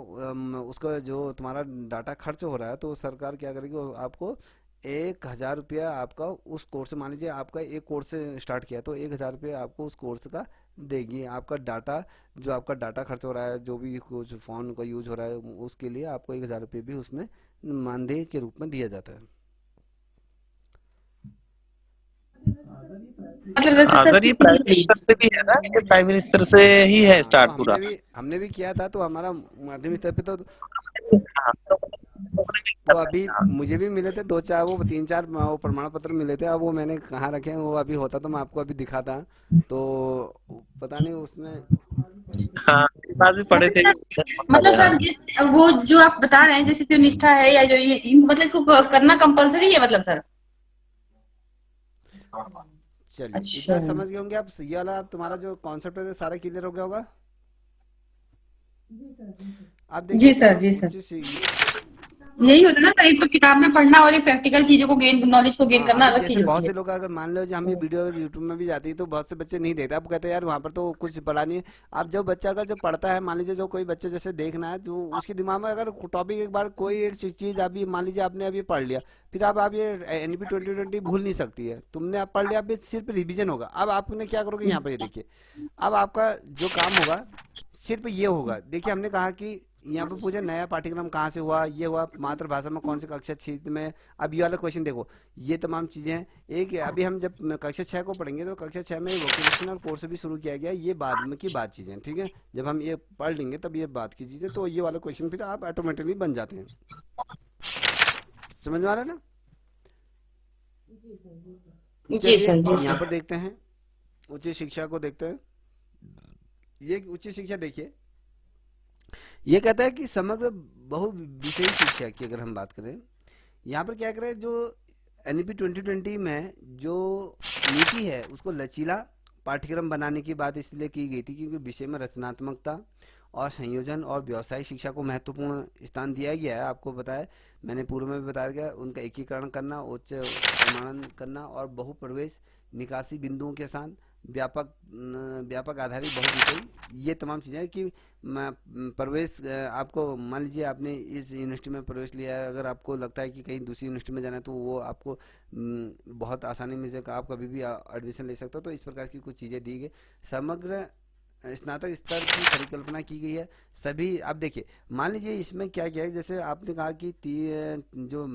उसका जो तुम्हारा डाटा खर्च हो रहा है तो सरकार क्या करेगी, वो आपको 1,000 रुपया आपका उस कोर्स से, मान लीजिए आपका एक कोर्स से स्टार्ट किया तो 1,000 रुपया आपको उस कोर्स का देगी। आपका डाटा, जो आपका डाटा खर्च हो रहा है, जो भी कुछ फ़ोन का यूज हो रहा है, उसके लिए आपको 1,000 रुपये भी उसमें मानदेय के रूप में दिया जाता है। मतलब जैसे हाँ सर सर, ये किसी प्राइमरी भी स्तर से भी है ना, ये प्राइमरी स्तर से ही है हाँ, तो स्टार्ट पूरा। हमने भी किया था तो हमारा माध्यमिक स्तर पे हाँ, तो अभी मुझे भी मिले थे दो चार, वो तीन चार वो प्रमाण पत्र मिले थे। अब वो मैंने कहाँ रखे हैं, वो अभी होता तो मैं आपको अभी दिखाता। तो पता नहीं उसमें। हाँ, मेरे पास भी पढ़े थे। मतलब हाँ, सर वो जो आप बता रहे हैं जैसे जो निष्ठा है या जो ये मतलब इसको करना कंपलसरी है मतलब सर। चलिए, अच्छा। इतना समझ गए होंगे आप। ये वाला आप तुम्हारा जो कॉन्सेप्ट है सारा क्लियर हो गया होगा। आप देखिए जी जो सर, जी सर। उच्च यही होता है ना सर, एक तो किताब में पढ़ना और एक प्रैक्टिकल चीजों को गेन नॉलेज को गेन हाँ, करना अभी अलग जैसे चीज बहुत होती से है। लोग अगर मान लो जो हम ये वीडियो यूट्यूब में भी जाती है तो बहुत से बच्चे नहीं देखते। आप कहते हैं यार वहाँ पर तो कुछ पढ़ा नहीं है। आप जो बच्चा अगर जो पढ़ता है, मान लीजिए जो कोई बच्चे जैसे देखना है तो उसके दिमाग में अगर टॉपिक एक बार कोई एक चीज अभी मान लीजिए आपने अभी पढ़ लिया, फिर आप ये NP 2020 भूल नहीं सकती है। तुमने आप पढ़ लिया, अब ये सिर्फ रिविजन होगा। अब आपने क्या करोगे, यहाँ पर ये देखिए। अब आपका जो काम होगा सिर्फ ये होगा। देखिए हमने कहा कि यहाँ पे पूछा नया पाठ्यक्रम कहाँ से हुआ, ये हुआ मातृभाषा में कौन से कक्षा 6 में। अब ये वाला क्वेश्चन देखो, ये तमाम चीजें हैं। एक अभी हम जब कक्षा 6 को पढ़ेंगे तो कक्षा 6 में वोकेशनल कोर्स भी शुरू किया गया है। ये बाद में की बात चीजें हैं, ठीक है। जब हम ये पढ़ लेंगे तब ये बात की चीजें, तो ये वाला क्वेश्चन फिर आप ऑटोमेटिकली बन जाते हैं। समझ में आ रहा है ना। जी चलिए सर, जी यहाँ सर। पर देखते हैं, उच्च शिक्षा को देखते हैं। ये उच्च शिक्षा देखिए, ये कहता है कि समग्र बहु विषयी शिक्षा की अगर हम बात करें, यहाँ पर क्या करें, जो NEP 2020 में जो नीति है उसको लचीला पाठ्यक्रम बनाने की बात इसलिए की गई थी क्योंकि विषय में रचनात्मकता और संयोजन और व्यवसायिक शिक्षा को महत्वपूर्ण स्थान दिया गया है। आपको बताया, मैंने पूर्व में भी बताया गया, उनका एकीकरण करना, उच्च प्रमाणन करना और बहुप्रवेश निकासी बिंदुओं के साथ व्यापक आधारित बहुविषयी, ये तमाम चीज़ें हैं कि प्रवेश आपको मान लीजिए आपने इस यूनिवर्सिटी में प्रवेश लिया है, अगर आपको लगता है कि कहीं दूसरी यूनिवर्सिटी में जाना है तो वो आपको बहुत आसानी में से आप कभी भी एडमिशन ले सकते हो। तो इस प्रकार की कुछ चीज़ें दी गई। समग्र स्नातक स्तर की परिकल्पना की गई है। सभी आप देखिए, मान लीजिए इसमें क्या क्या है, जैसे आपने कहा कि जो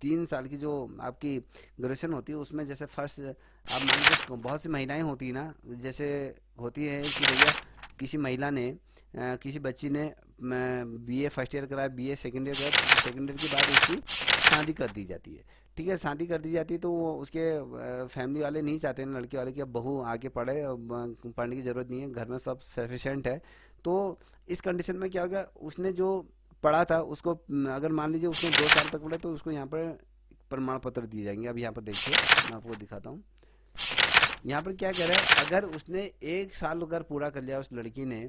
3 साल की जो आपकी ग्रेजुएशन होती है उसमें जैसे फर्स्ट, आप मान लीजिए बहुत सी महिलाएं होती है ना, जैसे होती है कि भैया किसी महिला ने किसी बच्ची ने BA फर्स्ट ईयर कराया, BA सेकेंड ईयर कराया, सेकेंड ईयर के बाद उसकी शादी कर दी जाती है। ठीक है, शादी कर दी जाती है तो वो उसके फैमिली वाले नहीं चाहते हैं लड़के वाले कि अब बहू आगे पढ़े, अब पढ़ने की ज़रूरत नहीं है, घर में सब सफिशेंट है। तो इस कंडीशन में क्या हो गया, उसने जो पढ़ा था उसको अगर मान लीजिए उसने 2 साल तक पढ़ा तो उसको यहाँ पर प्रमाण पत्र दिए जाएंगे। अब यहाँ पर देखिए मैं आपको दिखाता हूँ। यहाँ पर क्या कह रहा है, अगर उसने 1 साल अगर पूरा कर लिया उस लड़की ने,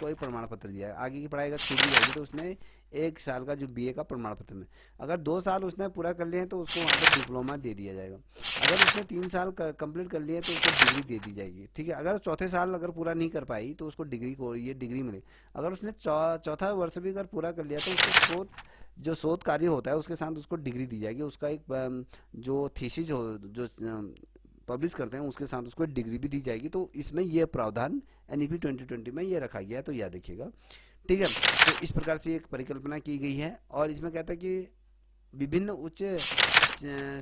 कोई प्रमाण पत्र दिया है, आगे की पढ़ाई अगर छूट जाएगी तो उसने 1 साल का जो BA का प्रमाण पत्र में, अगर 2 साल उसने पूरा कर लिए हैं तो उसको वहाँ पर डिप्लोमा दे दिया जाएगा। अगर उसने 3 साल कंप्लीट कर लिए तो उसको डिग्री दे दी जाएगी। ठीक है, अगर चौथे साल अगर पूरा नहीं कर पाई तो उसको डिग्री को ये डिग्री मिलेगी। अगर उसने चौथा वर्ष भी अगर पूरा कर लिया तो उसको जो शोध कार्य होता है उसके साथ उसको डिग्री दी जाएगी। उसका एक जो थीसिस हो जो पब्लिश करते हैं उसके साथ उसको डिग्री भी दी जाएगी। तो इसमें ये प्रावधान NEP 2020 में ये रखा गया है, तो याद रखिएगा। ठीक है, तो इस प्रकार से एक परिकल्पना की गई है। और इसमें कहता है कि विभिन्न उच्च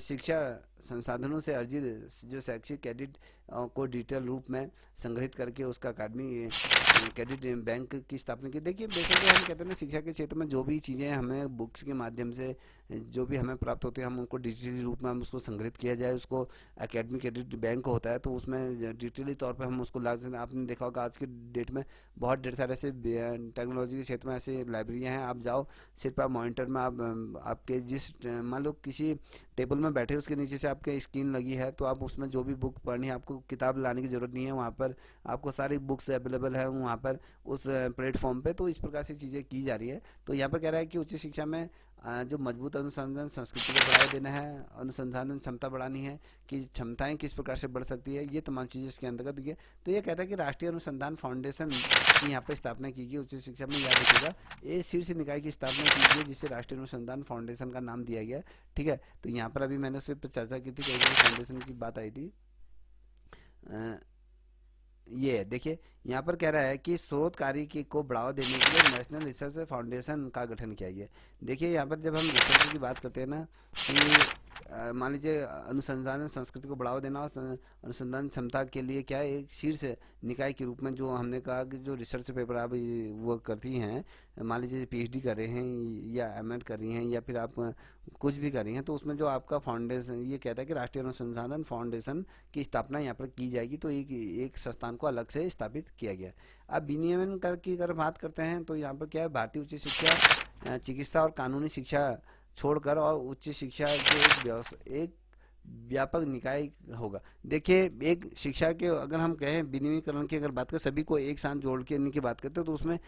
शिक्षा संसाधनों से अर्जित जो शैक्षिक क्रेडिट को डिजिटल रूप में संग्रहित करके उसका अकादमी क्रेडिट बैंक की स्थापना की। देखिए बेसिकली हम कहते हैं ना, शिक्षा के क्षेत्र में जो भी चीज़ें हमें बुक्स के माध्यम से जो भी हमें प्राप्त होते हैं हम उनको डिजिटली रूप में हम उसको संग्रहित किया जाए। उसको एकेडमिक क्रेडिट बैंक होता है तो उसमें डिजिटली तौर पर हम उसको ला सकते हैं। आपने देखा होगा आज के डेट में बहुत ढेर सारे ऐसे टेक्नोलॉजी के क्षेत्र में ऐसे लाइब्रेरियाँ हैं। आप जाओ, सिर्फ आप मॉनिटर में आप आपके जिस मान लो किसी टेबल में बैठे उसके नीचे से आपके स्क्रीन लगी है, तो आप उसमें जो भी बुक पढ़नी है, आपको किताब लाने की ज़रूरत नहीं है, वहाँ पर आपको सारी बुक्स अवेलेबल है वहाँ पर उस प्लेटफॉर्म पे। तो इस प्रकार से चीज़ें की जा रही है। तो यहाँ पर कह रहा है कि उच्च शिक्षा में जो मजबूत अनुसंधान संस्कृति को बढ़ावा देना है, अनुसंधान क्षमता बढ़ानी है, कि क्षमताएं किस प्रकार से बढ़ सकती है, ये तमाम चीज़ें इसके अंतर्गत ये। तो ये कहता है कि राष्ट्रीय अनुसंधान फाउंडेशन की यहाँ पर स्थापना की गई उच्च शिक्षा में, याद रखिएगा ये शीर्ष निकाय की स्थापना की गई जिसे राष्ट्रीय अनुसंधान फाउंडेशन का नाम दिया गया। ठीक है, तो यहाँ पर अभी मैंने सिर्फ चर्चा की थी, कई फाउंडेशन की बात आई थी। अ, ये देखिए यहाँ पर कह रहा है कि शोध कार्य को बढ़ावा देने के लिए नेशनल रिसर्च फाउंडेशन का गठन किया गया है। देखिए यहाँ पर जब हम रिसर्च की बात करते हैं ना, कि मान लीजिए अनुसंधान संस्कृति को बढ़ावा देना और अनुसंधान क्षमता के लिए क्या है, एक शीर्ष निकाय के रूप में जो हमने कहा कि जो रिसर्च पेपर आप वो करती हैं, मान लीजिए पीएचडी कर रहे हैं या एमएड कर रही हैं या फिर आप कुछ भी कर रही हैं, तो उसमें जो आपका फाउंडेशन ये कहता है कि राष्ट्रीय अनुसंधान फाउंडेशन की स्थापना यहाँ पर की जाएगी। तो एक संस्थान को अलग से स्थापित किया गया। अब विनियमन कर की अगर बात करते हैं तो यहाँ पर क्या है, भारतीय उच्च शिक्षा चिकित्सा और कानूनी शिक्षा छोड़कर और उच्च शिक्षा के एक व्यापक निकाय होगा। देखिए एक शिक्षा के अगर हम कहें विनियमीकरण की अगर बात करें, सभी को एक साथ जोड़ के की बात करते हैं, तो उसमें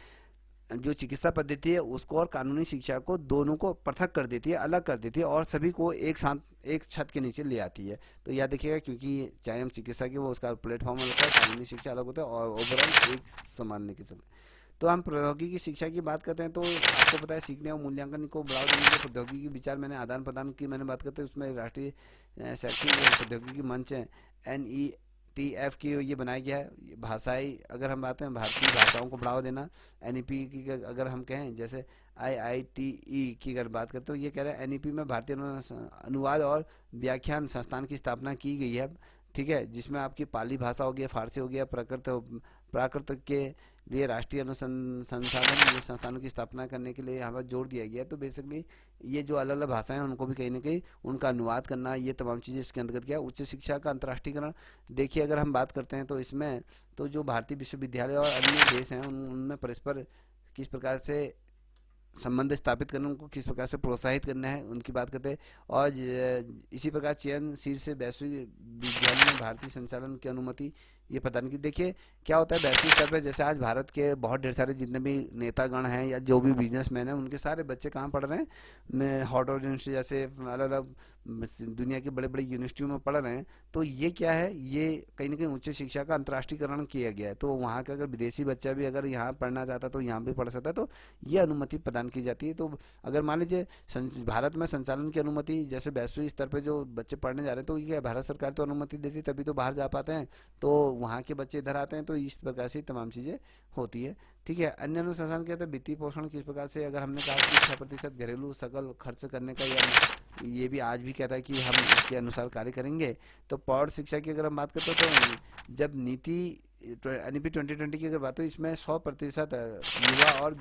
जो चिकित्सा पद्धति है उसको और कानूनी शिक्षा को दोनों को पृथक कर देती है, अलग कर देती है और सभी को एक साथ एक छत के नीचे ले आती है। तो याद देखिएगा, क्योंकि चाहे हम चिकित्सा की वो उसका प्लेटफॉर्म अलग होता है, कानूनी शिक्षा अलग होता है और ओवरऑल एक समान लेके चलते हैं। तो हम प्रौद्योगिकी शिक्षा की बात करते हैं, तो आपको पता है सीखने और मूल्यांकन को बढ़ावा देने के प्रौद्योगिकी विचार मैंने आदान प्रदान की मैंने बात करते हैं, उसमें राष्ट्रीय शैक्षिक प्रौद्योगिकी मंच NETF की ये बनाया गया है। भाषाई अगर हम बात करें, भारतीय भाषाओं को बढ़ावा देना, NEP की अगर हम कहें, जैसे IITE की अगर बात करते हो, ये कह रहा है NEP में भारतीय अनुवाद और व्याख्यान संस्थान की स्थापना की गई है। ठीक है, जिसमें आपकी पाली भाषा हो गया, फारसी हो गया, प्राकृत के लिए राष्ट्रीय अनुसंधान संस्थानों की स्थापना करने के लिए यहाँ पर जोर दिया गया है। तो बेसिकली ये जो अलग अलग भाषाएं हैं उनको भी कहीं ना कहीं उनका अनुवाद करना, ये तमाम चीज़ें इसके अंतर्गत क्या है। उच्च शिक्षा का अंतर्राष्ट्रीयकरण, देखिए अगर हम बात करते हैं तो इसमें तो जो भारतीय विश्वविद्यालय और अन्य देश हैं उनमें परस्पर किस प्रकार से संबंध स्थापित करना, उनको किस प्रकार से प्रोत्साहित करना है उनकी बात करते हैं। और इसी प्रकार चयन शीर्ष वैश्विक विद्यालय में भारतीय संचालन की अनुमति, ये पता नहीं कि देखिए क्या होता है वैश्विक स्तर पर। जैसे आज भारत के बहुत ढेर सारे जितने भी नेतागण हैं या जो भी बिजनेसमैन हैं, उनके सारे बच्चे कहाँ पढ़ रहे हैं, मैं हार्वर्ड यूनिवर्सिटी जैसे अलग अलग दुनिया की बड़े बड़े यूनिवर्सिटियों में पढ़ रहे हैं। तो ये क्या है, ये कहीं ना कहीं उच्च शिक्षा का अंतर्राष्ट्रीयकरण किया गया है। तो वहाँ का अगर विदेशी बच्चा भी अगर यहाँ पढ़ना चाहता है तो यहाँ भी पढ़ सकता है, तो ये अनुमति प्रदान की जाती है। तो अगर मान लीजिए भारत में संचालन की अनुमति, जैसे वैश्विक स्तर पर जो बच्चे पढ़ने जा रहे हैं, तो ये भारत सरकार तो अनुमति देती है, तभी तो बाहर जा पाते हैं, तो वहाँ के बच्चे इधर आते हैं। तो इस प्रकार से तमाम चीज़ें होती है। ठीक है, अन्य अनुसंधान कहते हैं वित्तीय पोषण किस प्रकार से, अगर हमने कहा कि 6% घरेलू सकल खर्च करने का, या ये भी आज भी कहता है कि हम इसके अनुसार कार्य करेंगे। तो प्रौढ़ शिक्षा की अगर हम बात करते हैं, तो जब नीति NEP 2020 की अगर बात हो, इसमें 100% युवा और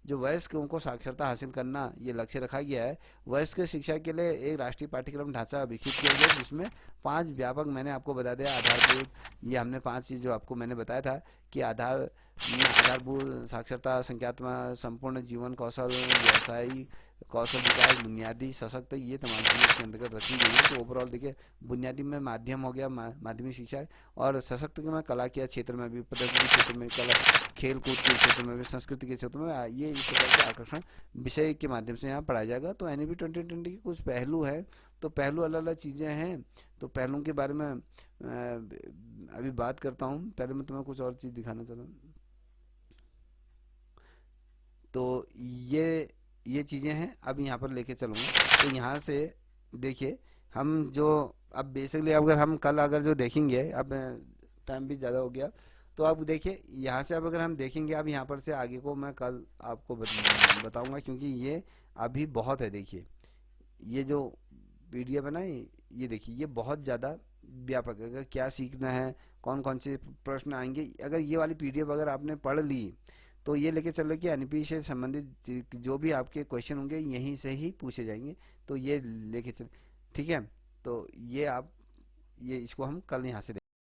जो वयस्क उनको साक्षरता हासिल करना ये लक्ष्य रखा गया है। वयस्क शिक्षा के लिए एक राष्ट्रीय पाठ्यक्रम ढांचा विकसित किया गया, जिसमें 5 व्यापक, मैंने आपको बता दिया आधारभूत, ये हमने 5 चीज़ जो आपको मैंने बताया था कि आधारभूत साक्षरता, संख्यात्मक, संपूर्ण जीवन कौशल, व्यवसायिक कौशल विकास, बुनियादी सशक्त, ये तमाम चीज़ें इसके अंतर्गत रखी गई है। तो ओवरऑल देखिए, बुनियादी में माध्यम हो गया, माध्यमिक शिक्षा, और सशक्त में कला के क्षेत्र में भी, प्रौद्योगिकी क्षेत्र में, कला खेल कूद के क्षेत्र में भी, संस्कृति के क्षेत्र में, ये इस प्रकार के आकर्षण विषय के माध्यम से यहाँ पढ़ाया जाएगा। तो NEP 2020 के कुछ पहलू है, तो पहलू अलग अलग चीज़ें हैं। तो पहलुओं के बारे में अभी बात करता हूँ। पहले मैं तुम्हें कुछ और चीज़ दिखाना चाहता हूँ। तो ये चीज़ें हैं, अब यहाँ पर लेके चलूँगा। तो यहाँ से देखिए हम जो अब बेसिकली अगर हम कल अगर जो देखेंगे, अब टाइम भी ज़्यादा हो गया, तो अब देखिए यहाँ से अब अगर हम देखेंगे, अब यहाँ पर से आगे को मैं कल आपको बताऊँगा, क्योंकि ये अभी बहुत है। देखिए ये जो PDF है ना, ये देखिए ये बहुत ज़्यादा व्यापक है। अगर क्या सीखना है, कौन कौन से प्रश्न आएंगे, अगर ये वाली PDF अगर आपने पढ़ ली, तो ये लेके चल रहे कि NEP से संबंधित जो भी आपके क्वेश्चन होंगे यहीं से ही पूछे जाएंगे। तो ये लेके चल, ठीक है। तो ये आप ये इसको हम कल यहाँ से